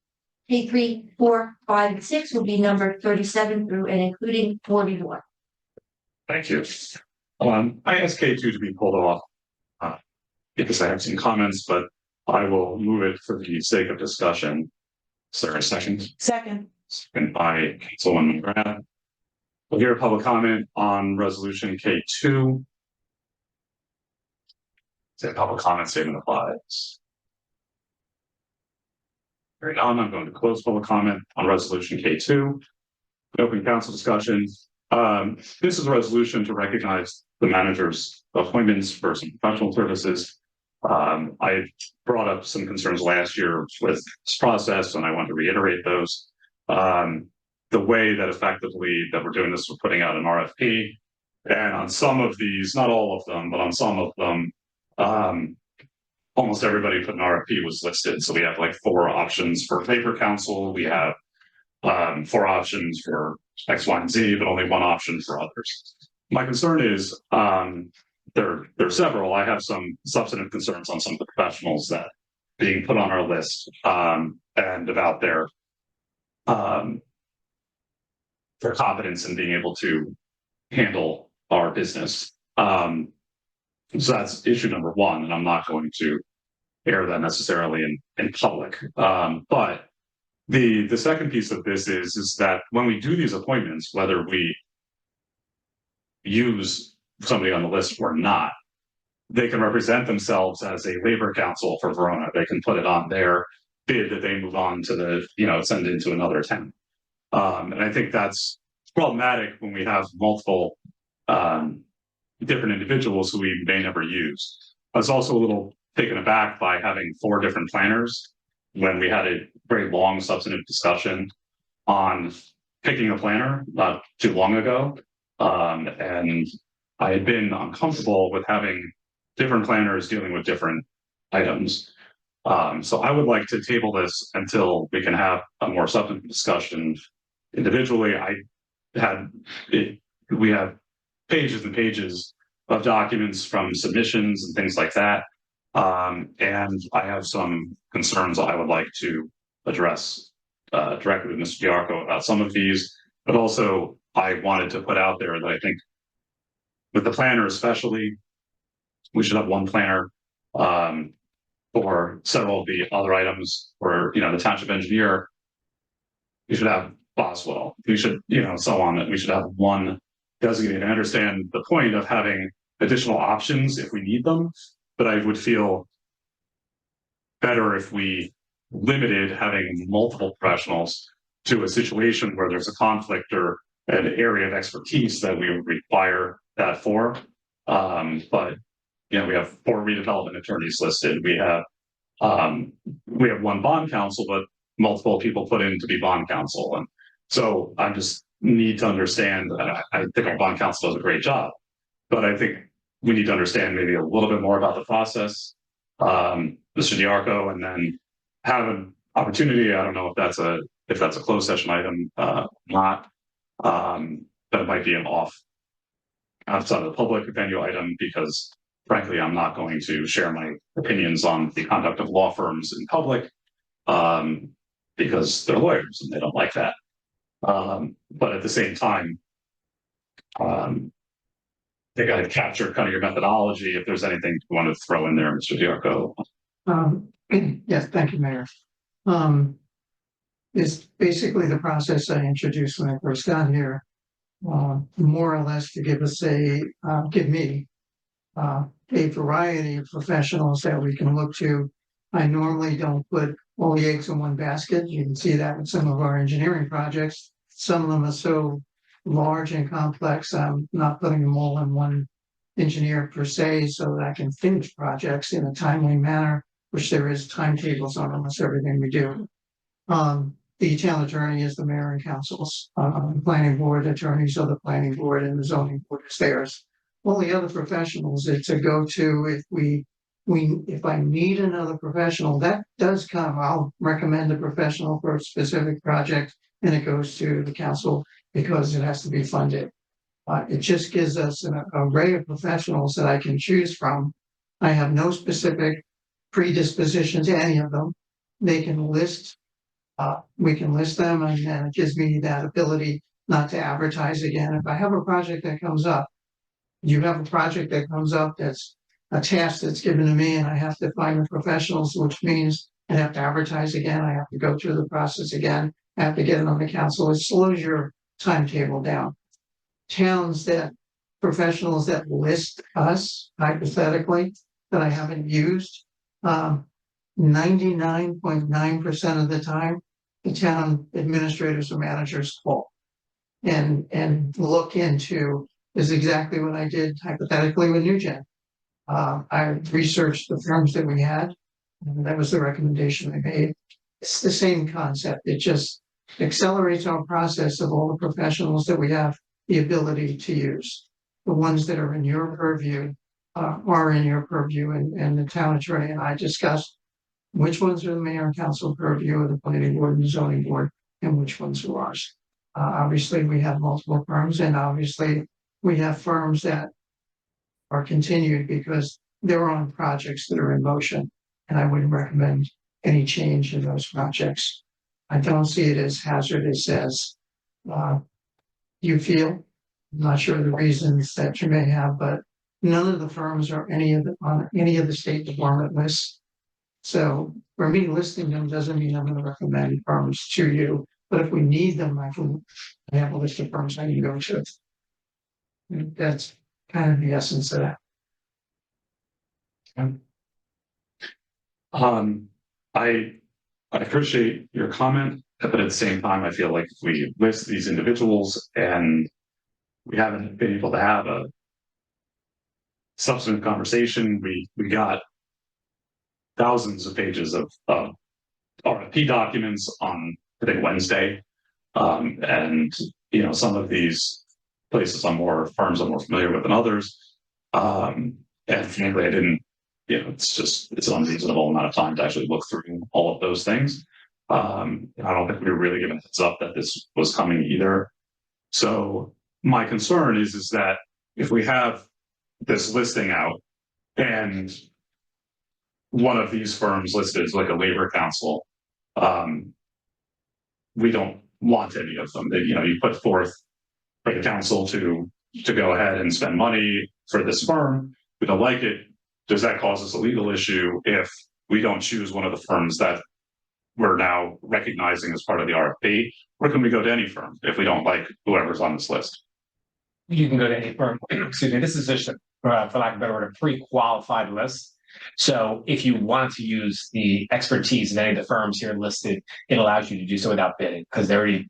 K3, 4, 5, and 6 will be numbered 37 through and including 41.
Thank you. I asked K2 to be pulled off. Because I have some comments, but I will move it for the sake of discussion. Is there a second?
Second.
Second by Councilwoman McGrath. We'll hear a public comment on resolution K2. Say public comment statement applies. Very on. I'm going to close public comment on resolution K2. Open council discussion. This is a resolution to recognize the manager's appointments for some professional services. I brought up some concerns last year with this process, and I want to reiterate those. The way that effectively that we're doing this, we're putting out an RFP, and on some of these, not all of them, but on some of them, almost everybody put an RFP was listed. So we have like 4 options for paper council. We have 4 options for X, Y, and Z, but only 1 option for others. My concern is there are several. I have some substantive concerns on some of the professionals that being put on our list and about their competence in being able to handle our business. So that's issue number 1, and I'm not going to air that necessarily in public. But the second piece of this is that when we do these appointments, whether we use somebody on the list or not, they can represent themselves as a labor council for Verona. They can put it on their bid that they move on to the, send into another town. And I think that's problematic when we have multiple different individuals who we may never use. I was also a little taken aback by having 4 different planners when we had a very long substantive discussion on picking a planner not too long ago. And I had been uncomfortable with having different planners dealing with different items. So I would like to table this until we can have a more substantive discussion individually. We have pages and pages of documents from submissions and things like that. And I have some concerns I would like to address directly with Mr. Diarco about some of these, but also I wanted to put out there that I think with the planner especially, we should have 1 planner for several of the other items. For the township engineer, we should have Boswell. We should, so on. We should have 1 designated. I understand the point of having additional options if we need them, but I would feel better if we limited having multiple professionals to a situation where there's a conflict or an area of expertise that we would require that for. But we have 4 redevelopment attorneys listed. We have 1 bond counsel, but multiple people put in to be bond counsel. And so I just need to understand, I think our bond counsel does a great job, but I think we need to understand maybe a little bit more about the process. Mr. Diarco, and then have an opportunity. I don't know if that's a closed session item, not. But it might be an outside of the public venue item, because frankly, I'm not going to share my opinions on the conduct of law firms in public, because they're lawyers and they don't like that. But at the same time, they got to capture kind of your methodology. If there's anything you want to throw in there, Mr. Diarco.
Yes, thank you, Mayor. It's basically the process I introduced when I first got here, more or less to give me a variety of professionals that we can look to. I normally don't put all the eggs in one basket. You can see that with some of our engineering projects. Some of them are so large and complex, I'm not putting them all in one engineer per se, so that I can finish projects in a timely manner, which there is timetables on almost everything we do. The town attorney is the mayor and council's, planning board attorneys are the planning board, and the zoning board is theirs. All the other professionals, it's a go-to if I need another professional, that does come, I'll recommend a professional for a specific project, and it goes to the council because it has to be funded. It just gives us an array of professionals that I can choose from. I have no specific predisposition to any of them. They can list, we can list them, and then it gives me that ability not to advertise again. If I have a project that comes up, you have a project that comes up that's a task that's given to me, and I have to find the professionals, which means I have to advertise again, I have to go through the process again, I have to get it on the council. It slows your timetable down. Professionals that list us hypothetically that I haven't used, 99.9% of the time, the town administrators or managers call and look into is exactly what I did hypothetically with NewGen. I researched the firms that we had, and that was the recommendation I made. It's the same concept. It just accelerates our process of all the professionals that we have the ability to use. The ones that are in your purview are in your purview, and the town attorney and I discussed which ones are the mayor and council purview of the planning board and the zoning board, and which ones are ours. Obviously, we have multiple firms, and obviously we have firms that are continued because they're on projects that are in motion, and I wouldn't recommend any change in those projects. I don't see it as hazardous as you feel. I'm not sure the reasons that you may have, but none of the firms are on any of the State Department lists. So for me, listing them doesn't mean I'm going to recommend firms to you, but if we need them, I have a list of firms I can go to. And that's kind of the essence of that.
I appreciate your comment, but at the same time, I feel like if we list these individuals and we haven't been able to have a substantive conversation, we got thousands of pages of RFP documents on, I think, Wednesday. And some of these places firms I'm more familiar with than others. And frankly, I didn't, it's an unreasonable amount of time to actually look through all of those things. I don't think we were really given a heads up that this was coming either. So my concern is that if we have this listing out and one of these firms listed as like a labor council, we don't want any of them. You put forth like a council to go ahead and spend money for this firm. We don't like it. Does that cause us a legal issue if we don't choose one of the firms that we're now recognizing as part of the RFP? Or can we go to any firm if we don't like whoever's on this list?
You can go to any firm. Excuse me. This is just, for lack of a better word, a pre-qualified list. So if you wanted to use the expertise of any of the firms here listed, it allows you to do so without bidding because they already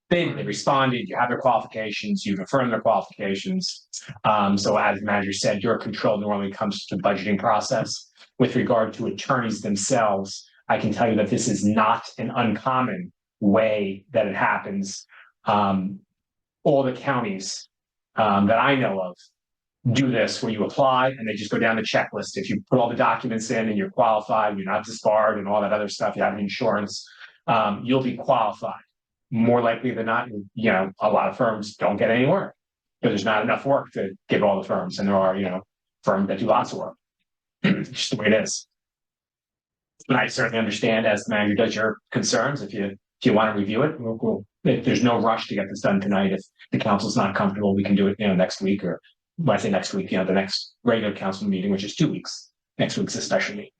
bid, they responded, you have their qualifications, you've affirmed their qualifications. So as the manager said, your control normally comes to the budgeting process. With regard to attorneys themselves, I can tell you that this is not an uncommon way that it happens. All the counties that I know of do this where you apply and they just go down the checklist. If you put all the documents in and you're qualified, you're not disbarred and all that other stuff, you have insurance, you'll be qualified. More likely than not, you know, a lot of firms don't get any work because there's not enough work to give all the firms, and there are, you know, firms that do lots of work. It's just the way it is. But I certainly understand, as the manager does, your concerns. If you want to review it, there's no rush to get this done tonight. If the council's not comfortable, we can do it, you know, next week, or when I say next week, you know, the next regular council meeting, which is 2 weeks. Next week's a special meeting.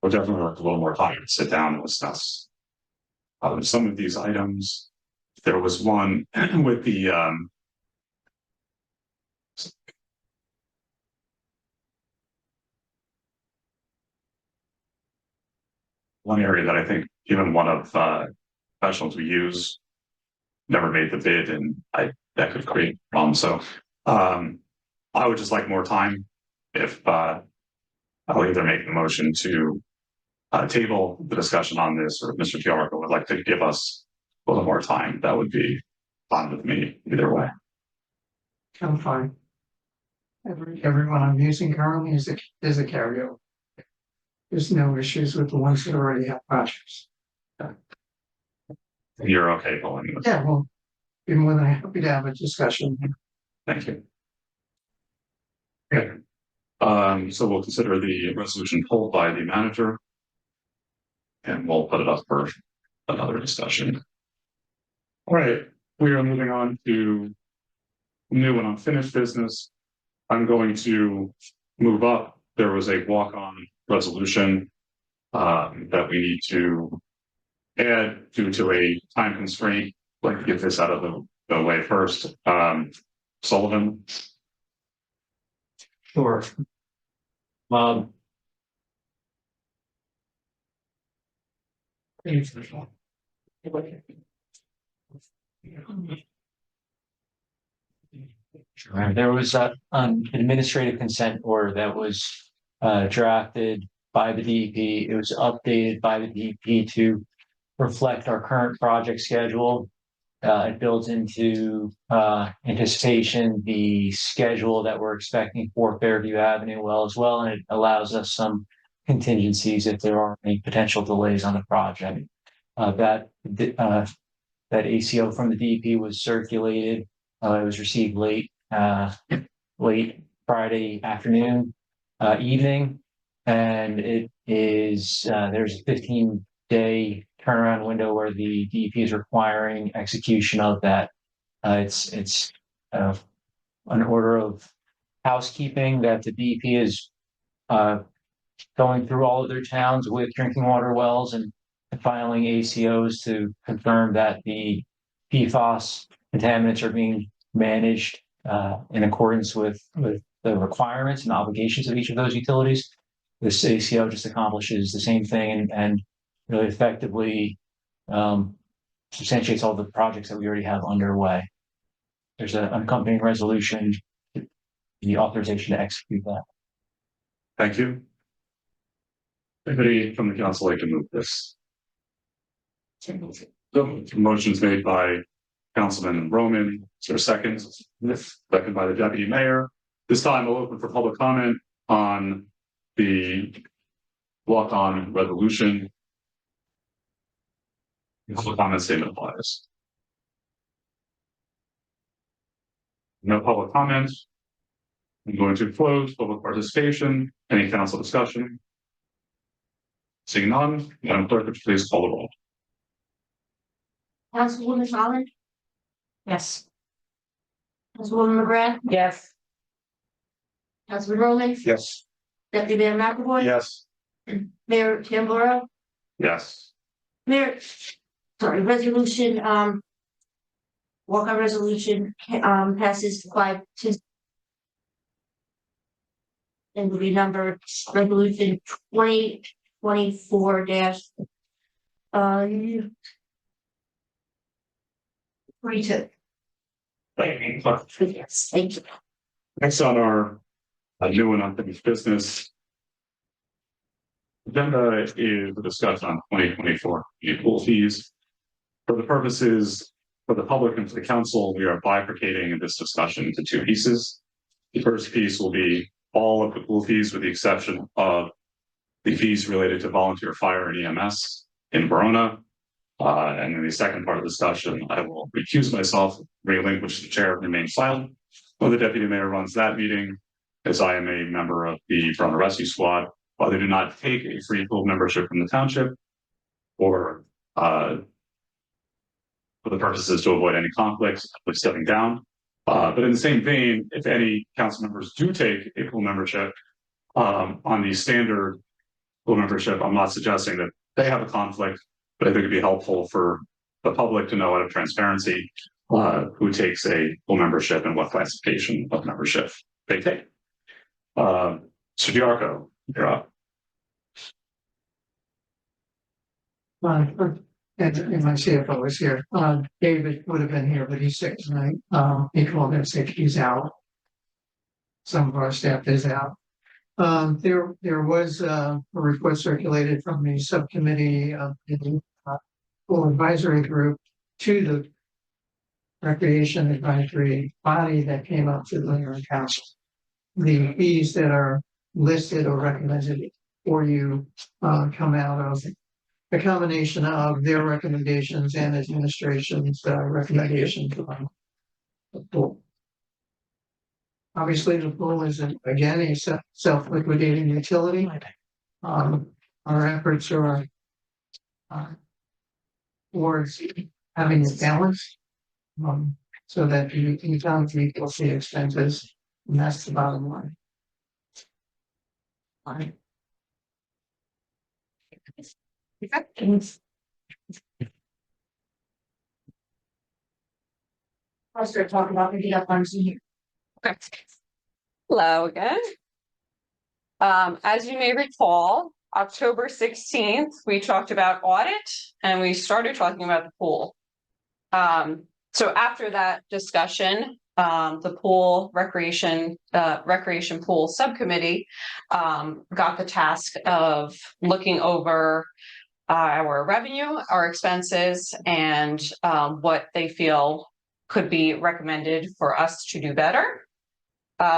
We'll definitely have a little more time to sit down and discuss some of these items. There was one with the one area that I think even one of professionals we use never made the bid, and that could create problems. So I would just like more time. If I'll either make the motion to table the discussion on this, or if Mr. Tiarco would like to give us a little more time, that would be fine with me either way.
I'm fine. Everyone I'm using currently is a carryover. There's no issues with the ones that already have projects.
You're okay pulling this?
Yeah, well, be more than happy to have a discussion.
Thank you. Okay. So we'll consider the resolution pulled by the manager, and we'll put it up for another discussion. All right, we are moving on to new and unfinished business. I'm going to move up. There was a walk-on resolution that we need to add due to a time constraint. I'd like to get this out of the way first. Sullivan.
Sure. There was an administrative consent order that was drafted by the DEP. It was updated by the DEP to reflect our current project schedule. It builds into anticipation the schedule that we're expecting for Fairview Avenue as well, and it allows us some contingencies if there are any potential delays on the project. That ACO from the DEP was circulated. It was received late Friday afternoon, evening, and it is there's a 15-day turnaround window where the DEP is requiring execution of that. It's an order of housekeeping that the DEP is going through all of their towns with drinking water wells and filing ACOs to confirm that the PFAS contaminants are being managed in accordance with the requirements and obligations of each of those utilities. This ACO just accomplishes the same thing and really effectively substantiates all the projects that we already have underway. There's an accompanying resolution, the authorization to execute that.
Thank you. Anybody from the council like to move this? The motion's made by Councilman Roman. Is there a second? Second by the deputy mayor. This time we'll open for public comment on the walk-on resolution. Public comment statement applies. No public comments. I'm going to close public participation. Any council discussion? Seeing none, Madam Clerk, would you please call the roll?
Councilwoman Holland,
Yes.
Councilwoman McGrath,
Yes.
Councilman Roman,
Yes.
Deputy Mayor McAvoy.
Yes.
Mayor Tamburro,
Yes.
Mayor, sorry, resolution, walk-on resolution, passes 5-2. And will be numbered resolution 2024 32. Yes, thank you.
Next on our new and unfinished business agenda is the discussion on 2024 pool fees. For the purposes for the public and for the council, we are bifurcating this discussion into two pieces. The first piece will be all applicable fees with the exception of the fees related to volunteer fire and EMS in Verona. And in the second part of the discussion, I will recuse myself, relinquish the chair, remain silent. While the deputy mayor runs that meeting, as I am a member of the Verona Rescue Squad, while they do not take a free full membership from the township, or for the purposes to avoid any conflicts with stepping down. But in the same vein, if any council members do take a full membership on the standard full membership, I'm not suggesting that they have a conflict, but I think it'd be helpful for the public to know out of transparency who takes a full membership and what classification of membership they take. So Diarco, you're up.
And my CFO is here. David would have been here, but he's sick tonight. He called in sick. He's out. Some of our staff is out. There was a report circulated from the subcommittee of the full advisory group to the recreation advisory body that came up to the mayor and council. The fees that are listed or recommended for you come out of a combination of their recommendations and administration's recommendations on the pool. Obviously, the pool is again a self-liquidating utility. Our efforts are towards having it balanced so that you don't equal the expenses, and that's the bottom line. All right.
I'll start talking about picking up on some here.
Okay. Hello again. As you may recall, October 16th, we talked about audit and we started talking about the pool. So after that discussion, the pool recreation pool subcommittee got the task of looking over our revenue, our expenses, and what they feel could be recommended for us to do better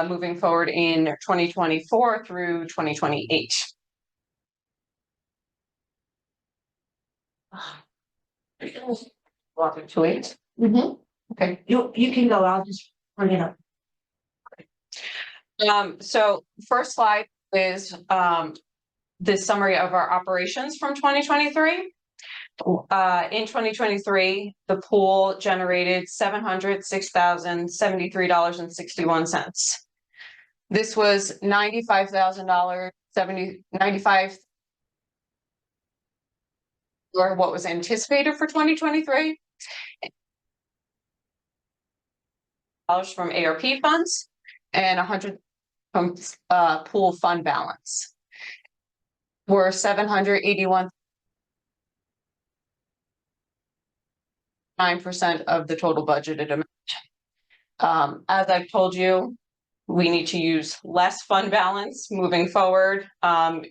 moving forward in 2024 through 2028. Welcome to it. Okay.
You can go, I'll just bring it up.
So first slide is the summary of our operations from 2023. In 2023, the pool generated $706,073.61. This was $95,000, $95 or what was anticipated for 2023. From ARP funds and 100 from pool fund balance. Were 781 9% of the total budgeted amount. As I've told you, we need to use less fund balance moving forward.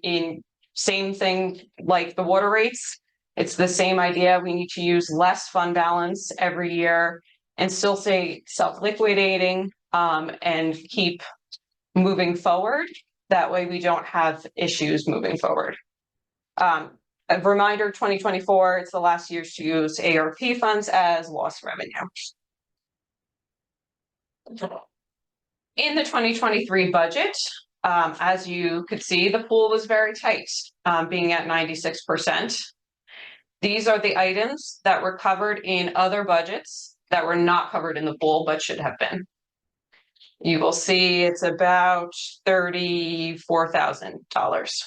In same thing like the water rates, it's the same idea. We need to use less fund balance every year and still stay self-liquidating and keep moving forward. That way we don't have issues moving forward. A reminder, 2024, it's the last year to use ARP funds as lost revenue. In the 2023 budget, as you could see, the pool was very tight, being at 96%. These are the items that were covered in other budgets that were not covered in the pool, but should have been. You will see it's about $34,000.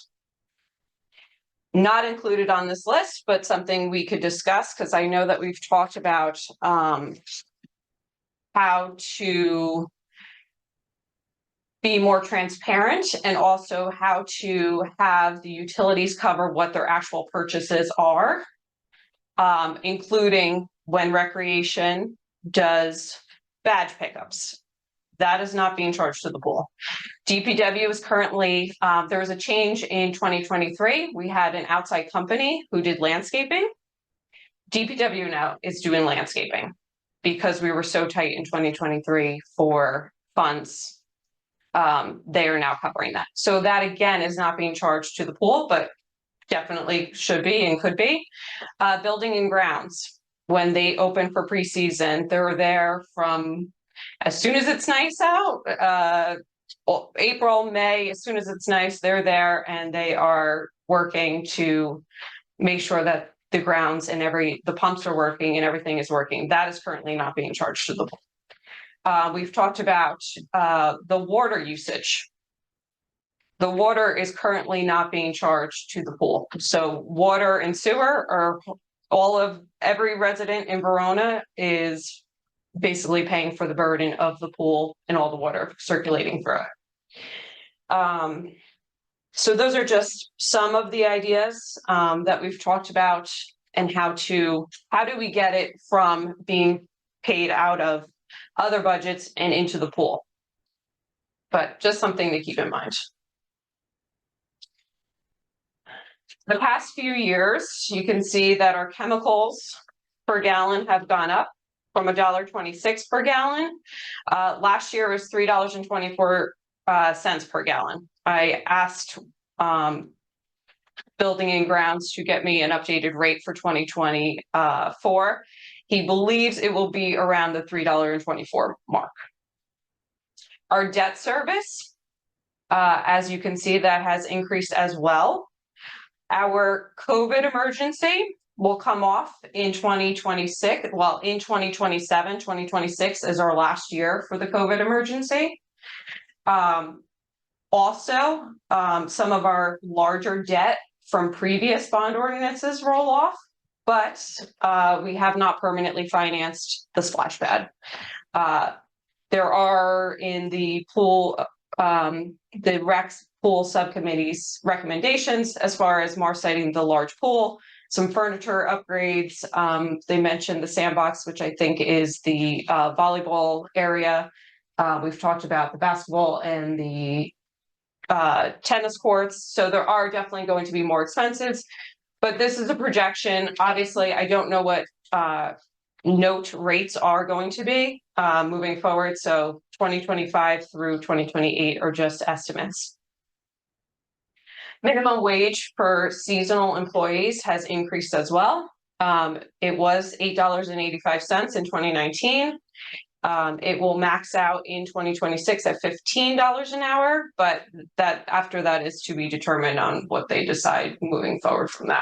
Not included on this list, but something we could discuss because I know that we've talked about how to be more transparent and also how to have the utilities cover what their actual purchases are, including when recreation does badge pickups. That is not being charged to the pool. DPW is currently, there was a change in 2023. We had an outside company who did landscaping. DPW now is doing landscaping because we were so tight in 2023 for funds they are now covering that. So that again is not being charged to the pool, but definitely should be and could be. Building and grounds, when they open for preseason, they're there from as soon as it's nice out, April, May, as soon as it's nice, they're there and they are working to make sure that the grounds and the pumps are working and everything is working. That is currently not being charged to the pool. We've talked about the water usage. The water is currently not being charged to the pool. So water and sewer are every resident in Verona is basically paying for the burden of the pool and all the water circulating through it. So those are just some of the ideas that we've talked about, and how do we get it from being paid out of other budgets and into the pool. But just something to keep in mind. The past few years, you can see that our chemicals per gallon have gone up from $1.26 per gallon. Last year was $3.24 per gallon. I asked Building and Grounds to get me an updated rate for 2024. He believes it will be around the $3.24 mark. Our debt service, as you can see, that has increased as well. Our COVID emergency will come off in 2026. Well, in 2027, 2026 is our last year for the COVID emergency. Also, some of our larger debt from previous bond ordinances roll off, but we have not permanently financed the splash pad. There are in the pool, the Rex pool subcommittee's recommendations as far as more citing the large pool, some furniture upgrades. They mentioned the sandbox, which I think is the volleyball area. We've talked about the basketball and the tennis courts. So there are definitely going to be more expenses, but this is a projection. Obviously, I don't know what note rates are going to be moving forward. So 2025 through 2028 are just estimates. Minimum wage for seasonal employees has increased as well. It was $8.85 in 2019. It will max out in 2026 at $15 an hour, but that after that is to be determined on what they decide moving forward from that.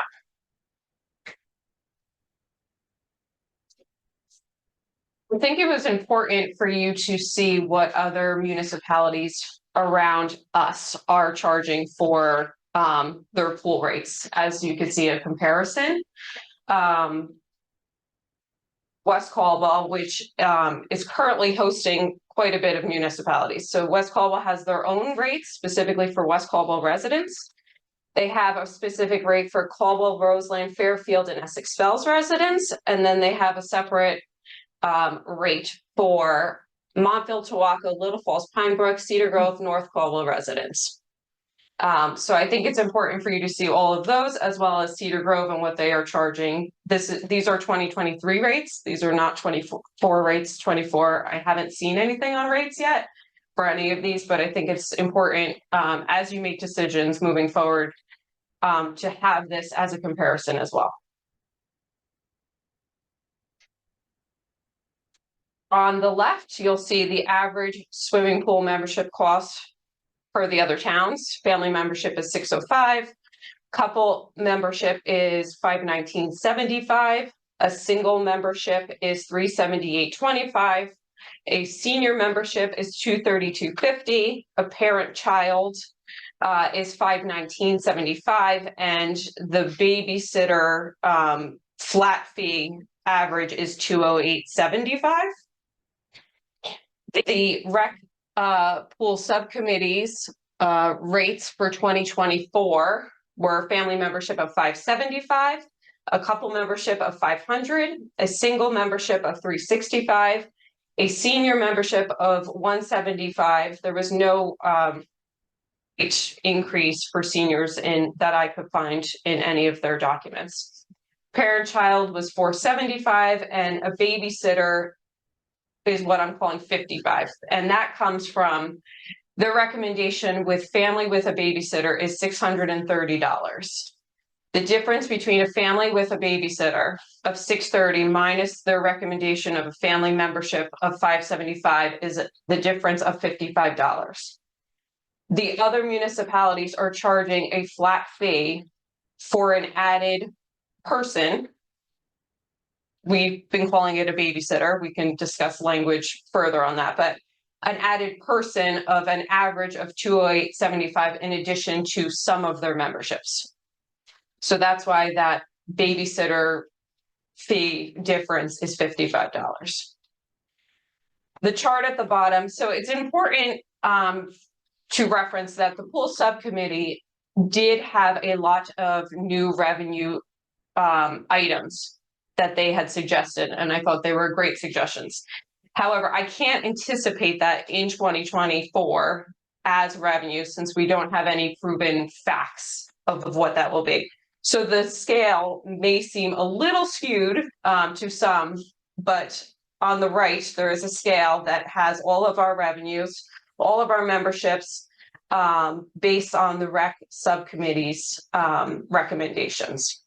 I think it was important for you to see what other municipalities around us are charging for their pool rates. As you can see a comparison. West Caldwell, which is currently hosting quite a bit of municipalities. So West Caldwell has their own rates specifically for West Caldwell residents. They have a specific rate for Caldwell, Roseland, Fairfield, and Essex Fells residents. And then they have a separate rate for Montville, Tawaka, Little Falls, Pine Brook, Cedar Grove, North Caldwell residents. So I think it's important for you to see all of those, as well as Cedar Grove and what they are charging. These are 2023 rates. These are not 24 rates. 24. I haven't seen anything on rates yet for any of these, but I think it's important as you make decisions moving forward to have this as a comparison as well. On the left, you'll see the average swimming pool membership cost for the other towns. Family membership is $605. Couple membership is $519.75. A single membership is $378.25. A senior membership is $232.50. A parent child is $519.75, and the babysitter flat fee average is $208.75. The rec pool subcommittees rates for 2024 were family membership of $575, a couple membership of $500, a single membership of $365, a senior membership of $175. There was no increase for seniors that I could find in any of their documents. Parent-child was $475, and a babysitter is what I'm calling $55. And that comes from Their recommendation with family with a babysitter is $630. The difference between a family with a babysitter of $630 minus their recommendation of a family membership of $575 is the difference of $55. The other municipalities are charging a flat fee for an added person. We've been calling it a babysitter. We can discuss language further on that, but an added person of an average of $208.75 in addition to some of their memberships. So that's why that babysitter fee difference is $55. The chart at the bottom, so it's important to reference that the pool subcommittee did have a lot of new revenue items that they had suggested, and I thought they were great suggestions. However, I can't anticipate that in 2024 as revenue since we don't have any proven facts of what that will be. So the scale may seem a little skewed to some, but on the right, there is a scale that has all of our revenues, all of our memberships, based on the rec subcommittee's recommendations.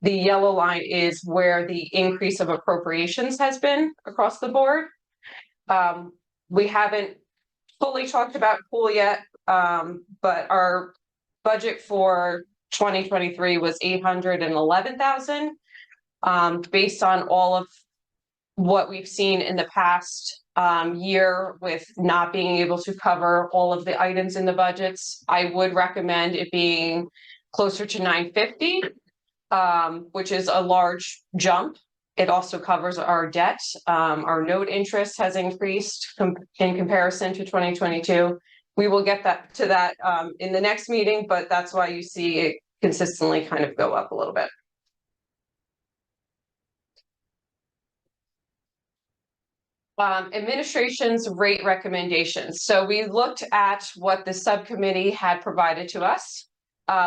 The yellow line is where the increase of appropriations has been across the board. We haven't fully talked about pool yet, but our budget for 2023 was $811,000, based on all of what we've seen in the past year with not being able to cover all of the items in the budgets. I would recommend it being closer to 950, which is a large jump. It also covers our debt. Our note interest has increased in comparison to 2022. We will get to that in the next meeting, but that's why you see it consistently kind of go up a little bit. Administration's rate recommendations. So we looked at what the subcommittee had provided to us.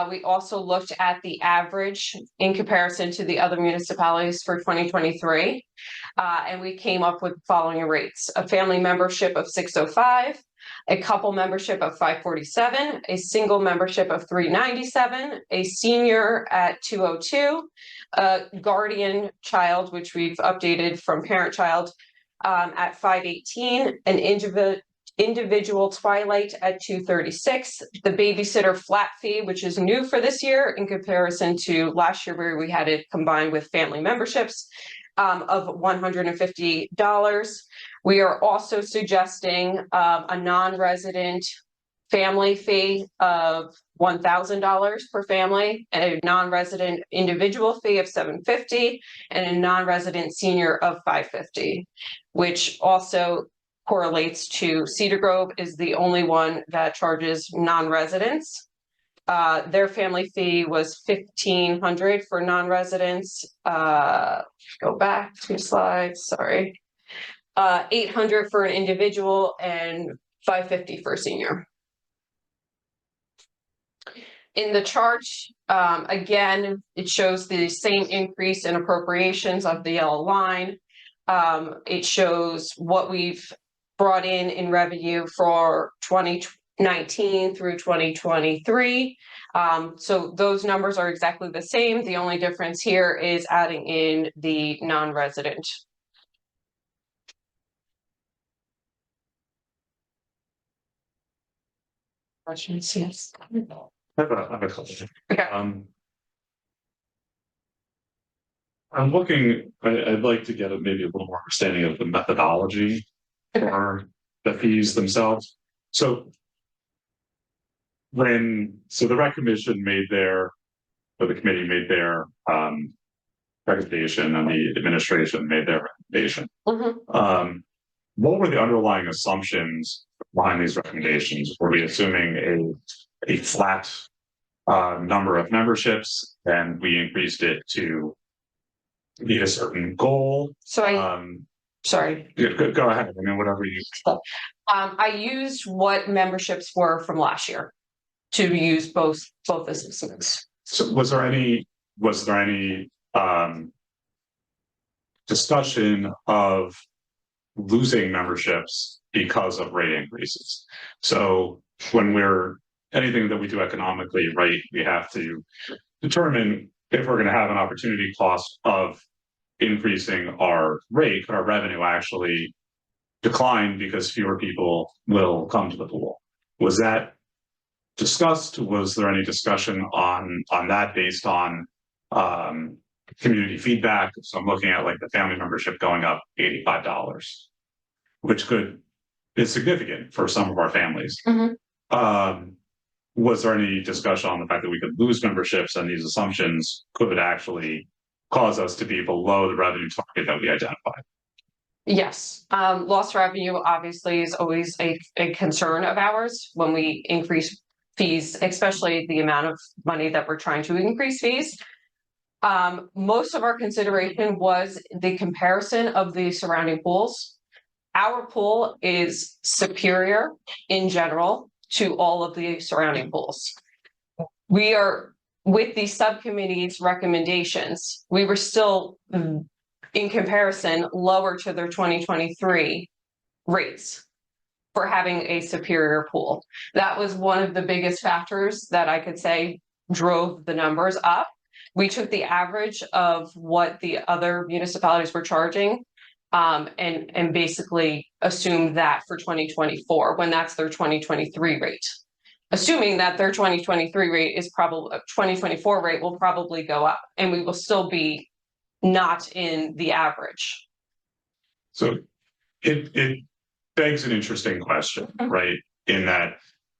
We also looked at the average in comparison to the other municipalities for 2023. And we came up with the following rates: a family membership of $605, a couple membership of $547, a single membership of $397, a senior at $202, a guardian child, which we've updated from parent child, at $518, an individual twilight at $236, the babysitter flat fee, which is new for this year in comparison to last year where we had it combined with family memberships, of $150. We are also suggesting a non-resident family fee of $1,000 per family, a non-resident individual fee of $750, and a non-resident senior of $550, which also correlates to Cedar Grove is the only one that charges non-residents. Their family fee was $1,500 for non-residents. Go back 2 slides, sorry. $800 for an individual and $550 for a senior. In the chart, again, it shows the same increase in appropriations of the yellow line. It shows what we've brought in revenue for 2019 through 2023. So those numbers are exactly the same. The only difference here is adding in the non-resident. Questions? Yes.
I have a couple.
Okay.
I'm looking, I'd like to get maybe a little more understanding of the methodology for the fees themselves. So the rec commission made their, or the committee made their recommendation and the administration made their recommendation. What were the underlying assumptions behind these recommendations? Were we assuming a flat number of memberships and we increased it to meet a certain goal?
So sorry.
Go ahead. I mean, whatever you.
I used what memberships were from last year to use both assessments.
So was there any discussion of losing memberships because of rate increases. So when anything that we do economically, right, we have to determine if we're going to have an opportunity cost of increasing our rate, could our revenue actually decline because fewer people will come to the pool? Was that discussed? Was there any discussion on that based on community feedback? So I'm looking at like the family membership going up $85, which is significant for some of our families. Was there any discussion on the fact that we could lose memberships, and these assumptions could actually cause us to be below the revenue target that we identified?
Yes, lost revenue obviously is always a concern of ours when we increase fees, especially the amount of money that we're trying to increase fees. Most of our consideration was the comparison of the surrounding pools. Our pool is superior in general to all of the surrounding pools. We are, with the subcommittee's recommendations, we were still, in comparison, lower to their 2023 rates for having a superior pool. That was one of the biggest factors that I could say drove the numbers up. We took the average of what the other municipalities were charging and basically assumed that for 2024, when that's their 2023 rate. Assuming that their 2023 rate is probably 2024 rate will probably go up, and we will still be not in the average.
So it begs an interesting question, right? In that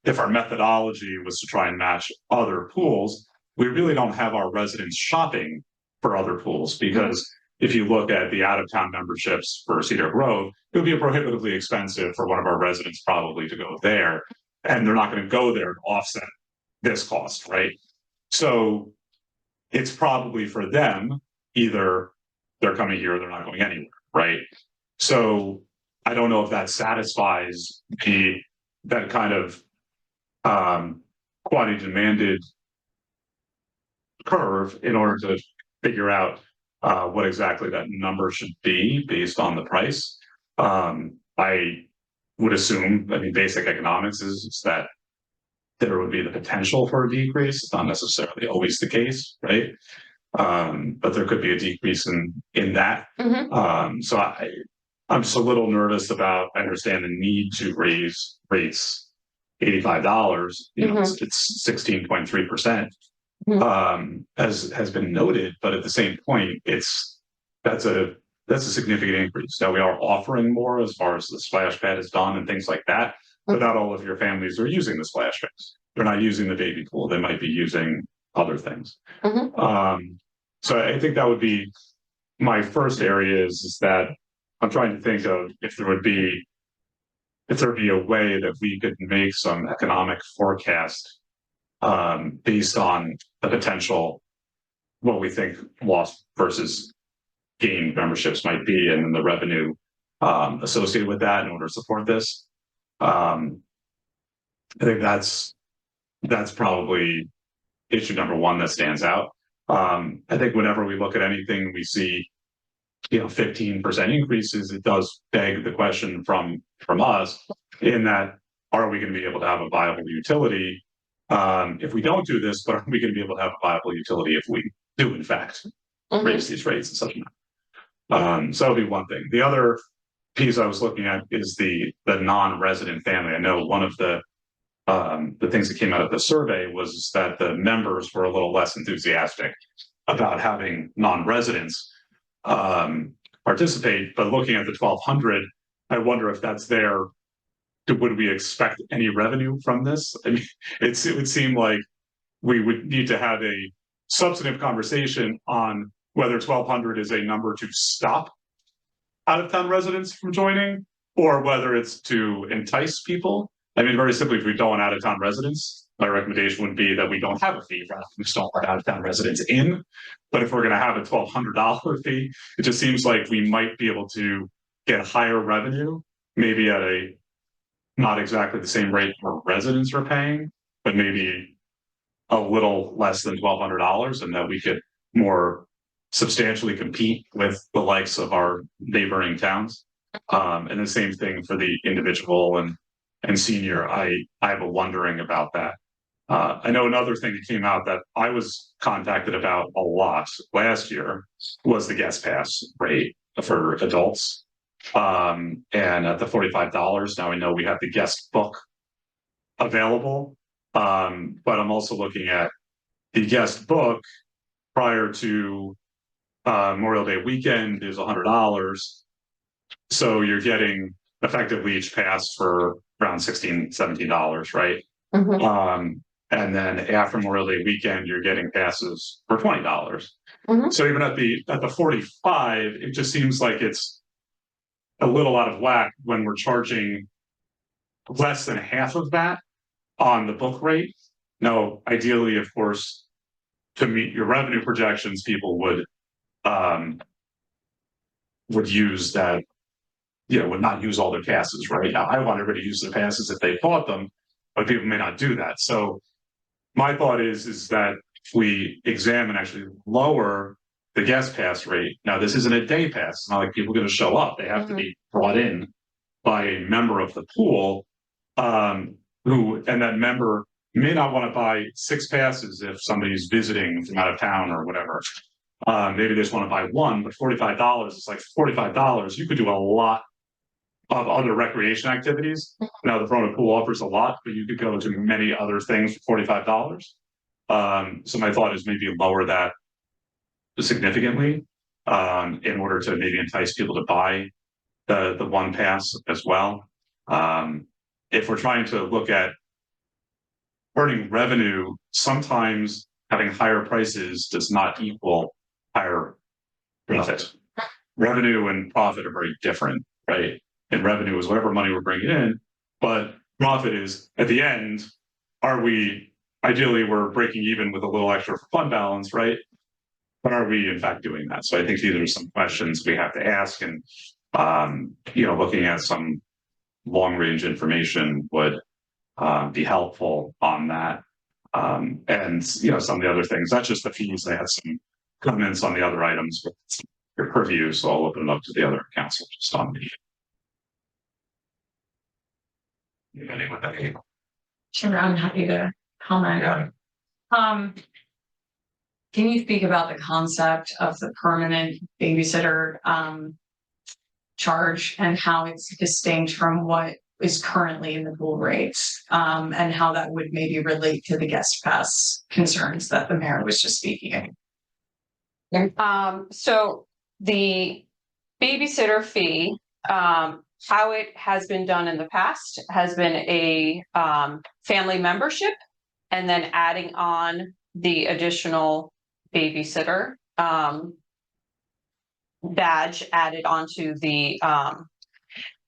if our methodology was to try and match other pools, we really don't have our residents shopping for other pools, because if you look at the out-of-town memberships for Cedar Grove, it would be prohibitively expensive for one of our residents probably to go there, and they're not going to go there to offset this cost, right? So it's probably for them, either they're coming here or they're not going anywhere, right? So I don't know if that satisfies that kind of quantity-demanded curve in order to figure out what exactly that number should be based on the price. I would assume, I mean, basic economics is that there would be the potential for a decrease. It's not necessarily always the case, right? But there could be a decrease in that. So I'm just a little nervous about, I understand the need to raise rates $85, it's 16.3%. As has been noted, but at the same point, that's a significant increase. Now we are offering more as far as the splash pad is done and things like that, but not all of your families are using the splash pads. They're not using the baby pool. They might be using other things. So I think that would be my first area is that I'm trying to think of if there'd be a way that we could make some economic forecast based on the potential, what we think lost versus gain memberships might be, and then the revenue associated with that in order to support this. I think that's probably issue number one that stands out. I think whenever we look at anything, we see 15% increases. It does beg the question from us in that, are we going to be able to have a viable utility if we don't do this, but are we going to be able to have a viable utility if we do, in fact, raise these rates in such a manner? So that'll be one thing. The other piece I was looking at is the non-resident family. I know one of the things that came out of the survey was that the members were a little less enthusiastic about having non-residents participate, but looking at the 1,200, I wonder if that's there. Would we expect any revenue from this? I mean, it would seem like we would need to have a substantive conversation on whether 1,200 is a number to stop out-of-town residents from joining, or whether it's to entice people. I mean, very simply, if we don't want out-of-town residents, my recommendation would be that we don't have a fee for we just don't let out-of-town residents in. But if we're going to have a $1,200 fee, it just seems like we might be able to get higher revenue, maybe at a not exactly the same rate for residents are paying, but maybe a little less than $1,200, and that we could more substantially compete with the likes of our neighboring towns. And the same thing for the individual and senior. I have a wondering about that. I know another thing that came out that I was contacted about a lot last year was the guest pass rate for adults. And at the $45, now I know we have the guest book available. But I'm also looking at the guest book prior to Memorial Day weekend is $100. So you're getting effectively each pass for around $16, $17, right? And then after Memorial Day weekend, you're getting passes for $20. So even at the 45, it just seems like it's a little out of whack when we're charging less than half of that on the book rate. Now, ideally, of course, to meet your revenue projections, people would use that, would not use all their passes, right? Now, I want everybody to use their passes if they bought them, but people may not do that. So my thought is that if we examine actually lower the guest pass rate, now this isn't a day pass, it's not like people are going to show up. They have to be brought in by a member of the pool, and that member may not want to buy 6 passes if somebody's visiting from out of town or whatever. Maybe they just want to buy one, but $45, it's like $45. You could do a lot of other recreation activities. Now the Verona pool offers a lot, but you could go to many other things for $45. So my thought is maybe lower that significantly in order to maybe entice people to buy the one pass as well. If we're trying to look at earning revenue, sometimes having higher prices does not equal higher profit. Revenue and profit are very different, right? And revenue is whatever money we're bringing in, but profit is at the end, ideally we're breaking even with a little extra fund balance, right? But are we in fact doing that? So I think these are some questions we have to ask, and looking at some long range information would be helpful on that. And some of the other things, not just the fees. I had some comments on the other items, but it's your purview, so I'll open it up to the other council just on the.
Sure, I'm happy to comment.
Yeah.
Can you speak about the concept of the permanent babysitter charge and how it's distinct from what is currently in the pool rates, and how that would maybe relate to the guest pass concerns that the mayor was just speaking of?
So the babysitter fee, how it has been done in the past has been a family membership, and then adding on the additional babysitter badge added onto the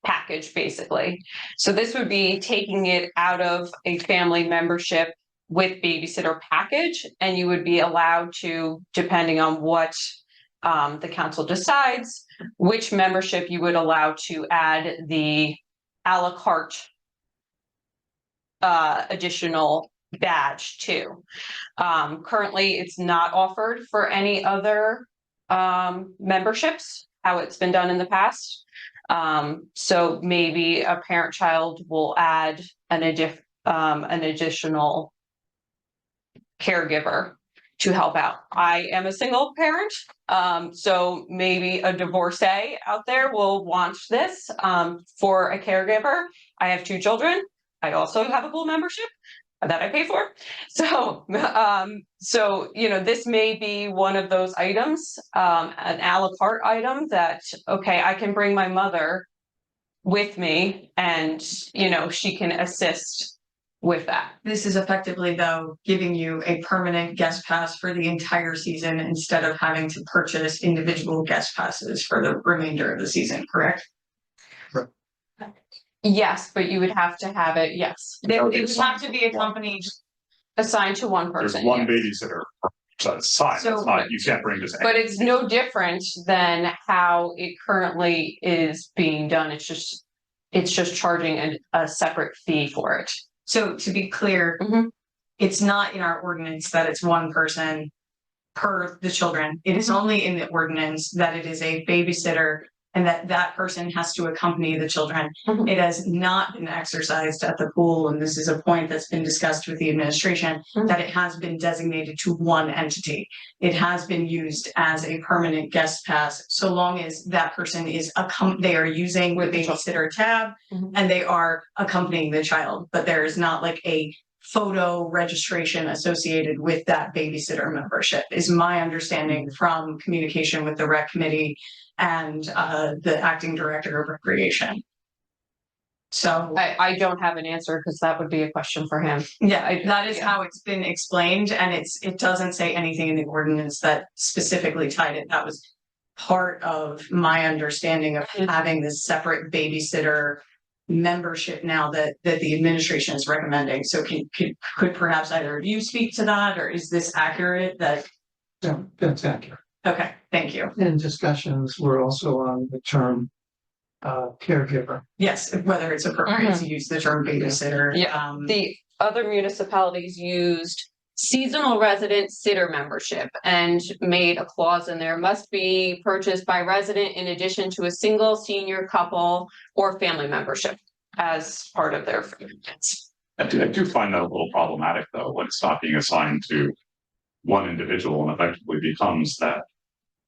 package, basically. So this would be taking it out of a family membership with babysitter package, and you would be allowed to, depending on what the council decides, which membership you would allow to add the a la carte additional badge to. Currently, it's not offered for any other memberships, how it's been done in the past. So maybe a parent-child will add an additional caregiver to help out. I am a single parent, so maybe a divorcee out there will want this for a caregiver. I have 2 children. I also have a pool membership that I pay for. So, this may be one of those items, an a la carte item that, okay, I can bring my mother with me and, she can assist with that.
This is effectively, though, giving you a permanent guest pass for the entire season instead of having to purchase individual guest passes for the remainder of the season, correct?
Yes, but you would have to have it, yes.
It would have to be accompanied.
Assigned to one
There's
person.
one
yes.
babysitter. So it's fine.
So-
It's not, you can't bring this.
But it's no different than how it currently is being done. It's just charging a separate fee for it.
So to be clear, it's not in our ordinance that it's one person per the children. It is only in the ordinance that it is a babysitter and that person has to accompany the children.
Mhm.
It has not been exercised at the pool, and this is a point that's been discussed with the administration,
Mhm.
that it has been designated to one entity. It has been used as a permanent guest pass, so long as that person is they are using the babysitter tab
Mhm.
and they are accompanying the child, but there is not like a photo registration associated with that babysitter membership, is my understanding from communication with the rec committee and the acting director of recreation. So
I don't have an answer because that would be a question for him.
yeah, that is how it's been explained, and it doesn't say anything in the ordinance that specifically tied it. That was part of my understanding of having this separate babysitter membership now that the administration is recommending. So could perhaps either of you speak to that, or is this accurate? That
Yeah, that's accurate.
okay, thank you.
And discussions were also on the term caregiver.
Yes, whether it's appropriate to use the term babysitter.
Yeah. The other municipalities used seasonal resident sitter membership and made a clause in there, must be purchased by resident in addition to a single senior couple or family membership as part of their agreements.
I do find that a little problematic though, when it's not being assigned to one individual and effectively becomes that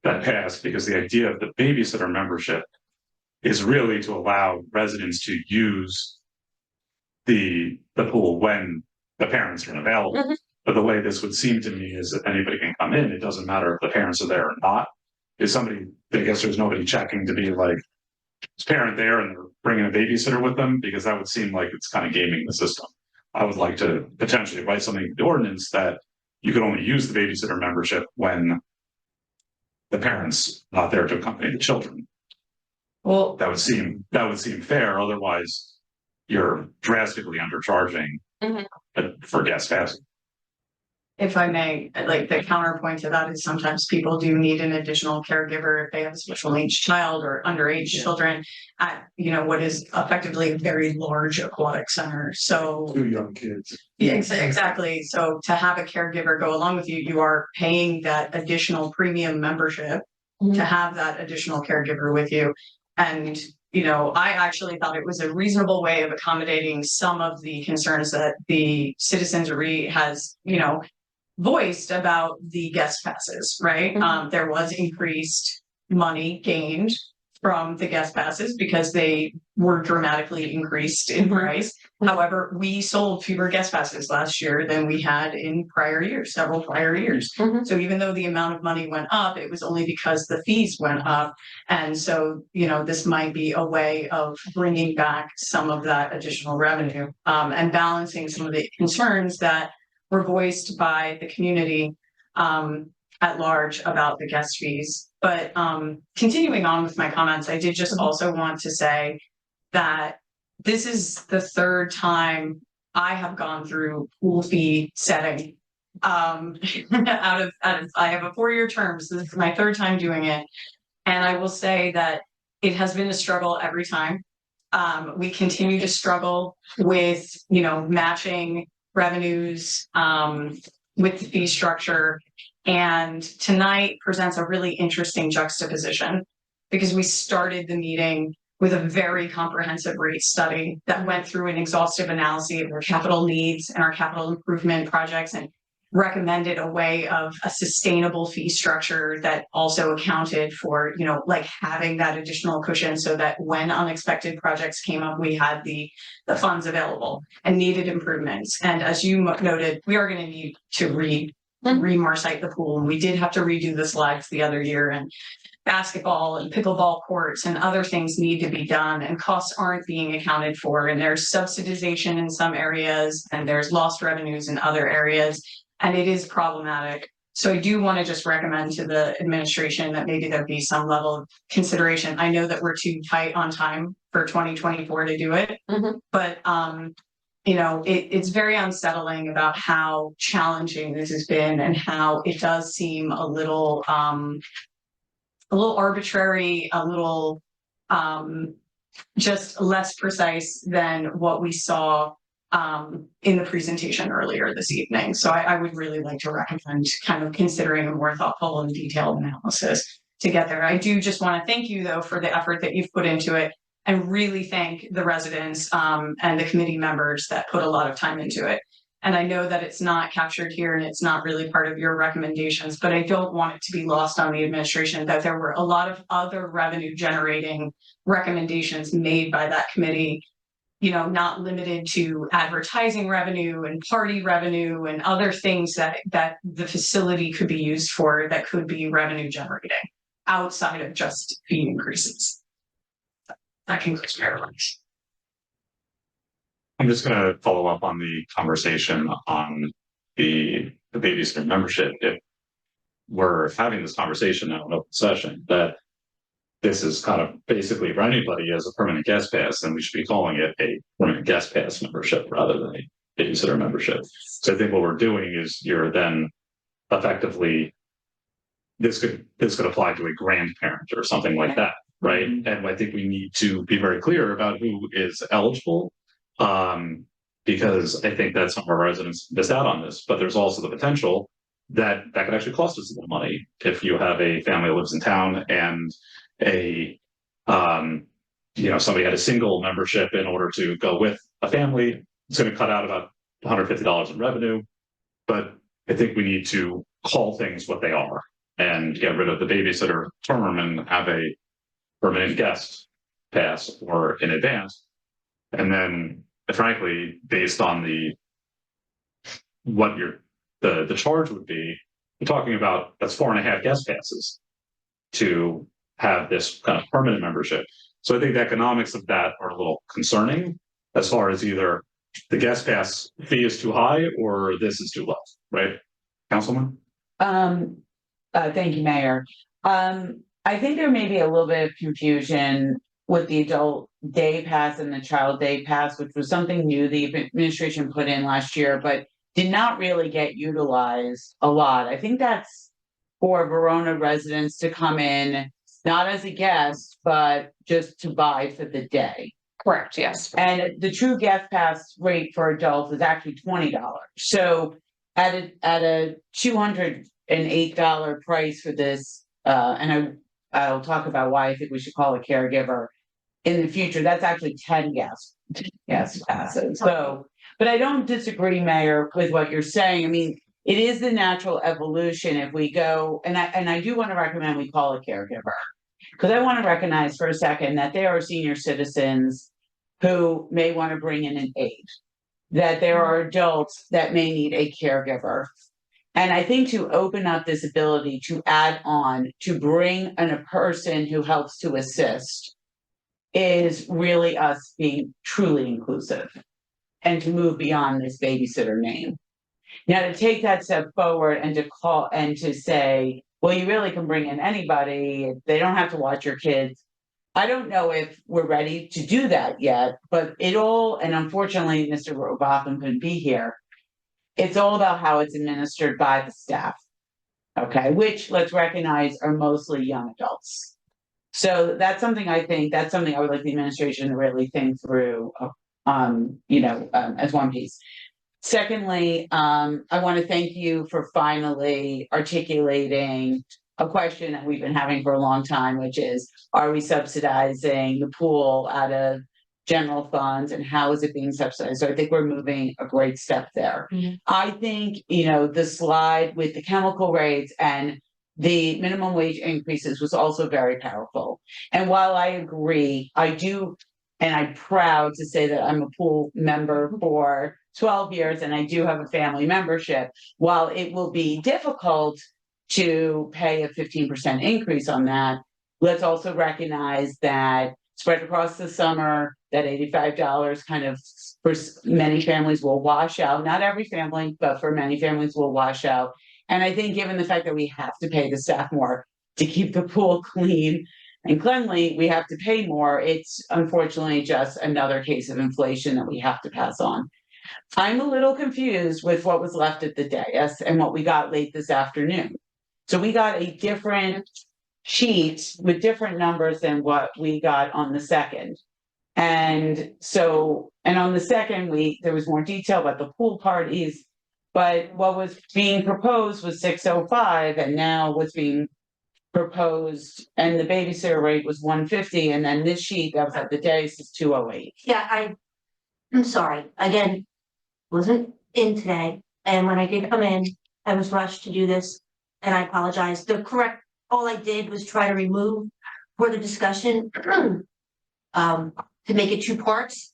pass, because the idea of the babysitter membership is really to allow residents to use the pool when the parents are unavailable.
Mhm.
But the way this would seem to me is that anybody can come in. It doesn't matter if the parents are there or not. If somebody, I guess there's nobody checking to be like, is parent there and they're bringing a babysitter with them, because that would seem like it's kind of gaming the system. I would like to potentially write something in the ordinance that you could only use the babysitter membership when the parents not there to accompany the children.
Well,
That would seem fair. Otherwise, you're drastically undercharging
Mhm.
for guest passes.
if I may, like the counterpoint to that is sometimes people do need an additional caregiver if they have a special needs child or underage children at, what is effectively a very large aquatic center. So
2 young kids.
yeah, exactly. So to have a caregiver go along with you, you are paying that additional premium membership to have that additional caregiver with you. And, I actually thought it was a reasonable way of accommodating some of the concerns that the Citizens RE has, voiced about the guest passes, right? There was increased money gained from the guest passes because they were dramatically increased in price. However, we sold fewer guest passes last year than we had in prior years, several prior years. So even though the amount of money went up, it was only because the fees went up. And so, this might be a way of bringing back some of that additional revenue, and balancing some of the concerns that were voiced by the community at large about the guest fees. But continuing on with my comments, I did just also want to say that this is the third time I have gone through pool fee setting. Out of I have a 4-year term, so this is my third time doing it. And I will say that it has been a struggle every time. We continue to struggle with, matching revenues with the fee structure. And tonight presents a really interesting juxtaposition because we started the meeting with a very comprehensive rate study that went through an exhaustive analysis of our capital needs and our capital improvement projects and recommended a way of a sustainable fee structure that also accounted for, like having that additional cushion so that when unexpected projects came up, we had the funds available and needed improvements. And as you noted, we are going to need to re-marsite the pool. And we did have to redo the slides the other year, and basketball and pickleball courts and other things need to be done, and costs aren't being accounted for. And there's subsidization in some areas and there's lost revenues in other areas. And it is problematic. So I do want to just recommend to the administration that maybe there be some level of consideration. I know that we're too tight on time for 2024 to do it, but it's very unsettling about how challenging this has been and how it does seem a little arbitrary, a little just less precise than what we saw in the presentation earlier this evening. So I would really like to recommend kind of considering a more thoughtful and detailed analysis to get there. I do just want to thank you though for the effort that you've put into it and really thank the residents and the committee members that put a lot of time into it. And I know that it's not captured here and it's not really part of your recommendations, but I don't want it to be lost on the administration that there were a lot of other revenue generating recommendations made by that committee, you know, not limited to advertising revenue and party revenue and other things that the facility could be used for that could be revenue generating outside of just fee increases. That concludes my remarks.
I'm just gonna follow up on the conversation on the babysitter membership. If we're having this conversation now in open session, that this is kind of basically for anybody as a permanent guest pass, then we should be calling it a permanent guest pass membership rather than a babysitter membership. So I think what we're doing is you're then effectively, this could apply to a grandparent or something like that, right? And I think we need to be very clear about who is eligible. Because I think that some of our residents miss out on this, but there's also the potential that could actually cost us a little money if you have a family that lives in town and somebody had a single membership in order to go with a family. It's going to cut out about $150 in revenue, but I think we need to call things what they are and get rid of the babysitter term and have a permanent guest pass or in advance. And then, frankly, based on the charge would be, you're talking about that's 4.5 guest passes to have this kind of permanent membership. So I think the economics of that are a little concerning as far as either the guest pass fee is too high or this is too low, right? Councilman?
Thank you, Mayor. I think there may be a little bit of confusion with the adult day pass and the child day pass, which was something new the administration put in last year, but did not really get utilized a lot. I think that's for Verona residents to come in, not as a guest, but just to buy for the day.
Correct, yes.
And the true guest pass rate for adults is actually $20. So at a $208 price for this, and I'll talk about why I think we should call a caregiver in the future. That's actually 10 guest passes. So, but I don't disagree, Mayor, with what you're saying. I mean, it is the natural evolution if we go, and I do want to recommend we call a caregiver, because I want to recognize for a second that there are senior citizens who may want to bring in an aide, that there are adults that may need a caregiver. And I think to open up this ability to add on, to bring in a person who helps to assist is really us being truly inclusive and to move beyond this babysitter name. Now, to take that step forward and to call and to say, well, you really can bring in anybody, they don't have to watch your kids. I don't know if we're ready to do that yet, but and unfortunately, Mr. Robotham couldn't be here. It's all about how it's administered by the staff, okay, which let's recognize are mostly young adults. So that's something I would like the administration to really think through, as one piece. Secondly, I want to thank you for finally articulating a question that we've been having for a long time, which is, are we subsidizing the pool out of general funds and how is it being subsidized? So I think we're moving a great step there. Mm-hmm. I think, the slide with the chemical rates and the minimum wage increases was also very powerful. And while I agree, and I'm proud to say that I'm a pool member for 12 years and I do have a family membership, while it will be difficult to pay a 15% increase on that, let's also recognize that spread across the summer, that $85 kind of for many families will wash out. Not every family, but for many families will wash out. And I think given the fact that we have to pay the staff more to keep the pool clean and cleanly, we have to pay more. It's unfortunately just another case of inflation that we have to pass on. I'm a little confused with what was left at the dais and what we got late this afternoon. So we got a different sheet with different numbers than what we got on the second. And on the second, there was more detail about the pool parties, but what was being proposed was 605, and now what's being proposed, and the babysitter rate was 150, and then this sheet that was at the day says 208.
Yeah, I'm sorry, again, wasn't in today, and when I did come in, I was rushed to do this, and I apologize. All I did was try to remove for the discussion, to make it two parts,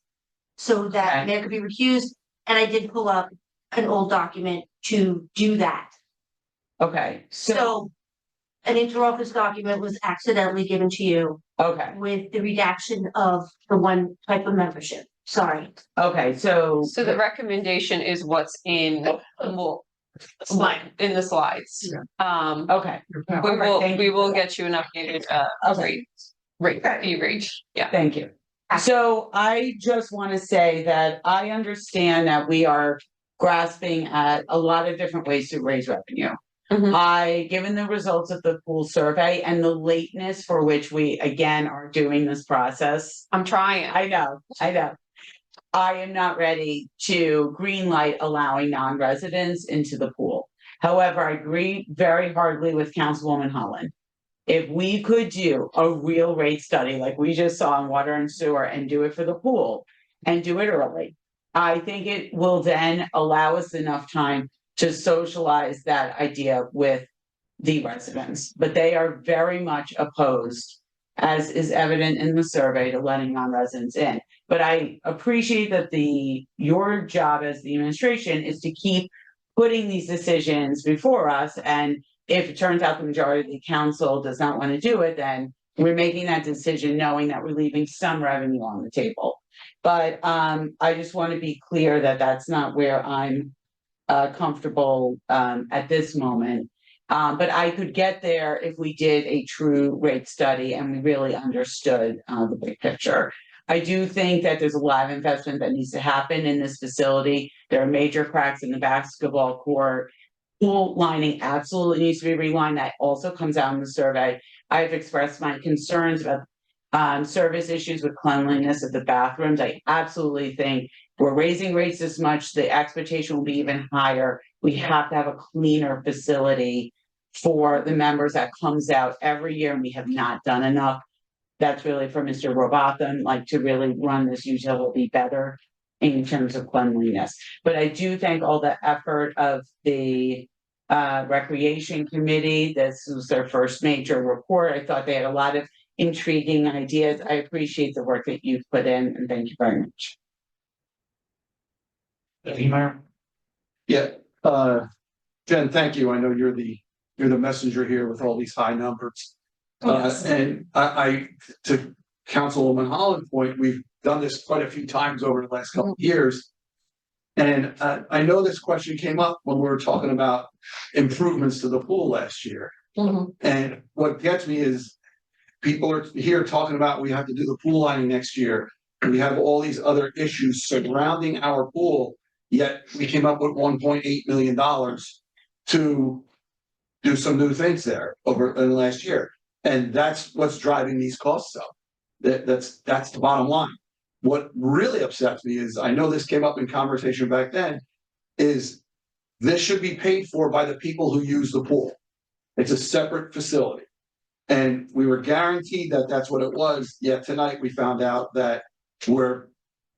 so that
Okay.
there could be recused, and I did pull up an old document to do that.
Okay,
So an interoffice document was accidentally given to you
okay,
with the redaction of the one type of membership. Sorry.
okay, so.
So the recommendation is what's in in the slides.
Okay,
We will get you an updated fee rate. Yeah.
thank you. So I just want to say that I understand that we are grasping at a lot of different ways to raise revenue.
Mhm.
Given the results of the pool survey and the lateness for which we again are doing this process.
I'm trying.
I know. I am not ready to greenlight allowing non-residents into the pool. However, I agree very hardly with Councilwoman Holland. If we could do a real rate study like we just saw in water and sewer and do it for the pool and do it early, I think it will then allow us enough time to socialize that idea with the residents. But they are very much opposed, as is evident in the survey, to letting non-residents in. But I appreciate that your job as the administration is to keep putting these decisions before us, and if it turns out the majority of the council does not want to do it, then we're making that decision knowing that we're leaving some revenue on the table. But I just want to be clear that that's not where I'm comfortable at this moment. But I could get there if we did a true rate study and we really understood the big picture. I do think that there's a lot of investment that needs to happen in this facility. There are major cracks in the basketball court. Pool lining absolutely needs to be relined. That also comes out in the survey. I've expressed my concerns about service issues with cleanliness of the bathrooms. I absolutely think we're raising rates this much, the expectation will be even higher. We have to have a cleaner facility for the members that comes out every year, and we have not done enough. That's really for Mr. Robotham, like to really run this utility better in terms of cleanliness. But I do thank all the effort of the Recreation Committee. This was their first major report. I thought they had a lot of intriguing ideas. I appreciate the work that you've put in, and thank you very much.
Yeah, Jen, thank you. I know you're the messenger here with all these high numbers. And I, to Councilwoman Holland's point, we've done this quite a few times over the last couple of years. And I know this question came up when we were talking about improvements to the pool last year. And what gets me is people are here talking about we have to do the pool lining next year. We have all these other issues surrounding our pool, yet we came up with $1.8 million to do some new things there over in the last year. And that's what's driving these costs up. That's the bottom line. What really upsets me is, I know this came up in conversation back then, is this should be paid for by the people who use the pool. It's a separate facility. And we were guaranteed that that's what it was, yet tonight we found out that we're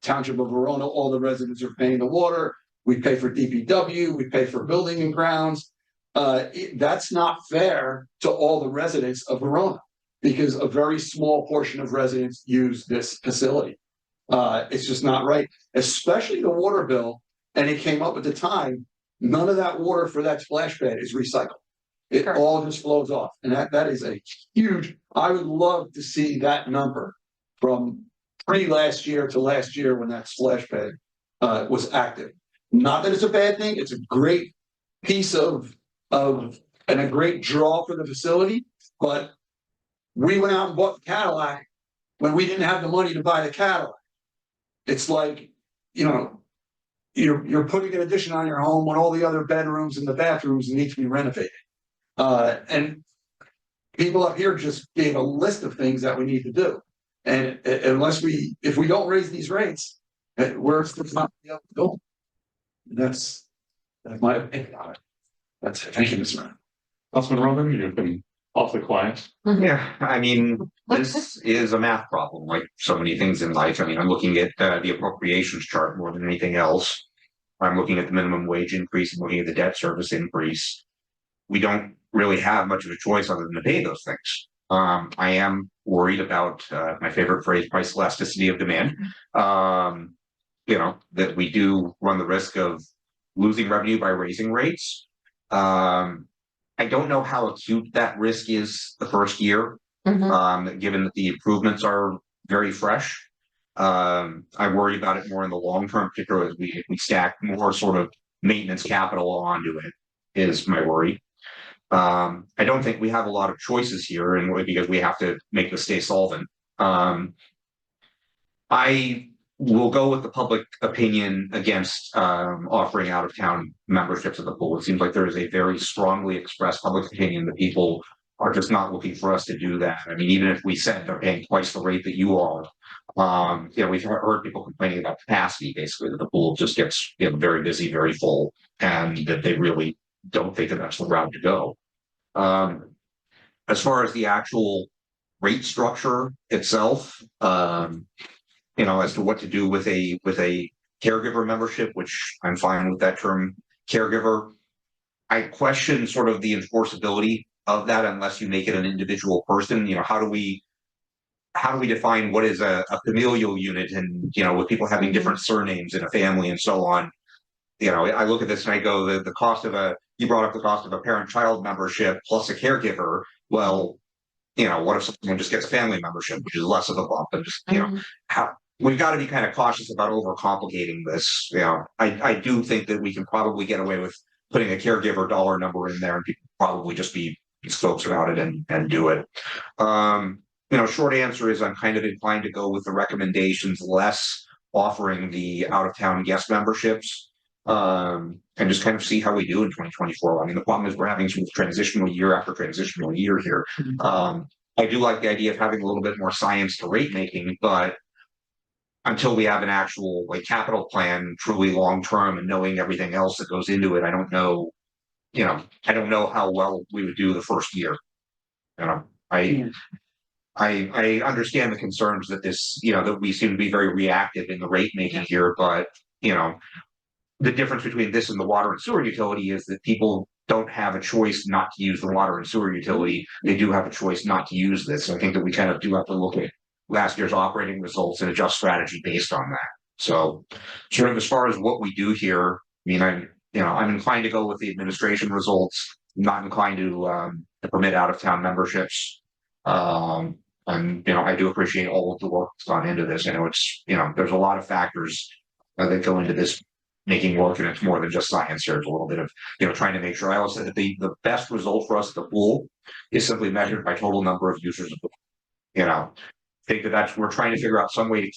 Township of Verona, all the residents are paying the water, we pay for DPW, we pay for building and grounds. That's not fair to all the residents of Verona, because a very small portion of residents use this facility. It's just not right, especially the water bill. And it came up at the time, none of that water for that splash pad is recycled. It all just flows off. And that is a huge, I would love to see that number from last year to last year when that splash pad was active. Not that it's a bad thing, it's a great piece of and a great draw for the facility, but we went out and bought the Cadillac when we didn't have the money to buy the Cadillac. It's like, you know, you're putting an addition on your home when all the other bedrooms and the bathrooms need to be renovated. And people up here just gave a list of things that we need to do. And if we don't raise these rates, we're still not able to go. That's my opinion on it. That's it. Thank you, Mr. Mayor.
Councilman Roman, you can Awfully quiet.
Yeah, I mean, this is a math problem, like so many things in life. I mean, I'm looking at the appropriations chart more than anything else. I'm looking at the minimum wage increase, I'm looking at the debt service increase. We don't really have much of a choice other than to pay those things. I am worried about my favorite phrase, price elasticity of demand. That we do run the risk of losing revenue by raising rates. I don't know how acute that risk is the first year, given that the improvements are very fresh. I worry about it more in the long term, particularly if we stack more sort of maintenance capital onto it, is my worry. I don't think we have a lot of choices here, and because we have to make this stay solvent. I will go with the public opinion against offering out of town memberships of the pool. It seems like there is a very strongly expressed public opinion that people are just not looking for us to do that. I mean, even if we said they're paying twice the rate that you are, we've heard people complaining about capacity, basically, that the pool just gets very busy, very full, and that they really don't think that that's the route to go. As far as the actual rate structure itself, as to what to do with a caregiver membership, which I'm fine with that term, caregiver. I question sort of the enforceability of that unless you make it an individual person. How do we define what is a familial unit, and with people having different surnames in a family and so on. I look at this and I go, the cost of you brought up the cost of a parent-child membership plus a caregiver. Well, what if someone just gets a family membership, which is less of a bump, and just, we've got to be kind of cautious about overcomplicating this. I do think that we can probably get away with putting a caregiver dollar number in there, and people probably just be folks about it and do it. Short answer is I'm kind of inclined to go with the recommendations, less offering the out-of-town guest memberships. And just kind of see how we do in 2024. I mean, the problem is we're having some transitional year after transitional year here. I do like the idea of having a little bit more science to rate making, but until we have an actual capital plan, truly long term, and knowing everything else that goes into it, I don't know. I don't know how well we would do the first year. I understand the concerns that that we seem to be very reactive in the rate making here, but the difference between this and the water and sewer utility is that people don't have a choice not to use the water and sewer utility. They do have a choice not to use this. So I think that we kind of do have to look at last year's operating results and adjust strategy based on that. So sort of as far as what we do here, I'm inclined to go with the administration results. I'm not inclined to permit out of town memberships. And I do appreciate all of the work that's gone into this. I know it's there's a lot of factors that go into this making work, and it's more than just science. There's a little bit of trying to make sure. I always said that the best result for us at the pool is simply measured by total number of users of the pool. I think that's we're trying to figure out some way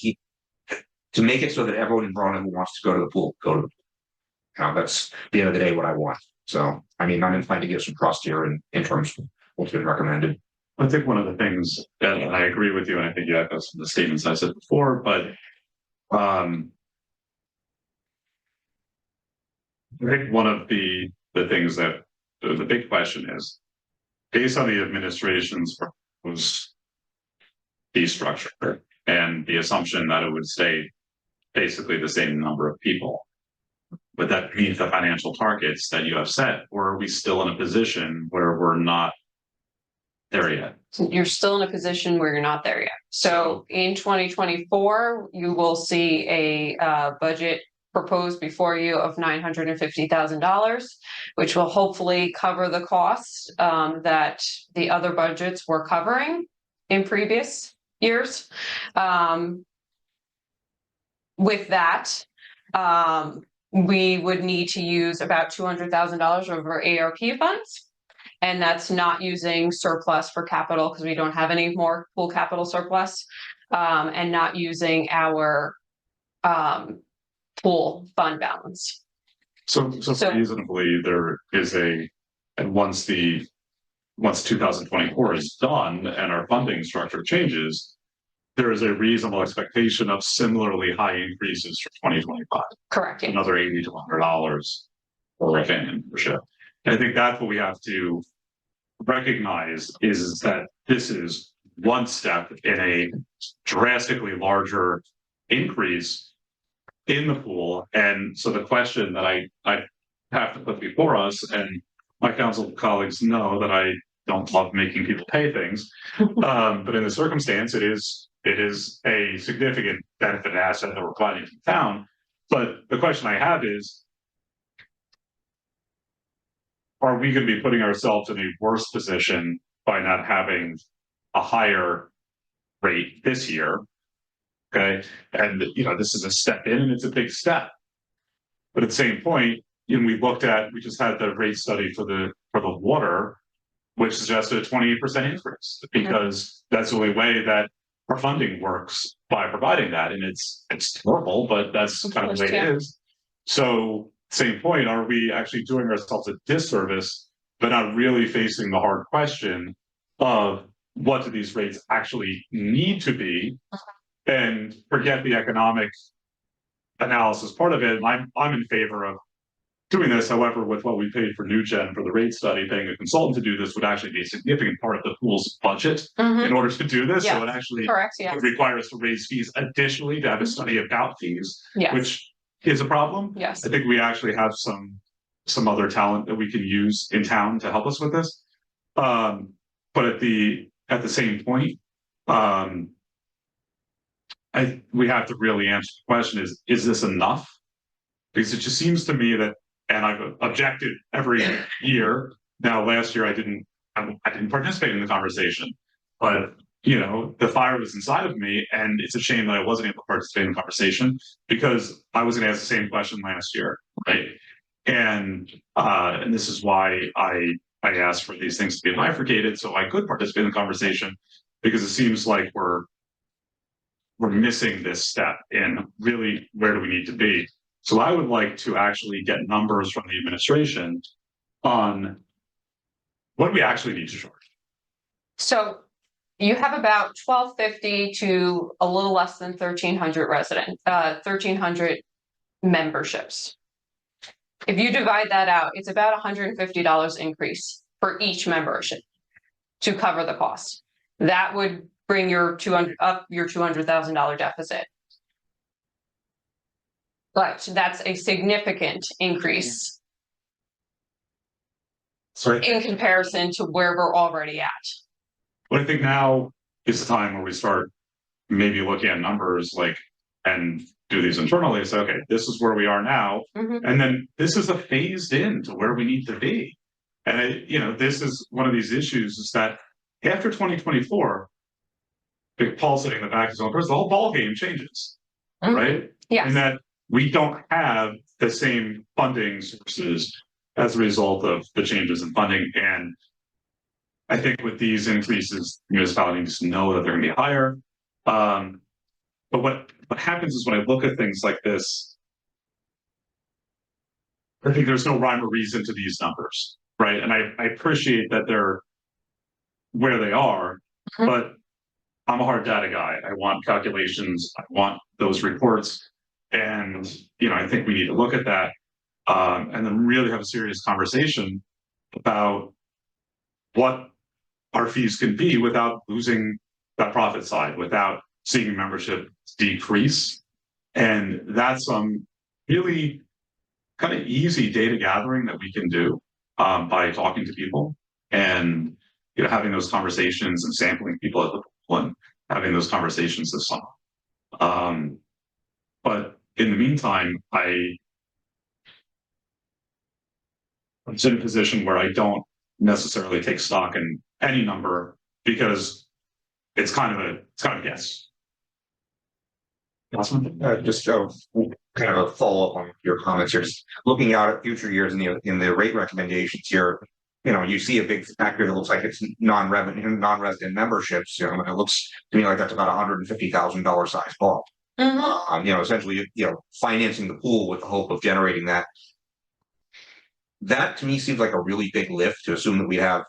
to make it so that everyone in Verona who wants to go to the pool go to the pool. That's at the end of the day what I want. So I'm inclined to give some trust here in terms of what's been recommended.
I think one of the things, and I agree with you, and I think you echo some of the statements I said before, but I think one of the things that the big question is, based on the administration's proposed fee structure and the assumption that it would stay basically the same number of people, would that meet the financial targets that you have set, or are we still in a position where we're not there yet?
You're still in a position where you're not there yet. So in 2024, you will see a budget proposed before you of $950,000, which will hopefully cover the costs that the other budgets were covering in previous years. With that, we would need to use about $200,000 of our ARP funds. And that's not using surplus for capital because we don't have any more pool capital surplus, and not using our pool fund balance.
So reasonably, there is once 2024 is done and our funding structure changes, there is a reasonable expectation of similarly high increases for 2025.
Correct.
Another $80 to $100 for a family membership. And I think that's what we have to recognize is that this is one step in a drastically larger increase in the pool. And so the question that I have to put before us, and my council colleagues know that I don't love making people pay things, but in the circumstance, it is a significant benefit and asset that we're providing to the town. But the question I have is, are we going to be putting ourselves in a worse position by not having a higher rate this year? Okay, and this is a step in, and it's a big step. But at the same point, we just had the rate study for the water, which suggested a 28% increase, because that's the only way that our funding works, by providing that. And it's horrible, but that's kind of the way it is. So, same point, are we actually doing ourselves a disservice, but not really facing the hard question of what do these rates actually need to be, and forget the economic analysis part of it. I'm in favor of doing this. However, with what we paid for NewGen for the rate study, paying a consultant to do this would actually be a significant part of the pool's budget in order to do this.
Yeah.
So it actually
Yes.
would require us to raise fees additionally to have a study about fees,
Yes.
which is a problem.
Yes.
I think we actually have some other talent that we can use in town to help us with this. But at the same point, we have to really answer the question: is this enough? Because it just seems to me that, and I've objected every year. Now, last year I didn't participate in the conversation, but the fire was inside of me, and it's a shame that I wasn't able to participate in the conversation, because I was going to ask the same question last year, right? And this is why I asked for these things to be bifurcated so I could participate in the conversation, because it seems like we're missing this step in really where do we need to be. So I would like to actually get numbers from the administration on what we actually need to charge.
So you have about 1,250 to a little less than 1,300 1,300 memberships. If you divide that out, it's about $150 increase for each membership to cover the cost. That would bring your $200,000 deficit. But that's a significant increase in comparison to where we're already at.
But I think now is the time where we start maybe looking at numbers and do these internally and say, okay, this is where we are now. And then this is a phased in to where we need to be. And this is one of these issues, is that after 2024, Big Paul sitting in the back of his own person, the whole ball game changes, right?
Yeah.
And that we don't have the same funding sources as a result of the changes in funding. And I think with these increases, municipalities know that they're going to be higher. But what happens is, when I look at things like this, I think there's no rhyme or reason to these numbers, right? And I appreciate that they're where they are, but I'm a hard data guy. I want calculations. I want those reports. And, I think we need to look at that and then really have a serious conversation about what our fees can be without losing that profit side, without seeing membership decrease. And that's really kind of easy data gathering that we can do by talking to people and having those conversations and sampling people at the pool and having those conversations this summer. But in the meantime, I'm in a position where I don't necessarily take stock in any number, because it's kind of a guess.
Just kind of a follow-up on your comments here. Just looking out at future years in the rate recommendations here, you see a big factor that looks like it's non-resident memberships. It looks to me like that's about $150,000 size bump. Essentially, financing the pool with the hope of generating that. That to me seems like a really big lift, to assume that we have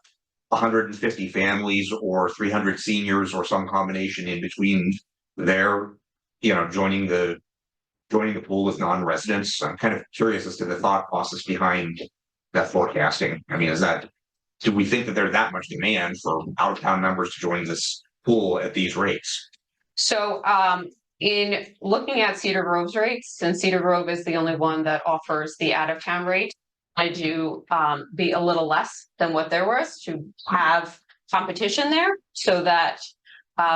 150 families or 300 seniors or some combination in between there, joining the pool with non-residents. I'm kind of curious as to the thought process behind that forecasting. I mean, is that do we think that there's that much demand for out of town members to join this pool at these rates?
So, in looking at Cedar Grove's rates, since Cedar Grove is the only one that offers the out of town rate, I do be a little less than what there was to have competition there, so that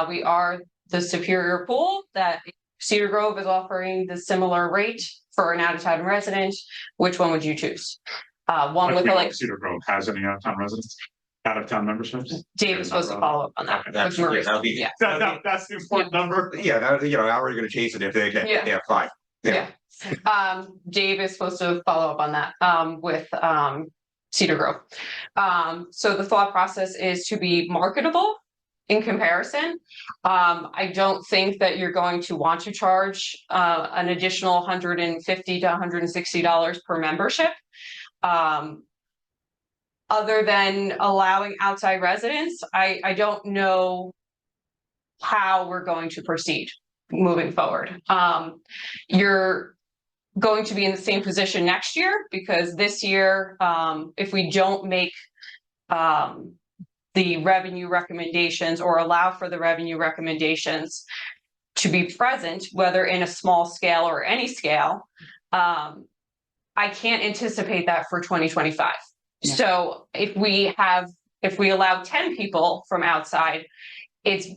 we are the superior pool, that Cedar Grove is offering the similar rate for an out of town resident. Which one would you choose? One with like
Cedar Grove has any out of town residents, out of town memberships?
Dave is supposed to follow up on that.
That's,
With Marie.
that'll be,
Yeah.
That's the important number.
yeah, that, you know, how are you gonna chase it if they
Yeah.
have five?
Yeah. Dave is supposed to follow up on that with Cedar Grove. So the thought process is to be marketable in comparison. I don't think that you're going to want to charge an additional $150 to $160 per membership. Other than allowing outside residents, I don't know how we're going to proceed moving forward. You're going to be in the same position next year, because this year, if we don't make the revenue recommendations or allow for the revenue recommendations to be present, whether in a small scale or any scale, I can't anticipate that for 2025.
Yeah.
So if we allow 10 people from outside, it's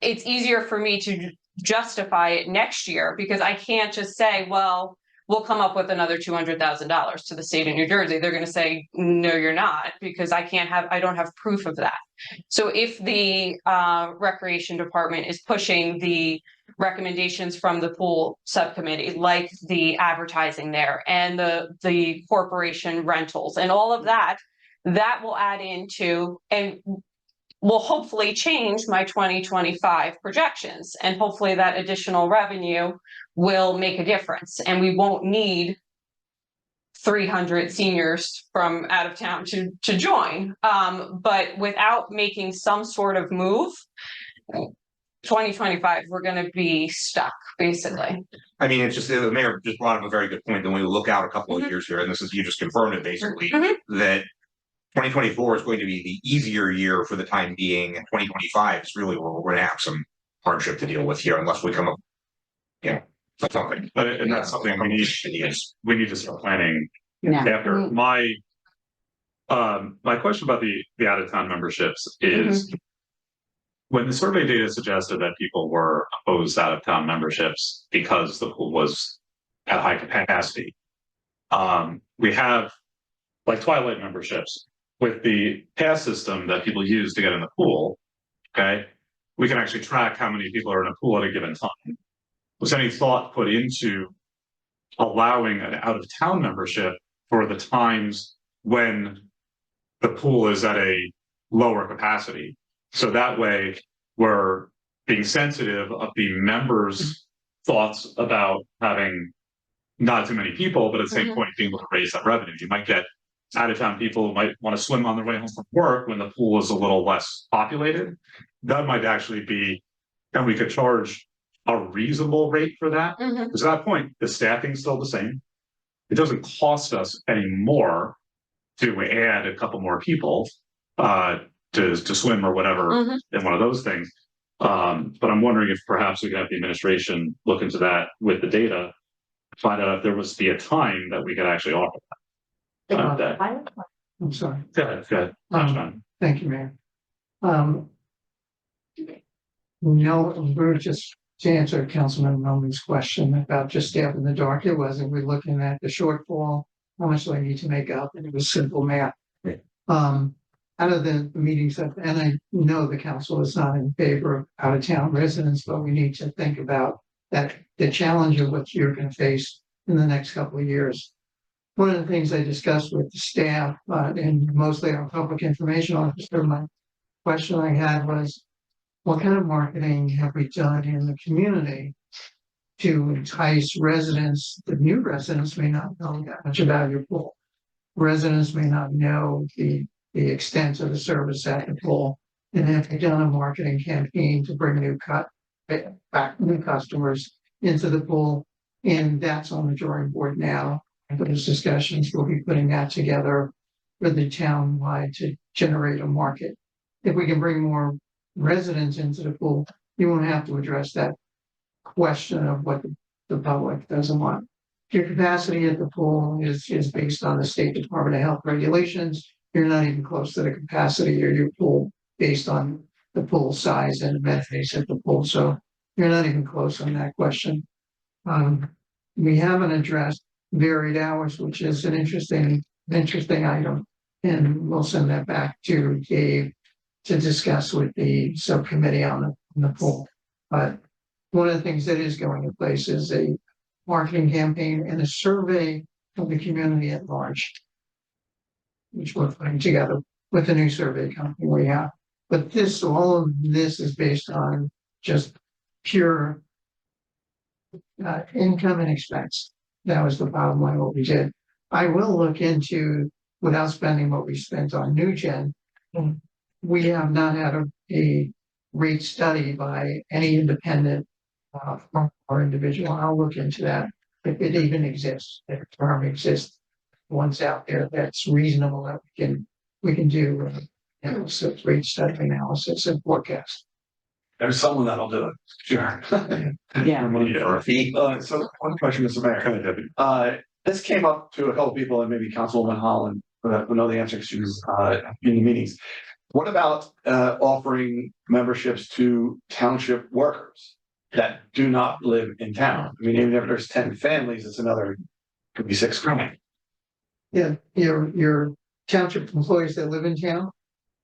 easier for me to justify it next year, because I can't just say, well, we'll come up with another $200,000 to the state of New Jersey. They're going to say, no, you're not, because I don't have proof of that. So if the recreation department is pushing the recommendations from the pool subcommittee, like the advertising there and the corporation rentals and all of that, that will add into and will hopefully change my 2025 projections. And hopefully that additional revenue will make a difference, and we won't need 300 seniors from out of town to join. But without making some sort of move, 2025, we're going to be stuck, basically.
I mean, it's just, the mayor just brought up a very good point. Then we look out a couple of years here, and this is, you just confirmed it basically, that 2024 is going to be the easier year for the time being, and 2025 is really where we're going to have some hardship to deal with here, unless we come up, something.
And that's something we need to start planning
Yeah.
after. My question about the out of town memberships is, when the survey data suggested that people were opposed to out of town memberships because the pool was at high capacity, we have like Twilight memberships with the pass system that people use to get in the pool. Okay, we can actually track how many people are in a pool at a given time. Was any thought put into allowing an out of town membership for the times when the pool is at a lower capacity? So that way we're being sensitive of the members' thoughts about having not too many people, but at the same point being able to raise that revenue. You might get out of town people who might want to swim on their way home from work when the pool is a little less populated. That might actually be, and we could charge a reasonable rate for that. Because at that point, the staffing's still the same. It doesn't cost us any more to add a couple more people to swim or whatever in one of those things. But I'm wondering if perhaps we could have the administration look into that with the data, find out if there was be a time that we could actually offer that.
I'm sorry.
Good.
Thank you, Mayor. No, we're just to answer Councilman Nolan's question about just staff in the dark. It wasn't. We're looking at the shortfall. How much do I need to make up? And it was simple math. Out of the meetings that, and I know the council is not in favor of out of town residents, but we need to think about that, the challenge of what you're going to face in the next couple of years. One of the things I discussed with the staff and mostly our public information officer, my question I had was, what kind of marketing have we done in the community to entice residents? The new residents may not know that much about your pool. Residents may not know the extent of the service at the pool. And have we done a marketing campaign to bring new customers into the pool? And that's on the drawing board now. Those discussions, we'll be putting that together for the town wide to generate a market. If we can bring more residents into the pool, you won't have to address that question of what the public doesn't want. Your capacity at the pool is based on the State Department of Health regulations. You're not even close to the capacity of your pool based on the pool size and amenities at the pool. So you're not even close on that question. We haven't addressed varied hours, which is an interesting item. And we'll send that back to Dave to discuss with the subcommittee on the pool. But one of the things that is going in place is a marketing campaign and a survey of the community at large, which we're putting together with the new survey company we have. But all of this is based on just pure income and expense. That was the bottom line what we did. I will look into, without spending what we spent on New Gen, we have not had a rate study by any independent or individual. I'll look into that if it even exists, if a term exists, one's out there that's reasonable that we can do rate study analysis and forecast.
There's someone that'll do it, sure.
Yeah.
For a fee.
So one question, Mr. Mayor. This came up to a couple people and maybe Councilwoman Holland who know the answer because she was in the meetings. What about offering memberships to township workers that do not live in town? I mean, even if there's 10 families, it's another, could be 6 grand.
Yeah, your township employees that live in town.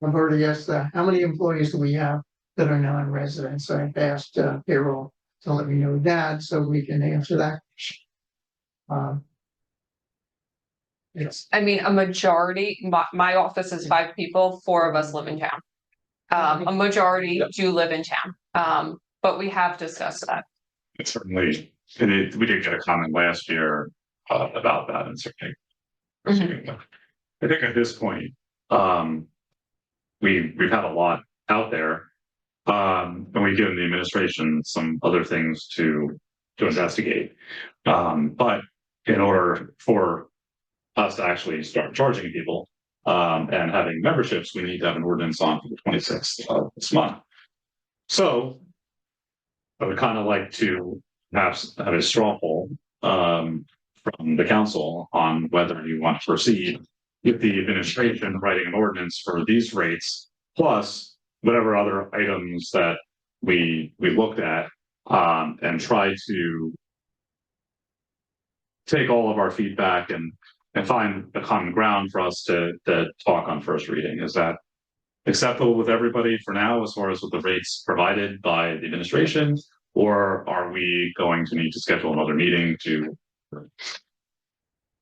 I've already asked that. How many employees do we have that are non-residents? So I've asked payroll to let me know that so we can answer that question. Yes.
I mean, a majority, my office is 5 people, 4 of us live in town. A majority do live in town, but we have discussed that.
It certainly, we did get a comment last year about that, and certainly. I think at this point, we've had a lot out there, and we've given the administration some other things to investigate. But in order for us to actually start charging people and having memberships, we need to have an ordinance on for the 26th of this month. So I would kind of like to perhaps have a straw poll from the council on whether you want to proceed with the administration writing an ordinance for these rates, plus whatever other items that we looked at, and try to take all of our feedback and find a common ground for us to talk on first reading. Is that acceptable with everybody for now, as far as with the rates provided by the administration? Or are we going to need to schedule another meeting to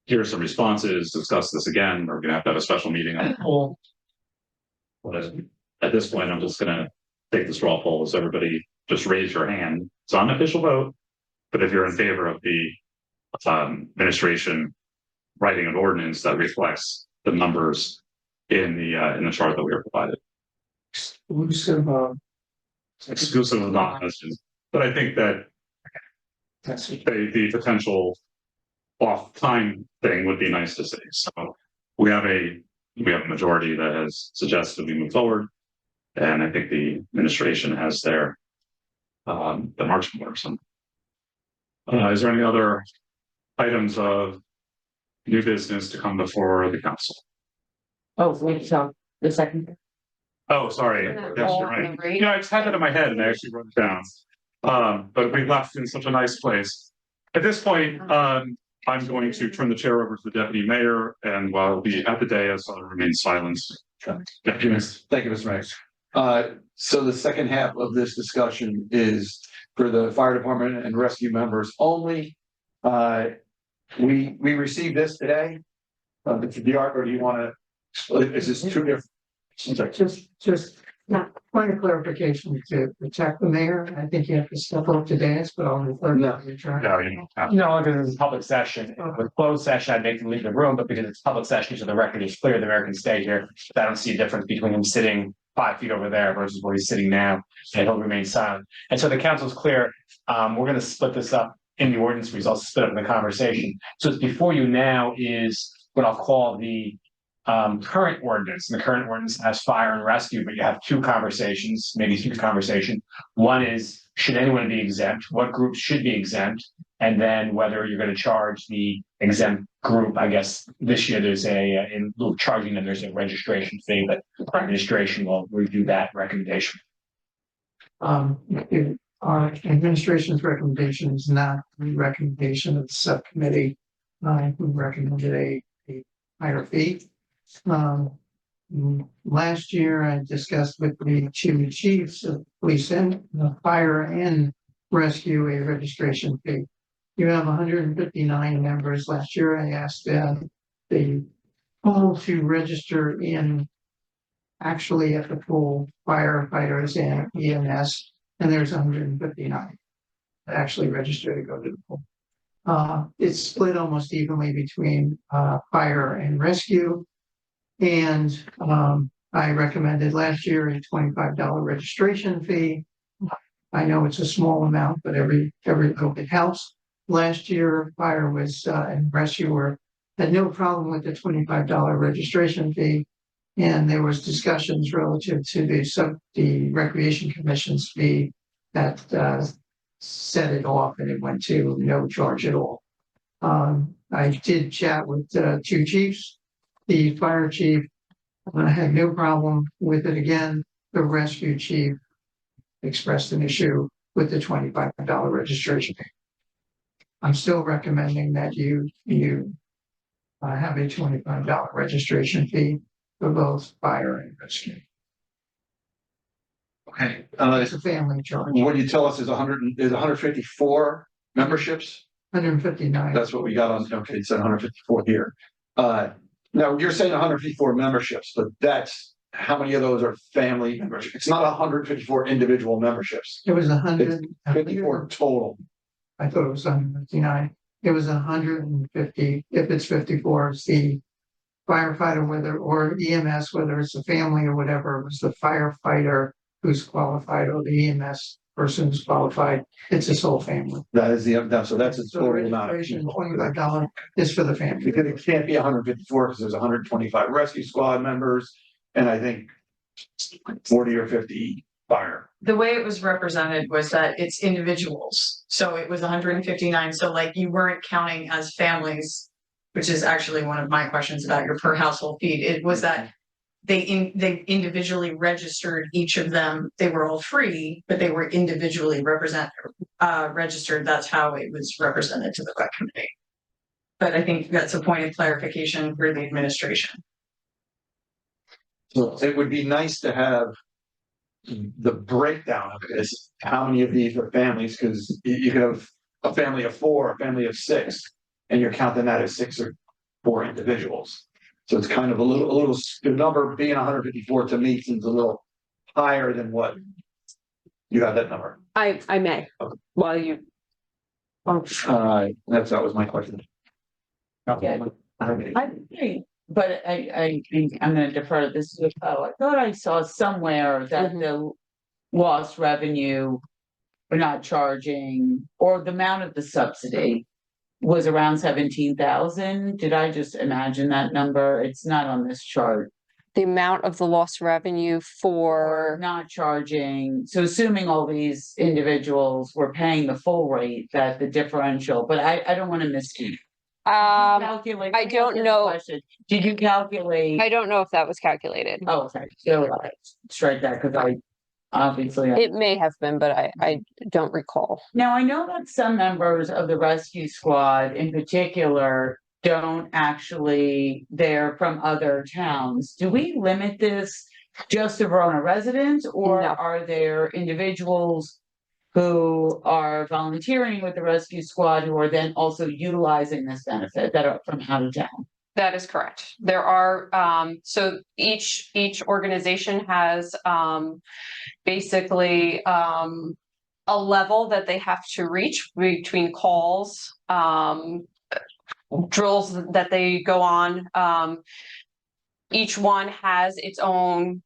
hear some responses, discuss this again? We're gonna have to have a special meeting on the poll. At this point, I'm just gonna take the straw poll. Is everybody just raise your hand? It's not an official vote, but if you're in favor of the administration writing an ordinance that reflects the numbers in the chart that we were provided. Exclusive of non-residents. But I think that the potential off time thing would be nice to see. So we have a majority that has suggested we move forward. And I think the administration has their the marching orders. Is there any other items of new business to come before the council?
Oh, wait, so the second.
Oh, sorry. Yes, you're right. Yeah, I just had that in my head and I actually wrote it down. But we left in such a nice place. At this point, I'm going to turn the chair over to the deputy mayor, and while I'll be at the dais, I'll remain silent.
Thank you, Mr. Mayor. So the second half of this discussion is for the fire department and rescue members only. We received this today. The art, or do you want to? Is this 2 different?
Just point of clarification to protect the mayor. I think you have to step up to dance, but I'll refer to the attorney.
No, you don't have to.
No, because it's a public session. With closed session, I'd make them leave the room, but because it's public session, so the record is clear, the mayor can stay here. I don't see a difference between him sitting 5 feet over there versus where he's sitting now, and he'll remain silent. And so the council's clear. We're going to split this up in the ordinance. We also split up in the conversation. So it's before you now is what I'll call the current ordinance, and the current ordinance has fire and rescue, but you have two conversations, maybe three conversations. One is, should anyone be exempt? What groups should be exempt? And then whether you're going to charge the exempt group. I guess this year there's in lieu of charging them, there's a registration fee, but administration will review that recommendation.
Our administration's recommendation is not the recommendation of the subcommittee. We recommended a higher fee. Last year I discussed with the two chiefs of police and fire and rescue a registration fee. You have 159 members. Last year I asked the pool to register in actually at the pool, firefighters and EMS, and there's 159 that actually register to go to the pool. It's split almost evenly between fire and rescue. And I recommended last year a $25 registration fee. I know it's a small amount, but every little bit helps. Last year, fire was and rescue had no problem with the $25 registration fee. And there was discussions relative to the Recreation Commission's fee that set it off, and it went to no charge at all. I did chat with two chiefs. The fire chief had no problem with it. Again, the rescue chief expressed an issue with the $25 registration fee. I'm still recommending that you have a $25 registration fee for both fire and rescue.
Okay.
It's a family charge.
What you tell us is 154 memberships?
159.
That's what we got on, okay, it said 154 here. Now you're saying 154 memberships, but that's, how many of those are family memberships? It's not 154 individual memberships.
It was 154
total.
I thought it was 159. It was 150. If it's 54, it's the firefighter, or EMS, whether it's a family or whatever, it was the firefighter who's qualified or the EMS person who's qualified. It's his whole family.
That is so that's a
So
total amount of
registration,
people.
$25 is for the family.
Because it can't be 154 because there's 125 rescue squad members and I think 40 or 50 fire.
The way it was represented was that it's individuals, so it was 159, so like you weren't counting as families, which is actually one of my questions about your per household fee. It was that they individually registered each of them. They were all free, but they were individually registered. That's how it was represented to the committee. But I think that's a point of clarification for the administration.
So it would be nice to have the breakdown of this, how many of these are families, because you could have a family of 4, a family of 6, and you're counting that as 6 or 4 individuals. So it's kind of a little, the number being 154 to me seems a little higher than what you have that number.
I may,
Okay.
while you.
That was my question.
Yeah. I agree, but I think I'm gonna defer to this. I thought I saw somewhere that the lost revenue for not charging, or the amount of the subsidy was around 17,000. Did I just imagine that number? It's not on this chart.
The amount of the lost revenue
For not charging, so assuming all these individuals were paying the full rate, that the differential, but I don't wanna misspeak. Calculate.
I don't know.
Question. Did you calculate?
I don't know if that was calculated.
Oh, okay, so strike that, because I obviously.
It may have been, but I don't recall.
Now, I know that some members of the rescue squad in particular don't actually, they're from other towns. Do we limit this just to Verona residents, or
No.
are there individuals who are volunteering with the rescue squad who are then also utilizing this benefit that are from out of town?
That is correct. There are, so each organization has, basically, a level that they have to reach between calls, drills that they go on. Each one has its own,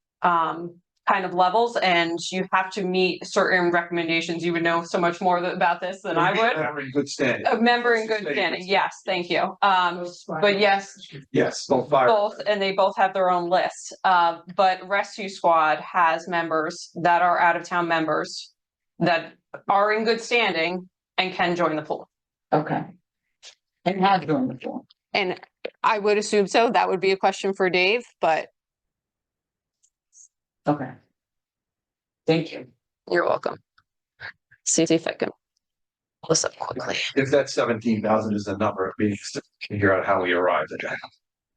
kind of levels, and you have to meet certain recommendations. You would know so much more about this than I would.
Member in good standing.
A member in good standing, yes, thank you. But yes,
Yes, both fire.
both, and they both have their own list. But Rescue Squad has members that are out of town members that are in good standing and can join the pool.
Okay. And have joined the pool.
And I would assume so. That would be a question for Dave, but
Okay. Thank you.
you're welcome. See if I can pull this up quickly.
If that 17,000 is the number, it means to figure out how we arrived at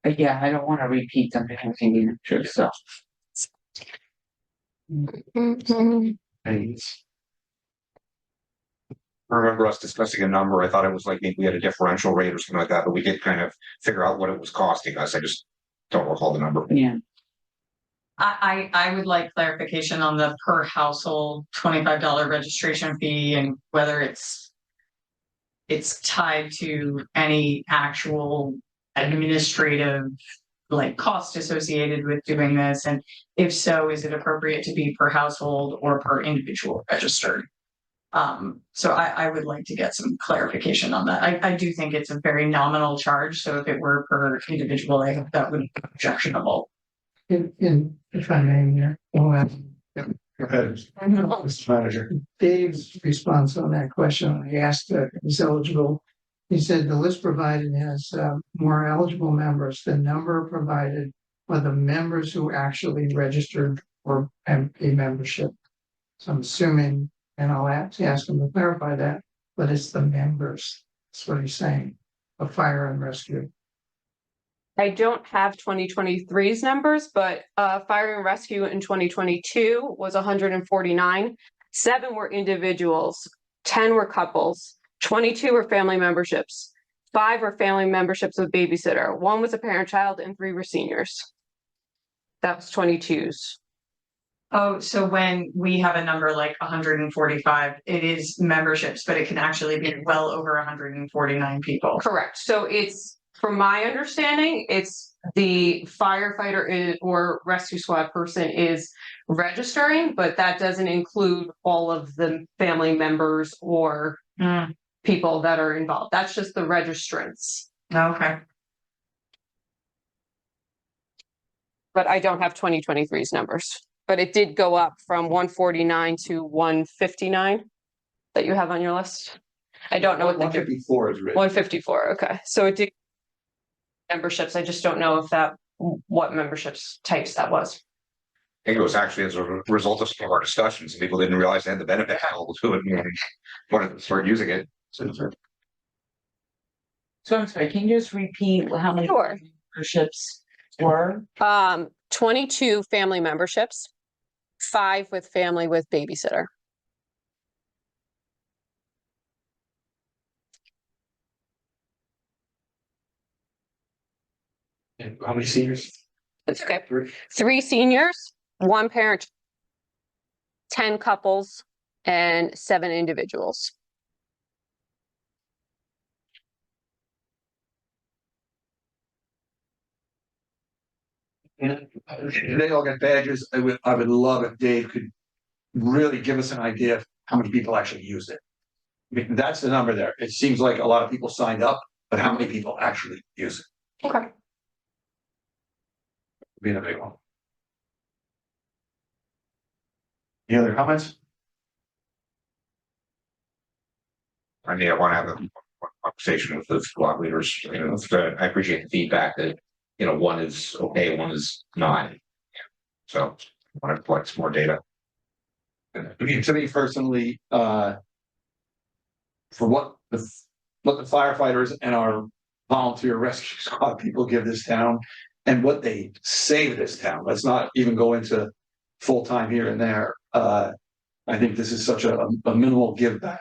that.
Yeah, I don't want to repeat something I'm thinking, so.
Mhm.
And
I remember us discussing a number. I thought it was like maybe we had a differential rate or something like that, but we did kind of figure out what it was costing us. I just don't recall the number.
Yeah.
I would like clarification on the per household $25 registration fee and whether it's tied to any actual administrative like cost associated with doing this, and if so, is it appropriate to be per household or per individual registered? So I would like to get some clarification on that. I do think it's a very nominal charge, so if it were per individual, I think that would be objectionable.
If I may, here,
Go ahead, Mr. Manager.
Dave's response on that question, when he asked if he's eligible. He said the list provided has more eligible members, the number provided for the members who actually registered for a membership. So I'm assuming, and I'll ask him to clarify that, but it's the members. That's what he's saying, of fire and rescue.
I don't have 2023's numbers, but fire and rescue in 2022 was 149. 7 were individuals, 10 were couples, 22 were family memberships, 5 were family memberships with babysitter, 1 was a parent-child, and 3 were seniors. That was 22's.
Oh, so when we have a number like 145, it is memberships, but it can actually be well over 149 people.
Correct. So it's, from my understanding, it's the firefighter or rescue squad person is registering, but that doesn't include all of the family members or people that are involved. That's just the registrants.
Okay.
But I don't have 2023's numbers. But it did go up from 149 to 159 that you have on your list. I don't know what the
154 is written.
154. Okay, so it did memberships. I just don't know if what memberships types that was.
I think it was actually as a result of some of our discussions, and people didn't realize they had the benefit to it and wanted to start using it.
So I'm sorry, can you just repeat how many
Sure.
memberships were?
22 family memberships, 5 with family with babysitter.
And how many seniors?
That's okay. 3 seniors, 1 parent, 10 couples, and 7 individuals.
They all get badges. I would love if Dave could really give us an idea of how many people actually use it. I mean, that's the number there. It seems like a lot of people signed up, but how many people actually use it?
Okay.
Being a big one. Any other comments?
I mean, I want to have a conversation with the squad leaders. You know, I appreciate the feedback that, you know, one is okay, one is not. So I want to collect some more data.
I mean, to me personally, for what the firefighters and our volunteer rescue squad people give this town and what they save this town, let's not even go into full-time here and there. I think this is such a minimal give back.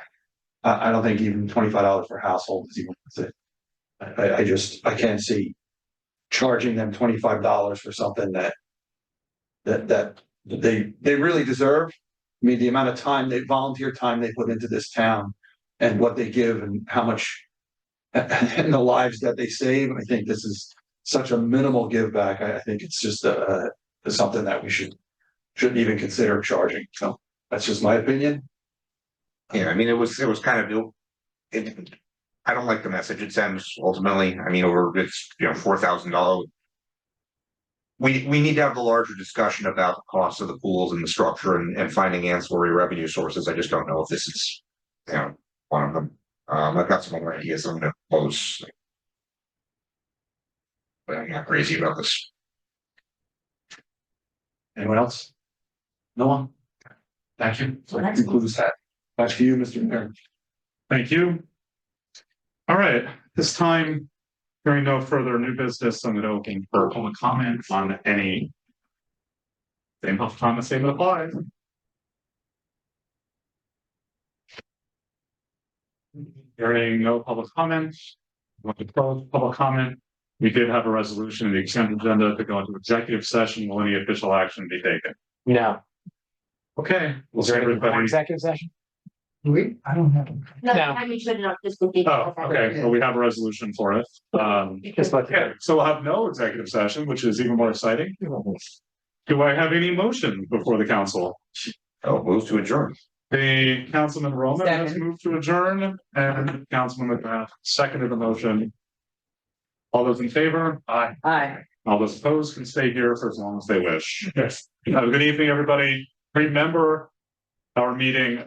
I don't think even $25 per household is even worth it. I can't see charging them $25 for something that they really deserve. I mean, the amount of time volunteer time they put into this town and what they give and how much and the lives that they save. I think this is such a minimal give back. I think it's just something that we should shouldn't even consider charging. So that's just my opinion.
Yeah, I mean, it was kind of, I don't like the message it sends ultimately. I mean, it's, $4,000. We need to have the larger discussion about the cost of the pools and the structure and finding ancillary revenue sources. I just don't know if this is, one of them. I've got some other ideas I'm gonna pose. But I'm not crazy about this.
Anyone else? No one? Thank you. So that
That's-
concludes that. Back to you, Mr. Mayor.
Thank you. All right, this time, hearing no further new business, I'm gonna open for public comment on any. Same public comment statement applies. Hearing no public comments, want to close public comment. We did have a resolution in the consent agenda to go into executive session. Will any official action be taken?
No.
Okay. We'll
Was there
see
anything for
everybody.
executive session?
I don't have them.
No,
No.
I mean, should not just be.
Oh, okay, well, we have a resolution for it. Okay, so we'll have no executive session, which is even more exciting. Do I have any motion before the council?
Oh, move to adjourn.
The Councilman Verona has
Second.
moved to adjourn and Councilman McGrath seconded the motion. All those in favor? Aye.
Hi.
All those opposed can stay here for as long as they wish. Yes. Have a good evening, everybody. Remember our meeting